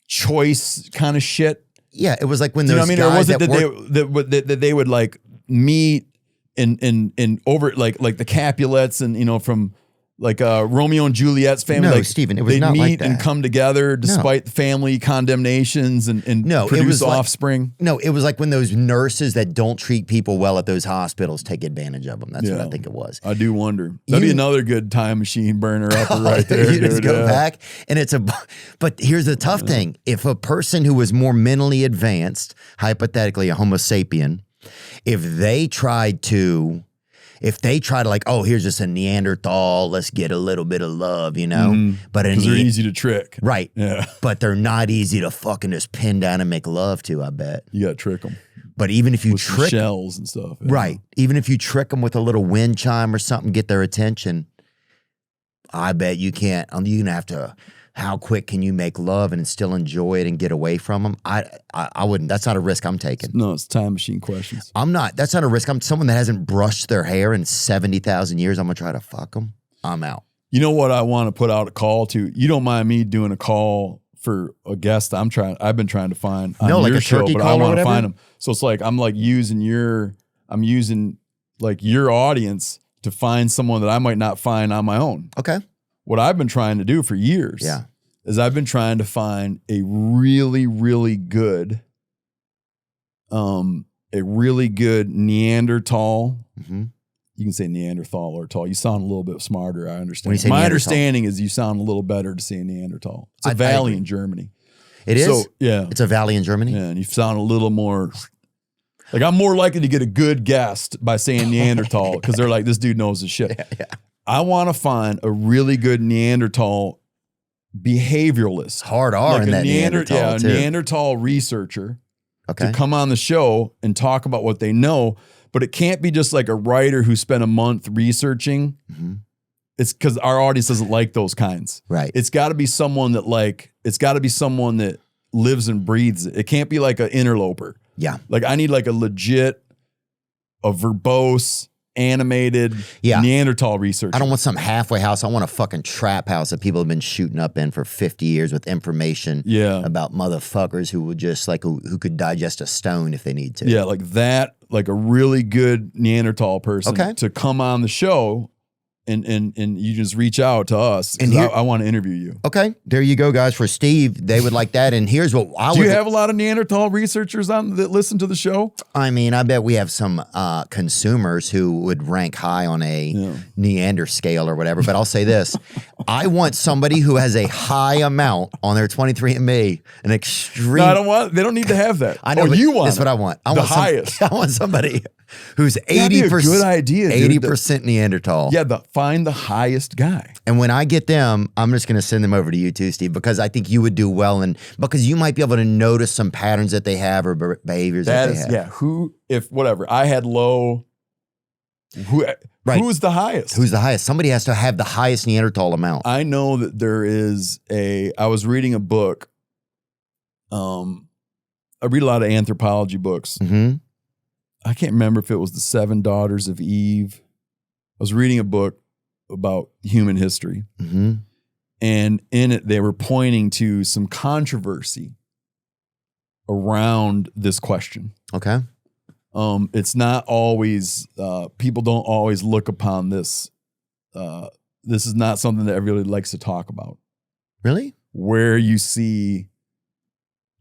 [SPEAKER 2] choice kind of shit?
[SPEAKER 1] Yeah, it was like when those guys
[SPEAKER 2] or was it that they would like meet in over like the Capulets and from like Romeo and Juliet's family.
[SPEAKER 1] No,
[SPEAKER 2] like,
[SPEAKER 1] Stephen, it was
[SPEAKER 2] they'd
[SPEAKER 1] not
[SPEAKER 2] meet
[SPEAKER 1] like that.
[SPEAKER 2] and come together despite family condemnations and produce offspring.
[SPEAKER 1] No, it was like when those nurses that don't treat people well at those hospitals take advantage of them. That's what I think it was.
[SPEAKER 2] I do wonder. That'd be another good time machine burner upper right there.
[SPEAKER 1] You just go back and but here's the tough thing. If a person who was more mentally advanced, hypothetically a Homo sapien, if they tried to like, oh, here's just a Neanderthal, let's get a little bit of love, but
[SPEAKER 2] because they're easy to trick,
[SPEAKER 1] right?
[SPEAKER 2] Yeah,
[SPEAKER 1] but they're not easy to fucking just pin down and make love to. I bet
[SPEAKER 2] you got to trick them.
[SPEAKER 1] But even if you
[SPEAKER 2] with
[SPEAKER 1] trick
[SPEAKER 2] shells and stuff,
[SPEAKER 1] right? Even if you trick them with a little wind chime or something, get their attention. I bet you can't. You're going to have to, how quick can you make love and still enjoy it and get away from them? I wouldn't. That's not a risk I'm taking.
[SPEAKER 2] No, it's time machine questions.
[SPEAKER 1] I'm not. That's not a risk. I'm someone that hasn't brushed their hair in 70,000 years. I'm going to try to fuck them. I'm out.
[SPEAKER 2] You know what I want to put out a call to? You don't mind me doing a call for a guest I've been trying to find on
[SPEAKER 1] like
[SPEAKER 2] your
[SPEAKER 1] a
[SPEAKER 2] show,
[SPEAKER 1] turkey
[SPEAKER 2] but
[SPEAKER 1] call
[SPEAKER 2] I
[SPEAKER 1] or
[SPEAKER 2] want to
[SPEAKER 1] whatever?
[SPEAKER 2] find them. So it's like I'm using your audience to find someone that I might not find on my own.
[SPEAKER 1] Okay.
[SPEAKER 2] What I've been trying to do for years is I've been trying to find a really, really good Neanderthal.
[SPEAKER 1] Mm-hmm.
[SPEAKER 2] You can say Neanderthal or tall. You sound a little bit smarter. I understand.
[SPEAKER 1] When you say
[SPEAKER 2] My
[SPEAKER 1] Neanderthal.
[SPEAKER 2] understanding is you sound a little better to say Neanderthal. It's a
[SPEAKER 1] I
[SPEAKER 2] valley
[SPEAKER 1] agree.
[SPEAKER 2] in Germany.
[SPEAKER 1] It is?
[SPEAKER 2] So, yeah.
[SPEAKER 1] It's a valley in Germany?
[SPEAKER 2] Yeah, and you sound a little more like I'm more likely to get a good guest by saying Neanderthal because they're like, this dude knows his shit.
[SPEAKER 1] Yeah.
[SPEAKER 2] I want to find a really good Neanderthal behavioralist.
[SPEAKER 1] Hard R in that Neanderthal,
[SPEAKER 2] a
[SPEAKER 1] too.
[SPEAKER 2] Neanderthal researcher
[SPEAKER 1] Okay.
[SPEAKER 2] to come on the show and talk about what they know. But it can't be just like a writer who spent a month researching.
[SPEAKER 1] Mm-hmm.
[SPEAKER 2] It's because our audience doesn't like those kinds.
[SPEAKER 1] Right.
[SPEAKER 2] It's got to be someone that lives and breathes it. It can't be like an interloper.
[SPEAKER 1] Yeah.
[SPEAKER 2] Like I need like a legit, a verbose, animated Neanderthal researcher.
[SPEAKER 1] I don't want some halfway house. I want a fucking trap house that people have been shooting up in for 50 years with information about motherfuckers who would just like, who could digest a stone if they need to.
[SPEAKER 2] Yeah, like that, like a really good Neanderthal person to come on the show and you just reach out to us because I want to interview you.
[SPEAKER 1] Okay, there you go, guys. For Steve, they would like that. And here's what I would.
[SPEAKER 2] Do you have a lot of Neanderthal researchers on that listen to the show?
[SPEAKER 1] I mean, I bet we have some consumers who would rank high on a Neander scale or whatever. But I'll say this. I want somebody who has a high amount on their 23andMe, an extreme.
[SPEAKER 2] No, I don't want, they don't need to have that.
[SPEAKER 1] I know,
[SPEAKER 2] but you want
[SPEAKER 1] That's what I want. I want
[SPEAKER 2] highest.
[SPEAKER 1] I want somebody who's
[SPEAKER 2] That'd be
[SPEAKER 1] 80%.
[SPEAKER 2] a good idea, dude.
[SPEAKER 1] 80% Neanderthal.
[SPEAKER 2] Yeah, find the highest guy.
[SPEAKER 1] And when I get them, I'm just going to send them over to you too, Steve, because I think you would do well, and because you might be able to notice some patterns that they have or behaviors that they have.
[SPEAKER 2] Yeah, I had low. Who's the highest?
[SPEAKER 1] Who's the highest? Somebody has to have the highest Neanderthal amount.
[SPEAKER 2] I know that there is I was reading a book. I read a lot of anthropology books.
[SPEAKER 1] Mm-hmm.
[SPEAKER 2] I can't remember if it was the 7 Daughters of Eve. I was reading a book about human history.
[SPEAKER 1] Mm-hmm.
[SPEAKER 2] And in it, they were pointing to some controversy around this question.
[SPEAKER 1] Okay.
[SPEAKER 2] It's not always, people don't always look upon this. This is not something that everybody likes to talk about.
[SPEAKER 1] Really?
[SPEAKER 2] Where you see,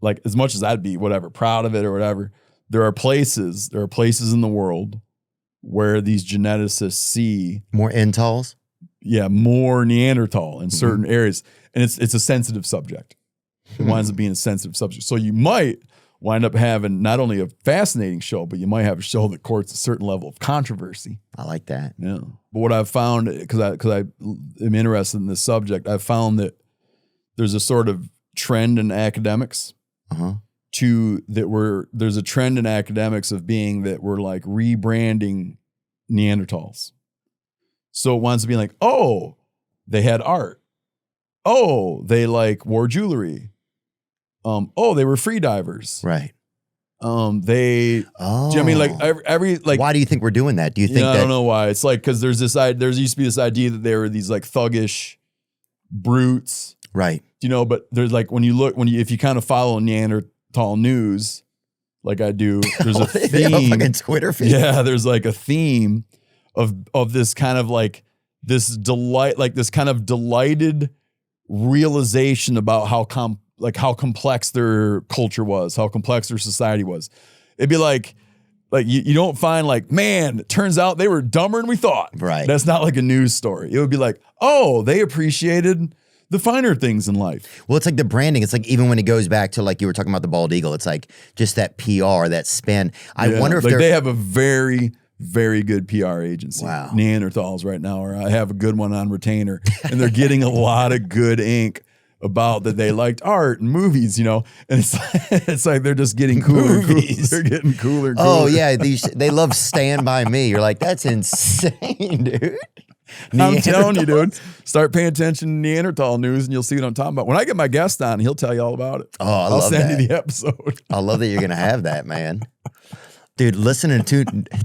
[SPEAKER 2] like, as much as I'd be proud of it or whatever, there are places in the world where these geneticists see
[SPEAKER 1] more Intals.
[SPEAKER 2] Yeah, more Neanderthal in certain areas. And it's a sensitive subject. It winds up being a sensitive subject. So you might wind up having not only a fascinating show, but you might have a show that courts a certain level of controversy.
[SPEAKER 1] I like that.
[SPEAKER 2] Yeah. But what I've found, because I am interested in this subject, I've found that there's a sort of trend in academics there's a trend in academics of being that we're like rebranding Neanderthals. So it winds up being like, oh, they had art. Oh, they like wore jewelry. Oh, they were free divers.
[SPEAKER 1] Right.
[SPEAKER 2] Do you know what I mean? Like every like.
[SPEAKER 1] Why do you think we're doing that? Do you think that?
[SPEAKER 2] I don't know why. It's like because there used to be this idea that they were these like thuggish brutes.
[SPEAKER 1] Right.
[SPEAKER 2] You know, but there's like if you kind of follow Neanderthal news, like I do, there's a theme.
[SPEAKER 1] They have a fucking Twitter feed.
[SPEAKER 2] Yeah, there's like a theme of this kind of like this delight, like this kind of delighted realization about how complex their culture was, how complex their society was. It'd be like you don't find like, man, it turns out they were dumber than we thought.
[SPEAKER 1] Right.
[SPEAKER 2] That's not like a news story. It would be like, oh, they appreciated the finer things in life.
[SPEAKER 1] Well, it's like the branding. It's like even when it goes back to like you were talking about the bald eagle, it's like just that PR, that spin. I wonder if
[SPEAKER 2] they have a very, very good PR agency.
[SPEAKER 1] Wow.
[SPEAKER 2] Neanderthals right now, or I have a good one on retainer, and they're getting a lot of good ink about that they liked art and movies, you know, and it's like they're just getting cooler and cooler. They're getting cooler and cooler.
[SPEAKER 1] Oh yeah, they love Stand By Me. You're like, that's insane, dude.
[SPEAKER 2] I'm telling you, dude. Start paying attention to Neanderthal news, and you'll see what I'm talking about. When I get my guest on, he'll tell you all about it.
[SPEAKER 1] Oh, I'll
[SPEAKER 2] I'll
[SPEAKER 1] love
[SPEAKER 2] send
[SPEAKER 1] that.
[SPEAKER 2] you the episode.
[SPEAKER 1] I love that you're gonna have that, man. Dude,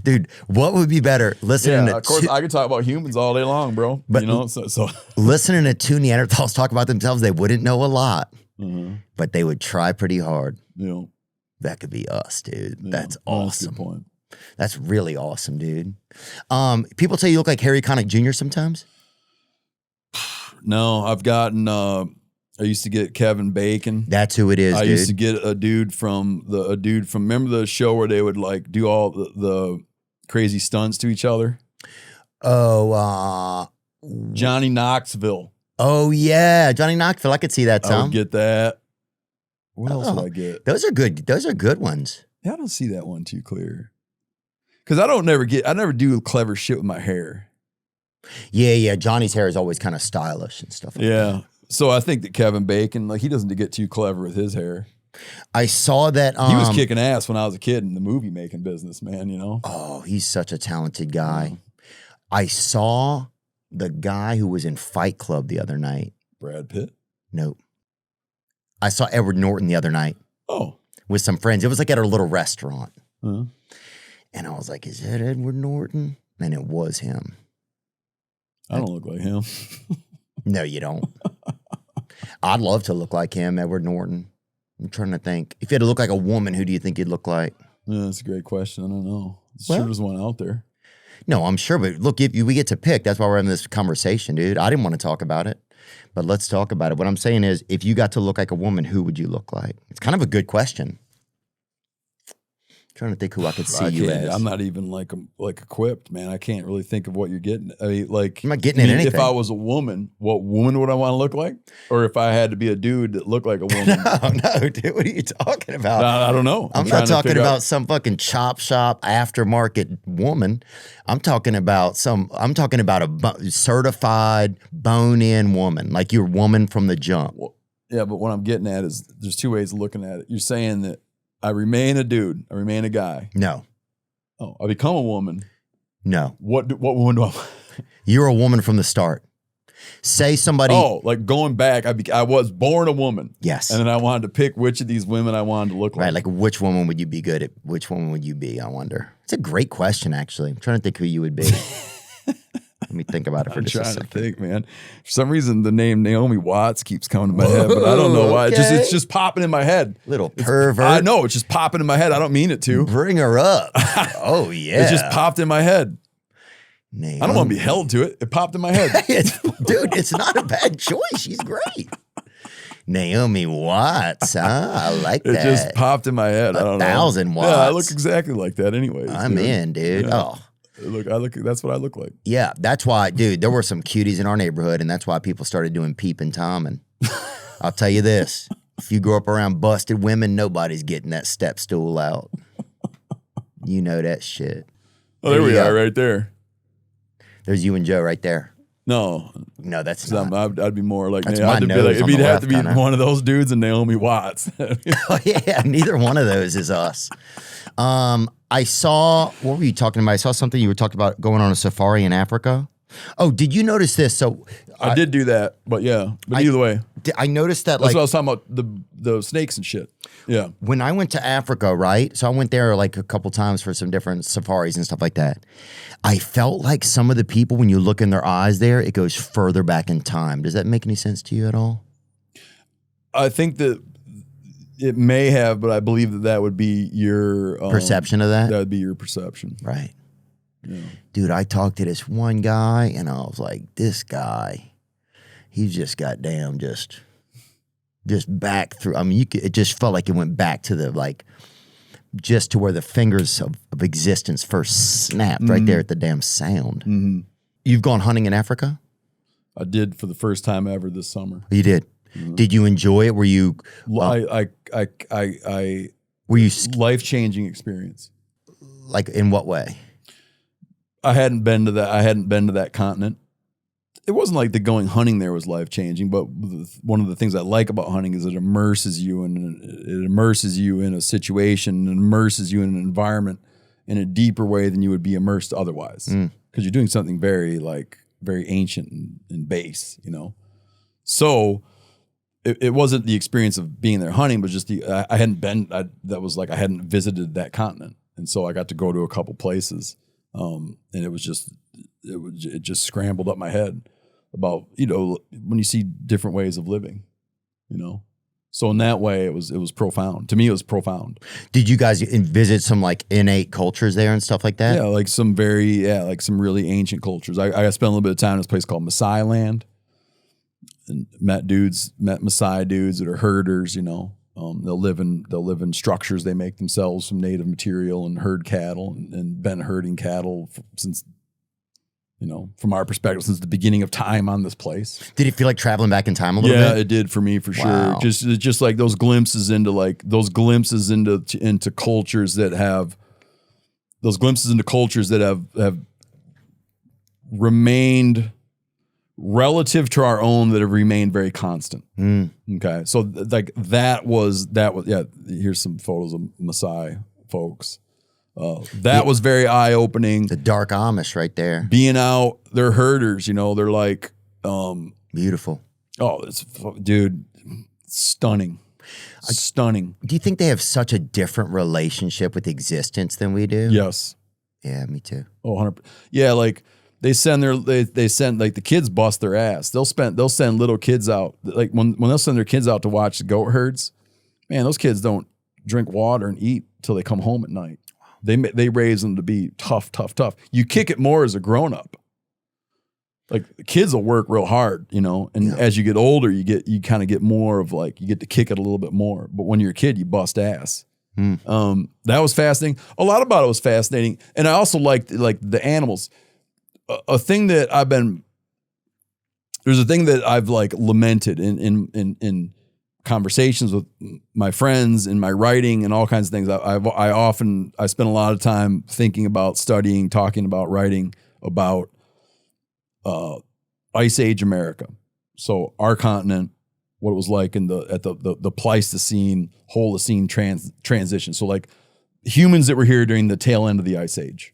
[SPEAKER 1] dude, what would be better? Listening to
[SPEAKER 2] Of course, I could talk about humans all day long, bro.
[SPEAKER 1] But-
[SPEAKER 2] you know, so
[SPEAKER 1] listening to two Neanderthals talk about themselves, they wouldn't know a lot,
[SPEAKER 2] Mhm.
[SPEAKER 1] but they would try pretty hard.
[SPEAKER 2] you know,
[SPEAKER 1] That could be us, dude.
[SPEAKER 2] yeah,
[SPEAKER 1] That's
[SPEAKER 2] That's a
[SPEAKER 1] awesome.
[SPEAKER 2] good point.
[SPEAKER 1] That's really awesome, dude. People say you look like Harry Connick Jr. sometimes.
[SPEAKER 2] No, I've gotten. I used to get Kevin Bacon.
[SPEAKER 1] That's who it is,
[SPEAKER 2] I
[SPEAKER 1] dude.
[SPEAKER 2] used to get a dude from remember the show where they would like do all the crazy stunts to each other? Johnny Knoxville.
[SPEAKER 1] Oh yeah, Johnny Knoxville. I could see that,
[SPEAKER 2] I
[SPEAKER 1] Tom.
[SPEAKER 2] would get that. What else
[SPEAKER 1] Oh.
[SPEAKER 2] would I get?
[SPEAKER 1] Those are good. Those are good ones.
[SPEAKER 2] Yeah, I don't see that one too clear. Cause I never do clever shit with my hair.
[SPEAKER 1] Yeah. Johnny's hair is always kind of stylish and stuff. Like
[SPEAKER 2] Yeah.
[SPEAKER 1] that.
[SPEAKER 2] So I think that Kevin Bacon, like he doesn't get too clever with his hair.
[SPEAKER 1] I saw that.
[SPEAKER 2] He was kicking ass when I was a kid in the movie making business, man, you know?
[SPEAKER 1] Oh, he's such a talented guy. I saw the guy who was in Fight Club the other night.
[SPEAKER 2] Brad Pitt.
[SPEAKER 1] Nope. I saw Edward Norton the other night
[SPEAKER 2] Oh.
[SPEAKER 1] with some friends. It was like at a little restaurant.
[SPEAKER 2] Uh-huh.
[SPEAKER 1] And I was like, is that Edward Norton? And it was him.
[SPEAKER 2] I don't look like him.
[SPEAKER 1] No, you don't. I'd love to look like him, Edward Norton. I'm trying to think. If you had to look like a woman, who do you think you'd look like?
[SPEAKER 2] Yeah, that's a great question. I don't know.
[SPEAKER 1] Well-
[SPEAKER 2] Sure there's one out there.
[SPEAKER 1] No, I'm sure. But look, we get to pick. That's why we're having this conversation, dude. I didn't want to talk about it, but let's talk about it. What I'm saying is, if you got to look like a woman, who would you look like? It's kind of a good question. Trying to think who I could see you as.
[SPEAKER 2] I'm not even like equipped, man. I can't really think of what you're getting. I mean, like
[SPEAKER 1] I'm not getting at anything.
[SPEAKER 2] If I was a woman, what woman would I want to look like? Or if I had to be a dude that looked like a woman?
[SPEAKER 1] No, dude. What are you talking about?
[SPEAKER 2] I don't know.
[SPEAKER 1] I'm
[SPEAKER 2] trying
[SPEAKER 1] not
[SPEAKER 2] to
[SPEAKER 1] talking
[SPEAKER 2] figure
[SPEAKER 1] about
[SPEAKER 2] out-
[SPEAKER 1] some fucking chop shop aftermarket woman. I'm talking about a certified bone-in woman, like your woman from the jump.
[SPEAKER 2] Yeah, but what I'm getting at is there's two ways of looking at it. You're saying that I remain a dude, I remain a guy.
[SPEAKER 1] No,
[SPEAKER 2] Oh, I become a woman.
[SPEAKER 1] no.
[SPEAKER 2] What woman do I?
[SPEAKER 1] You're a woman from the start. Say somebody.
[SPEAKER 2] Oh, like going back, I was born a woman.
[SPEAKER 1] Yes.
[SPEAKER 2] And then I wanted to pick which of these women I wanted to look like.
[SPEAKER 1] Right, like which woman would you be good at? Which woman would you be? I wonder. It's a great question, actually. I'm trying to think who you would be. Let me think about it for
[SPEAKER 2] I'm
[SPEAKER 1] just a
[SPEAKER 2] trying to
[SPEAKER 1] second.
[SPEAKER 2] think, man. For some reason, the name Naomi Watts keeps coming to my head, but I don't know why.
[SPEAKER 1] Okay.
[SPEAKER 2] It's just popping in my head.
[SPEAKER 1] Little pervert.
[SPEAKER 2] I know it's just popping in my head. I don't mean it to.
[SPEAKER 1] Bring her up. Oh yeah.
[SPEAKER 2] It just popped in my head.
[SPEAKER 1] Naomi.
[SPEAKER 2] I don't want to be held to it. It popped in my head.
[SPEAKER 1] Dude, it's not a bad choice. She's great. Naomi Watts, huh? I like
[SPEAKER 2] It
[SPEAKER 1] that.
[SPEAKER 2] just popped in my head. I don't know.
[SPEAKER 1] 1,000
[SPEAKER 2] Yeah, I
[SPEAKER 1] watts.
[SPEAKER 2] look exactly like that, anyways.
[SPEAKER 1] I'm in, dude.
[SPEAKER 2] Yeah.
[SPEAKER 1] Oh.
[SPEAKER 2] That's what I look like.
[SPEAKER 1] Yeah, that's why, dude, there were some cuties in our neighborhood, and that's why people started doing Peep and Tom. And I'll tell you this, if you grow up around busted women, nobody's getting that step stool out. You know that shit.
[SPEAKER 2] Oh, there
[SPEAKER 1] you
[SPEAKER 2] we
[SPEAKER 1] go.
[SPEAKER 2] are, right there.
[SPEAKER 1] There's you and Joe right there.
[SPEAKER 2] No,
[SPEAKER 1] No, that's
[SPEAKER 2] 'cause
[SPEAKER 1] not.
[SPEAKER 2] I'd be more like
[SPEAKER 1] That's
[SPEAKER 2] I'd
[SPEAKER 1] my
[SPEAKER 2] be
[SPEAKER 1] nose
[SPEAKER 2] like,
[SPEAKER 1] on
[SPEAKER 2] it'd
[SPEAKER 1] the
[SPEAKER 2] have to be
[SPEAKER 1] left, kinda.
[SPEAKER 2] one of those dudes and Naomi Watts.
[SPEAKER 1] Oh, yeah, neither one of those is us. I saw, what were you talking about? I saw something you were talking about going on a safari in Africa. Oh, did you notice this? So
[SPEAKER 2] I did do that, but yeah. But either way,
[SPEAKER 1] I noticed that,
[SPEAKER 2] that's
[SPEAKER 1] like,
[SPEAKER 2] what I was talking about, the snakes and shit. Yeah.
[SPEAKER 1] when I went to Africa, right? So I went there like a couple times for some different safaris and stuff like that. I felt like some of the people, when you look in their eyes there, it goes further back in time. Does that make any sense to you at all?
[SPEAKER 2] I think that it may have, but I believe that would be your
[SPEAKER 1] Perception of that?
[SPEAKER 2] That would be your perception.
[SPEAKER 1] Right.
[SPEAKER 2] Yeah.
[SPEAKER 1] Dude, I talked to this one guy, and I was like, this guy, he's just goddamn just back through. I mean, it just felt like it went back to the, like, just to where the fingers of existence first snapped, right there at the damn sound.
[SPEAKER 2] Mm-hmm.
[SPEAKER 1] You've gone hunting in Africa?
[SPEAKER 2] I did for the first time ever this summer.
[SPEAKER 1] You did. Did you enjoy it? Were you
[SPEAKER 2] I
[SPEAKER 1] were you
[SPEAKER 2] life-changing experience.
[SPEAKER 1] like, in what way?
[SPEAKER 2] I hadn't been to that continent. It wasn't like the going hunting there was life-changing, but one of the things I like about hunting is it immerses you in a situation, and immerses you in an environment in a deeper way than you would be immersed otherwise. Because you're doing something very like very ancient and base, you know. So it wasn't the experience of being there hunting, but just I hadn't been. That was like I hadn't visited that continent, and so I got to go to a couple places, and it just scrambled up my head about, you know, when you see different ways of living, you know. So in that way, it was profound. To me, it was profound.
[SPEAKER 1] Did you guys visit some like innate cultures there and stuff like that?
[SPEAKER 2] Yeah, like some really ancient cultures. I spent a little bit of time in this place called Maasai Land, and met Maasai dudes that are herders. You know, they'll live in structures they make themselves from native material and herd cattle, and been herding cattle since, you know, from our perspective, since the beginning of time on this place.
[SPEAKER 1] Did it feel like traveling back in time a little bit?
[SPEAKER 2] Yeah, it did for me, for
[SPEAKER 1] Wow.
[SPEAKER 2] sure. Just like those glimpses into cultures that have remained relative to our own, that have remained very constant. Okay, so that was yeah. Here's some photos of Maasai folks. That was very eye-opening.
[SPEAKER 1] The dark Amish right there.
[SPEAKER 2] Being out, they're herders, you know, they're like,
[SPEAKER 1] Beautiful.
[SPEAKER 2] oh, dude, stunning. Stunning.
[SPEAKER 1] Do you think they have such a different relationship with existence than we do?
[SPEAKER 2] Yes.
[SPEAKER 1] Yeah, me too.
[SPEAKER 2] Oh, 100%. Yeah, like they send like the kids bust their ass. They'll send little kids out. Like when they'll send their kids out to watch the goat herds, man, those kids don't drink water and eat till they come home at night. They raise them to be tough. You kick it more as a grown-up. Like the kids will work real hard, you know, and as you get older, you kind of get more of like, you get to kick it a little bit more. But when you're a kid, you bust ass. That was fascinating. A lot about it was fascinating. And I also liked like the animals. There's a thing that I've like lamented in conversations with my friends, in my writing, and all kinds of things. I spend a lot of time thinking about, studying, talking about, writing about Ice Age America. So our continent, what it was like at the Pleistocene, Holocene transition. So like humans that were here during the tail end of the Ice Age,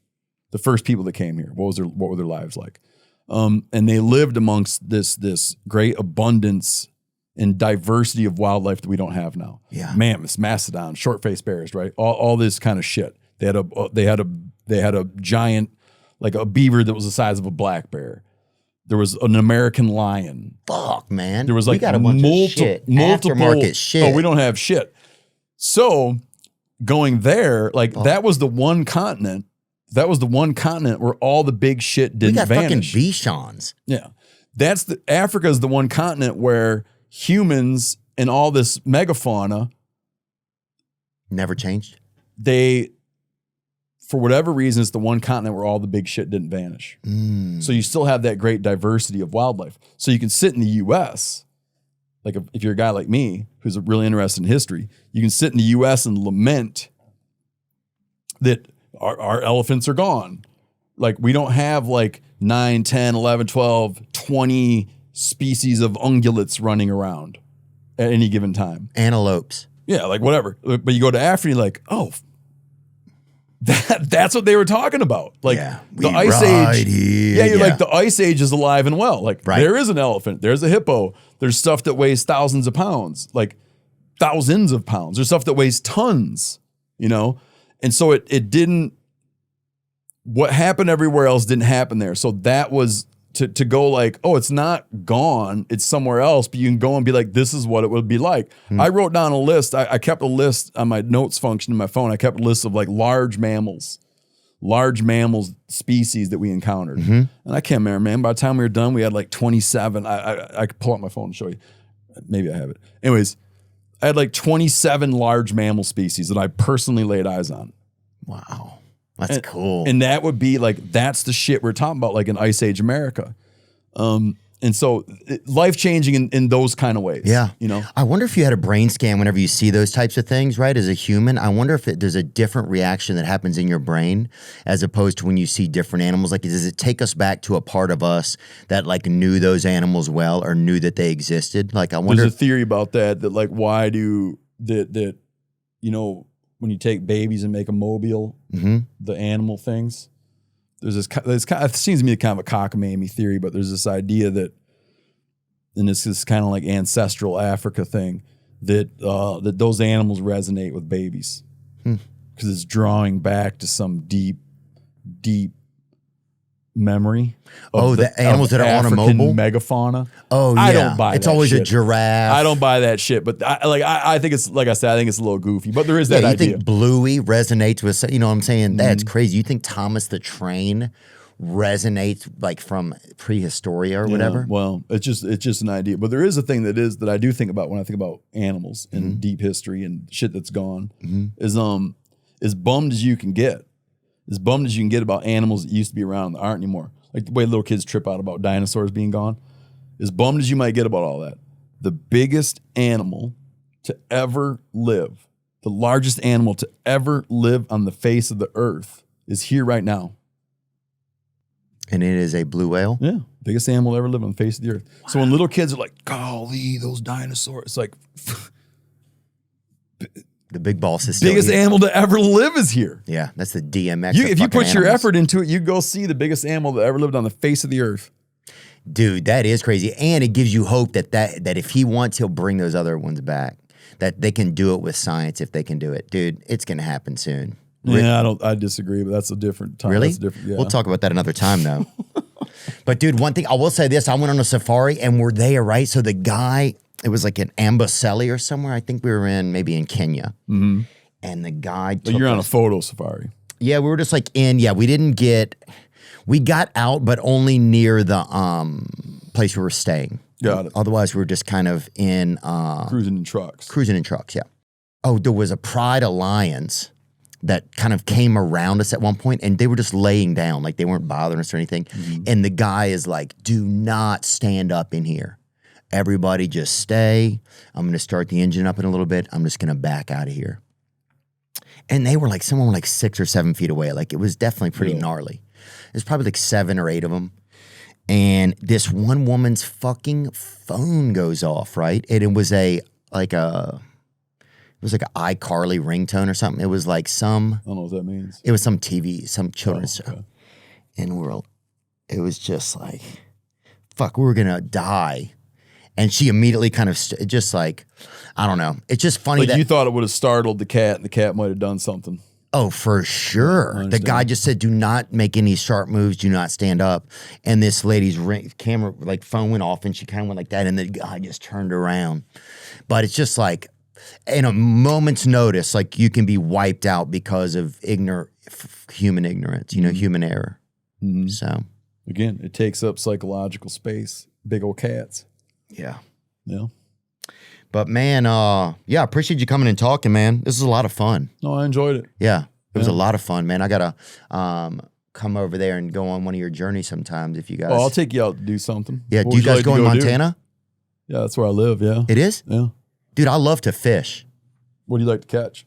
[SPEAKER 2] the first people that came here, what were their lives like? And they lived amongst this great abundance and diversity of wildlife that we don't have now.
[SPEAKER 1] Yeah.
[SPEAKER 2] Mammoths, mastodons, short-faced bears, right? All this kind of shit. They had a giant, like a beaver that was the size of a black bear. There was an American lion.
[SPEAKER 1] Fuck, man.
[SPEAKER 2] There was like
[SPEAKER 1] we got a bunch of shit.
[SPEAKER 2] multiple
[SPEAKER 1] Aftermarket shit.
[SPEAKER 2] Oh, we don't have shit. So going there, like that was the one continent. That was the one continent where all the big shit didn't vanish.
[SPEAKER 1] We got fucking Bichons.
[SPEAKER 2] Yeah. Africa is the one continent where humans and all this megafauna
[SPEAKER 1] never changed.
[SPEAKER 2] For whatever reason, it's the one continent where all the big shit didn't vanish. So you still have that great diversity of wildlife. So you can sit in the U.S., like if you're a guy like me who's really interested in history, you can sit in the U.S. and lament that our elephants are gone. Like we don't have like 9, 10, 11, 12, 20 species of ungulates running around at any given time.
[SPEAKER 1] Antelopes.
[SPEAKER 2] Yeah, like whatever. But you go to Africa, you're like, oh, that's what they were talking about. Like the Ice Age.
[SPEAKER 1] Here.
[SPEAKER 2] Yeah, you're like, the Ice Age is alive and well. Like there is an elephant, there's a hippo, there's stuff that weighs thousands of pounds, like thousands of pounds. There's stuff that weighs tons, you know? And so it didn't, what happened everywhere else didn't happen there. So that was to go like, oh, it's not gone, it's somewhere else, but you can go and be like, this is what it would be like. I wrote down a list. I kept a list on my notes function in my phone. I kept a list of like large mammals species that we encountered. And I can't remember, man. By the time we were done, we had like 27. I could pull out my phone and show you. Maybe I have it. Anyways, I had like 27 large mammal species that I personally laid eyes on.
[SPEAKER 1] Wow. That's cool.
[SPEAKER 2] And that would be like, that's the shit we're talking about, like in Ice Age America. And so life-changing in those kind of ways.
[SPEAKER 1] Yeah.
[SPEAKER 2] You know?
[SPEAKER 1] I wonder if you had a brain scan whenever you see those types of things, right? As a human, I wonder if there's a different reaction that happens in your brain as opposed to when you see different animals. Like, does it take us back to a part of us that like knew those animals well or knew that they existed? Like, I wonder.
[SPEAKER 2] There's a theory about that like, why do that, you know, when you take babies and make them mobile, the animal things, there's this it seems to me kind of a cockamamie theory, but there's this idea that, and this is kind of like ancestral Africa thing, that that those animals resonate with babies because it's drawing back to some deep memory.
[SPEAKER 1] The animals that are on a
[SPEAKER 2] African
[SPEAKER 1] mobile
[SPEAKER 2] megafauna.
[SPEAKER 1] Oh yeah,
[SPEAKER 2] I don't buy
[SPEAKER 1] it's
[SPEAKER 2] that
[SPEAKER 1] always
[SPEAKER 2] shit.
[SPEAKER 1] a giraffe.
[SPEAKER 2] I don't buy that shit, but I think it's, like I said, I think it's a little goofy, but there is that
[SPEAKER 1] you
[SPEAKER 2] idea.
[SPEAKER 1] think Bluey resonates with, you know what I'm saying? That's crazy. You think Thomas the Train resonates like from prehistoria or whatever?
[SPEAKER 2] Well, it's just an idea, but there is a thing that I do think about when I think about animals and deep history and shit that's gone. Is as bummed as you can get, about animals that used to be around that aren't anymore. Like the way little kids trip out about dinosaurs being gone. As bummed as you might get about all that, the biggest animal to ever live, the largest animal to ever live on the face of the earth is here right now.
[SPEAKER 1] And it is a blue whale?
[SPEAKER 2] Yeah. Biggest animal ever lived on the face of the earth. Wow. So when little kids are like, golly, those dinosaurs, it's like,
[SPEAKER 1] the big boss is still
[SPEAKER 2] biggest
[SPEAKER 1] here.
[SPEAKER 2] animal to ever live is here.
[SPEAKER 1] Yeah, that's the DMX.
[SPEAKER 2] If you put your
[SPEAKER 1] animals.
[SPEAKER 2] effort into it, you go see the biggest animal that ever lived on the face of the earth.
[SPEAKER 1] Dude, that is crazy. And it gives you hope that if he wants, he'll bring those other ones back. That they can do it with science if they can do it. Dude, it's going to happen soon.
[SPEAKER 2] Yeah, I disagree, but that's a different time.
[SPEAKER 1] Really?
[SPEAKER 2] That's different, yeah.
[SPEAKER 1] We'll talk about that another time, though. But, dude, one thing, I will say this. I went on a safari, and we're there, right? So the guy, it was like an Amboseli or somewhere. I think we were maybe in Kenya. Mm-hmm. And the guy took
[SPEAKER 2] You're on a
[SPEAKER 1] us-
[SPEAKER 2] photo safari.
[SPEAKER 1] Yeah, we were just like we got out, but only near the place we were staying.
[SPEAKER 2] Got it.
[SPEAKER 1] Otherwise, we were just kind of in
[SPEAKER 2] Cruising in trucks.
[SPEAKER 1] cruising in trucks, yeah. Oh, there was a pride of lions that kind of came around us at one point, and they were just laying down, like they weren't bothering us or anything. Mm-hmm. And the guy is like, do not stand up in here. Everybody just stay. I'm going to start the engine up in a little bit. I'm just going to back out of here. And they were like, someone were like 6 or 7 feet away. Like it was definitely pretty gnarly. There's probably like 7 or 8 of them. And this one woman's fucking phone goes off, right? And it was like an iCarly ringtone or something. It was like
[SPEAKER 2] I don't know what that means.
[SPEAKER 1] it was some TV, some children's show.
[SPEAKER 2] Okay.
[SPEAKER 1] And it was just like, fuck, we were going to die. And she immediately kind of just like, I don't know. It's just funny
[SPEAKER 2] Like
[SPEAKER 1] that
[SPEAKER 2] you thought it would have startled the cat, and the cat might have done something.
[SPEAKER 1] Oh, for sure. The guy just said, do not make any sharp moves. Do not stand up. And this lady's camera, like phone went off and she kind of went like that. And the guy just turned around. But it's just like, in a moment's notice, like you can be wiped out because of human ignorance, human error.
[SPEAKER 2] Mm-hmm.
[SPEAKER 1] So.
[SPEAKER 2] Again, it takes up psychological space. Big old cats.
[SPEAKER 1] Yeah.
[SPEAKER 2] Yeah.
[SPEAKER 1] But man, I appreciate you coming and talking, man. This is a lot of fun.
[SPEAKER 2] No, I enjoyed it.
[SPEAKER 1] Yeah. It was a lot of fun, man. I gotta come over there and go on one of your journeys sometimes if you guys.
[SPEAKER 2] Oh, I'll take you out to do something.
[SPEAKER 1] Yeah,
[SPEAKER 2] What
[SPEAKER 1] do
[SPEAKER 2] would
[SPEAKER 1] you guys
[SPEAKER 2] like
[SPEAKER 1] go
[SPEAKER 2] to
[SPEAKER 1] in
[SPEAKER 2] do?
[SPEAKER 1] Montana?
[SPEAKER 2] Yeah, that's where I live. Yeah.
[SPEAKER 1] It is?
[SPEAKER 2] Yeah.
[SPEAKER 1] Dude, I love to fish.
[SPEAKER 2] What do you like to catch?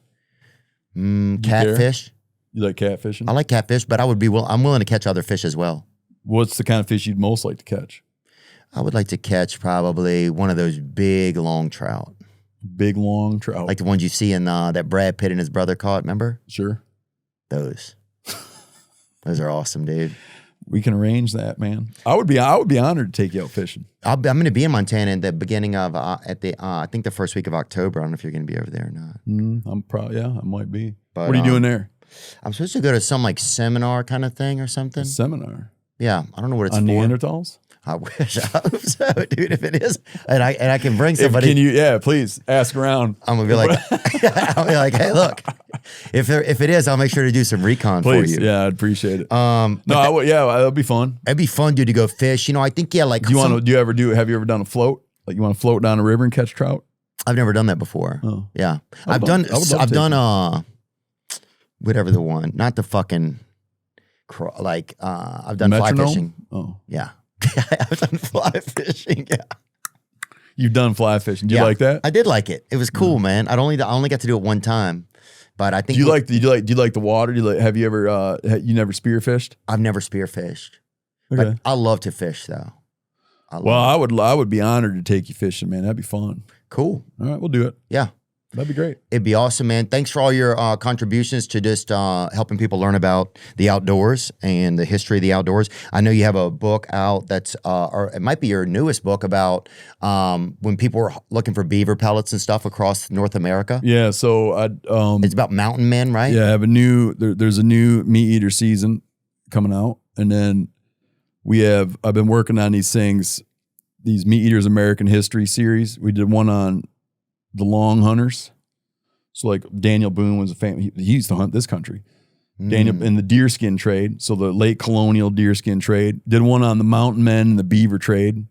[SPEAKER 1] Catfish.
[SPEAKER 2] You like catfishing?
[SPEAKER 1] I like catfish, but I'm willing to catch other fish as well.
[SPEAKER 2] What's the kind of fish you'd most like to catch?
[SPEAKER 1] I would like to catch probably one of those big long trout.
[SPEAKER 2] Big long trout.
[SPEAKER 1] Like the ones you see in that Brad Pitt and his brother caught, remember?
[SPEAKER 2] Sure.
[SPEAKER 1] Those. Those are awesome, dude.
[SPEAKER 2] We can arrange that, man. I would be honored to take you out fishing.
[SPEAKER 1] I'm going to be in Montana in the beginning of I think the first week of October. I don't know if you're going to be over there or not.
[SPEAKER 2] I'm probably, I might be.
[SPEAKER 1] But,
[SPEAKER 2] what are you doing there?
[SPEAKER 1] I'm supposed to go to some like seminar kind of thing or something.
[SPEAKER 2] A seminar
[SPEAKER 1] Yeah, I don't know what it's
[SPEAKER 2] on
[SPEAKER 1] for.
[SPEAKER 2] Neanderthals.
[SPEAKER 1] I wish. I hope so, dude. If it is, and I can bring somebody.
[SPEAKER 2] Can you? Yeah, please ask around.
[SPEAKER 1] I'm gonna be like, I'll be like, hey, look, if it is, I'll make sure to do some recon
[SPEAKER 2] Please,
[SPEAKER 1] for you.
[SPEAKER 2] yeah, I'd appreciate it.
[SPEAKER 1] No,
[SPEAKER 2] that'll be fun.
[SPEAKER 1] it'd be fun, dude, to go fish. You know, I think like.
[SPEAKER 2] Have you ever done a float? Like you want to float down a river and catch trout?
[SPEAKER 1] I've never done that before.
[SPEAKER 2] Oh.
[SPEAKER 1] Yeah,
[SPEAKER 2] I would love to take
[SPEAKER 1] whatever the one, not the fucking, I've done fly
[SPEAKER 2] Metronome?
[SPEAKER 1] fishing.
[SPEAKER 2] Oh,
[SPEAKER 1] Yeah, I've done fly fishing. Yeah.
[SPEAKER 2] you've done fly fishing. Do you
[SPEAKER 1] Yeah,
[SPEAKER 2] like that?
[SPEAKER 1] I did like it. It was cool, man. I only got to do it one time, but I think.
[SPEAKER 2] Do you like the water? Have you ever you never spearfished?
[SPEAKER 1] I've never spearfished,
[SPEAKER 2] Okay.
[SPEAKER 1] but I love to fish though.
[SPEAKER 2] Well, I would be honored to take you fishing, man. That'd be fun.
[SPEAKER 1] Cool.
[SPEAKER 2] All right, we'll do it.
[SPEAKER 1] Yeah.
[SPEAKER 2] That'd be great.
[SPEAKER 1] It'd be awesome, man. Thanks for all your contributions to just helping people learn about the outdoors and the history of the outdoors. I know you have a book out that's, or it might be your newest book about when people were looking for beaver pellets and stuff across North America.
[SPEAKER 2] Yeah, so
[SPEAKER 1] It's about mountain men, right?
[SPEAKER 2] yeah, I have there's a new MeatEater season coming out, and then I've been working on these MeatEaters American History series. We did one on the long hunters. So like Daniel Boone was he used to hunt this country. Daniel in the deerskin trade. So the late colonial deerskin trade. Did one on the mountain men and the beaver trade.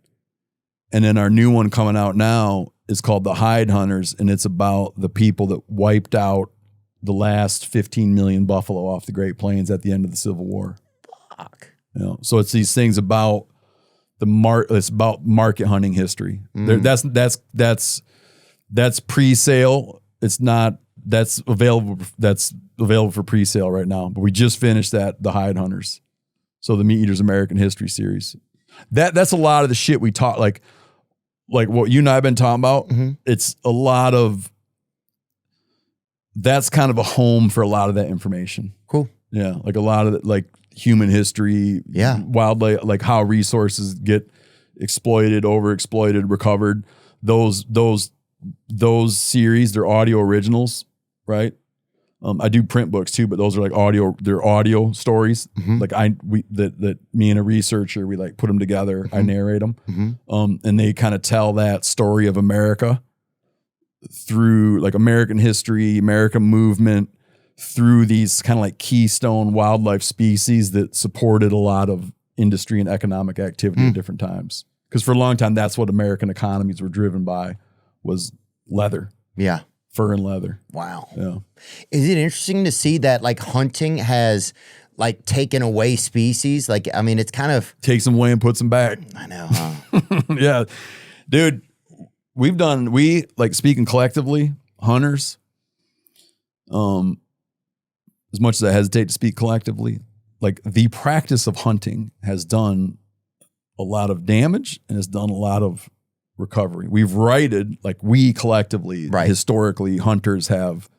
[SPEAKER 2] And then our new one coming out now is called the hide hunters. And it's about the people that wiped out the last 15 million buffalo off the Great Plains at the end of the Civil War.
[SPEAKER 1] Fuck.
[SPEAKER 2] You know, so it's these things about it's about market hunting history. That's pre-sale. It's not. That's available for pre-sale right now. But we just finished the Hide Hunters. So the MeatEaters American History series. That's a lot of the shit we taught. Like what you and I have been talking about.
[SPEAKER 1] Mm-hmm.
[SPEAKER 2] It's a lot of. That's kind of a home for a lot of that information.
[SPEAKER 1] Cool.
[SPEAKER 2] Yeah, like a lot of like human history.
[SPEAKER 1] Yeah.
[SPEAKER 2] Wildlife, like how resources get exploited, overexploited, recovered. Those series, they're audio originals, right? I do print books too, but those are like they're audio stories.
[SPEAKER 1] Mm-hmm.
[SPEAKER 2] Like that me and a researcher, we like put them together.
[SPEAKER 1] Mm-hmm.
[SPEAKER 2] I narrate them.
[SPEAKER 1] Mm-hmm.
[SPEAKER 2] And they kind of tell that story of America through like American history, American movement, through these kind of like keystone wildlife species that supported a lot of industry and economic activity at different times. Because for a long time, that's what American economies were driven by, was leather.
[SPEAKER 1] Yeah.
[SPEAKER 2] Fur and leather.
[SPEAKER 1] Wow.
[SPEAKER 2] Yeah.
[SPEAKER 1] Is it interesting to see that like hunting has like taken away species? Like, I mean, it's kind of.
[SPEAKER 2] Takes them away and puts them back.
[SPEAKER 1] I know, huh?
[SPEAKER 2] Yeah. Dude, we like speaking collectively, hunters, as much as I hesitate to speak collectively, like the practice of hunting has done a lot of damage and has done a lot of recovery. We've righted, like we collectively, historically, hunters have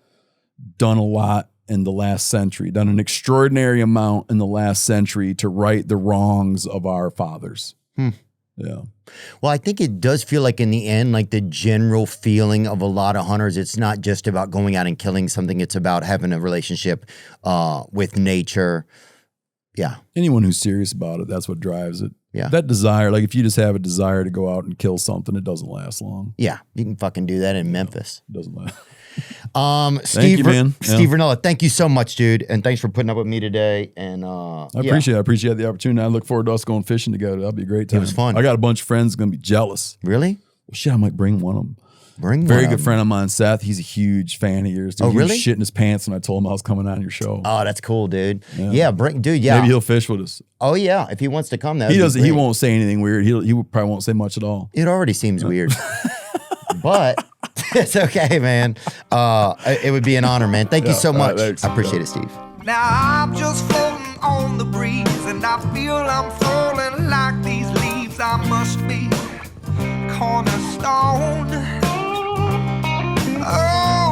[SPEAKER 2] done a lot in the last century, done an extraordinary amount in the last century to right the wrongs of our fathers. Yeah.
[SPEAKER 1] Well, I think it does feel like in the end, like the general feeling of a lot of hunters, it's not just about going out and killing something. It's about having a relationship with nature. Yeah.
[SPEAKER 2] Anyone who's serious about it, that's what drives it.
[SPEAKER 1] Yeah.
[SPEAKER 2] That desire, like if you just have a desire to go out and kill something, it doesn't last long.
[SPEAKER 1] Yeah. You can fucking do that in Memphis.
[SPEAKER 2] It doesn't last.
[SPEAKER 1] Steve,
[SPEAKER 2] you, man.
[SPEAKER 1] Steve Rinella, thank you so much, dude. And thanks for putting up with me today. And
[SPEAKER 2] I appreciate it. I appreciate the opportunity. I look forward to us going fishing together. That'll be a great time.
[SPEAKER 1] It was fun.
[SPEAKER 2] I got a bunch of friends going to be jealous.
[SPEAKER 1] Really?
[SPEAKER 2] Well, shit, I might bring one of them.
[SPEAKER 1] Bring
[SPEAKER 2] Very
[SPEAKER 1] one
[SPEAKER 2] good
[SPEAKER 1] of
[SPEAKER 2] friend of mine, Seth. He's a huge fan of yours. Dude.
[SPEAKER 1] Oh,
[SPEAKER 2] He
[SPEAKER 1] really?
[SPEAKER 2] was shitting his pants when I told him I was coming on your show.
[SPEAKER 1] Oh, that's cool, dude. Yeah, dude. Yeah.
[SPEAKER 2] Maybe he'll fish with us.
[SPEAKER 1] Oh, yeah. If he wants to come,
[SPEAKER 2] He doesn't. He won't say anything weird. He probably won't say much at all.
[SPEAKER 1] It already seems weird, but it's okay, man. It would be an honor, man. Thank you so much.
[SPEAKER 2] Thanks.
[SPEAKER 1] I appreciate it, Steve.
[SPEAKER 5] Now I'm just floating on the breeze, and I feel I'm falling like these leaves. I must be cornerstone. Oh.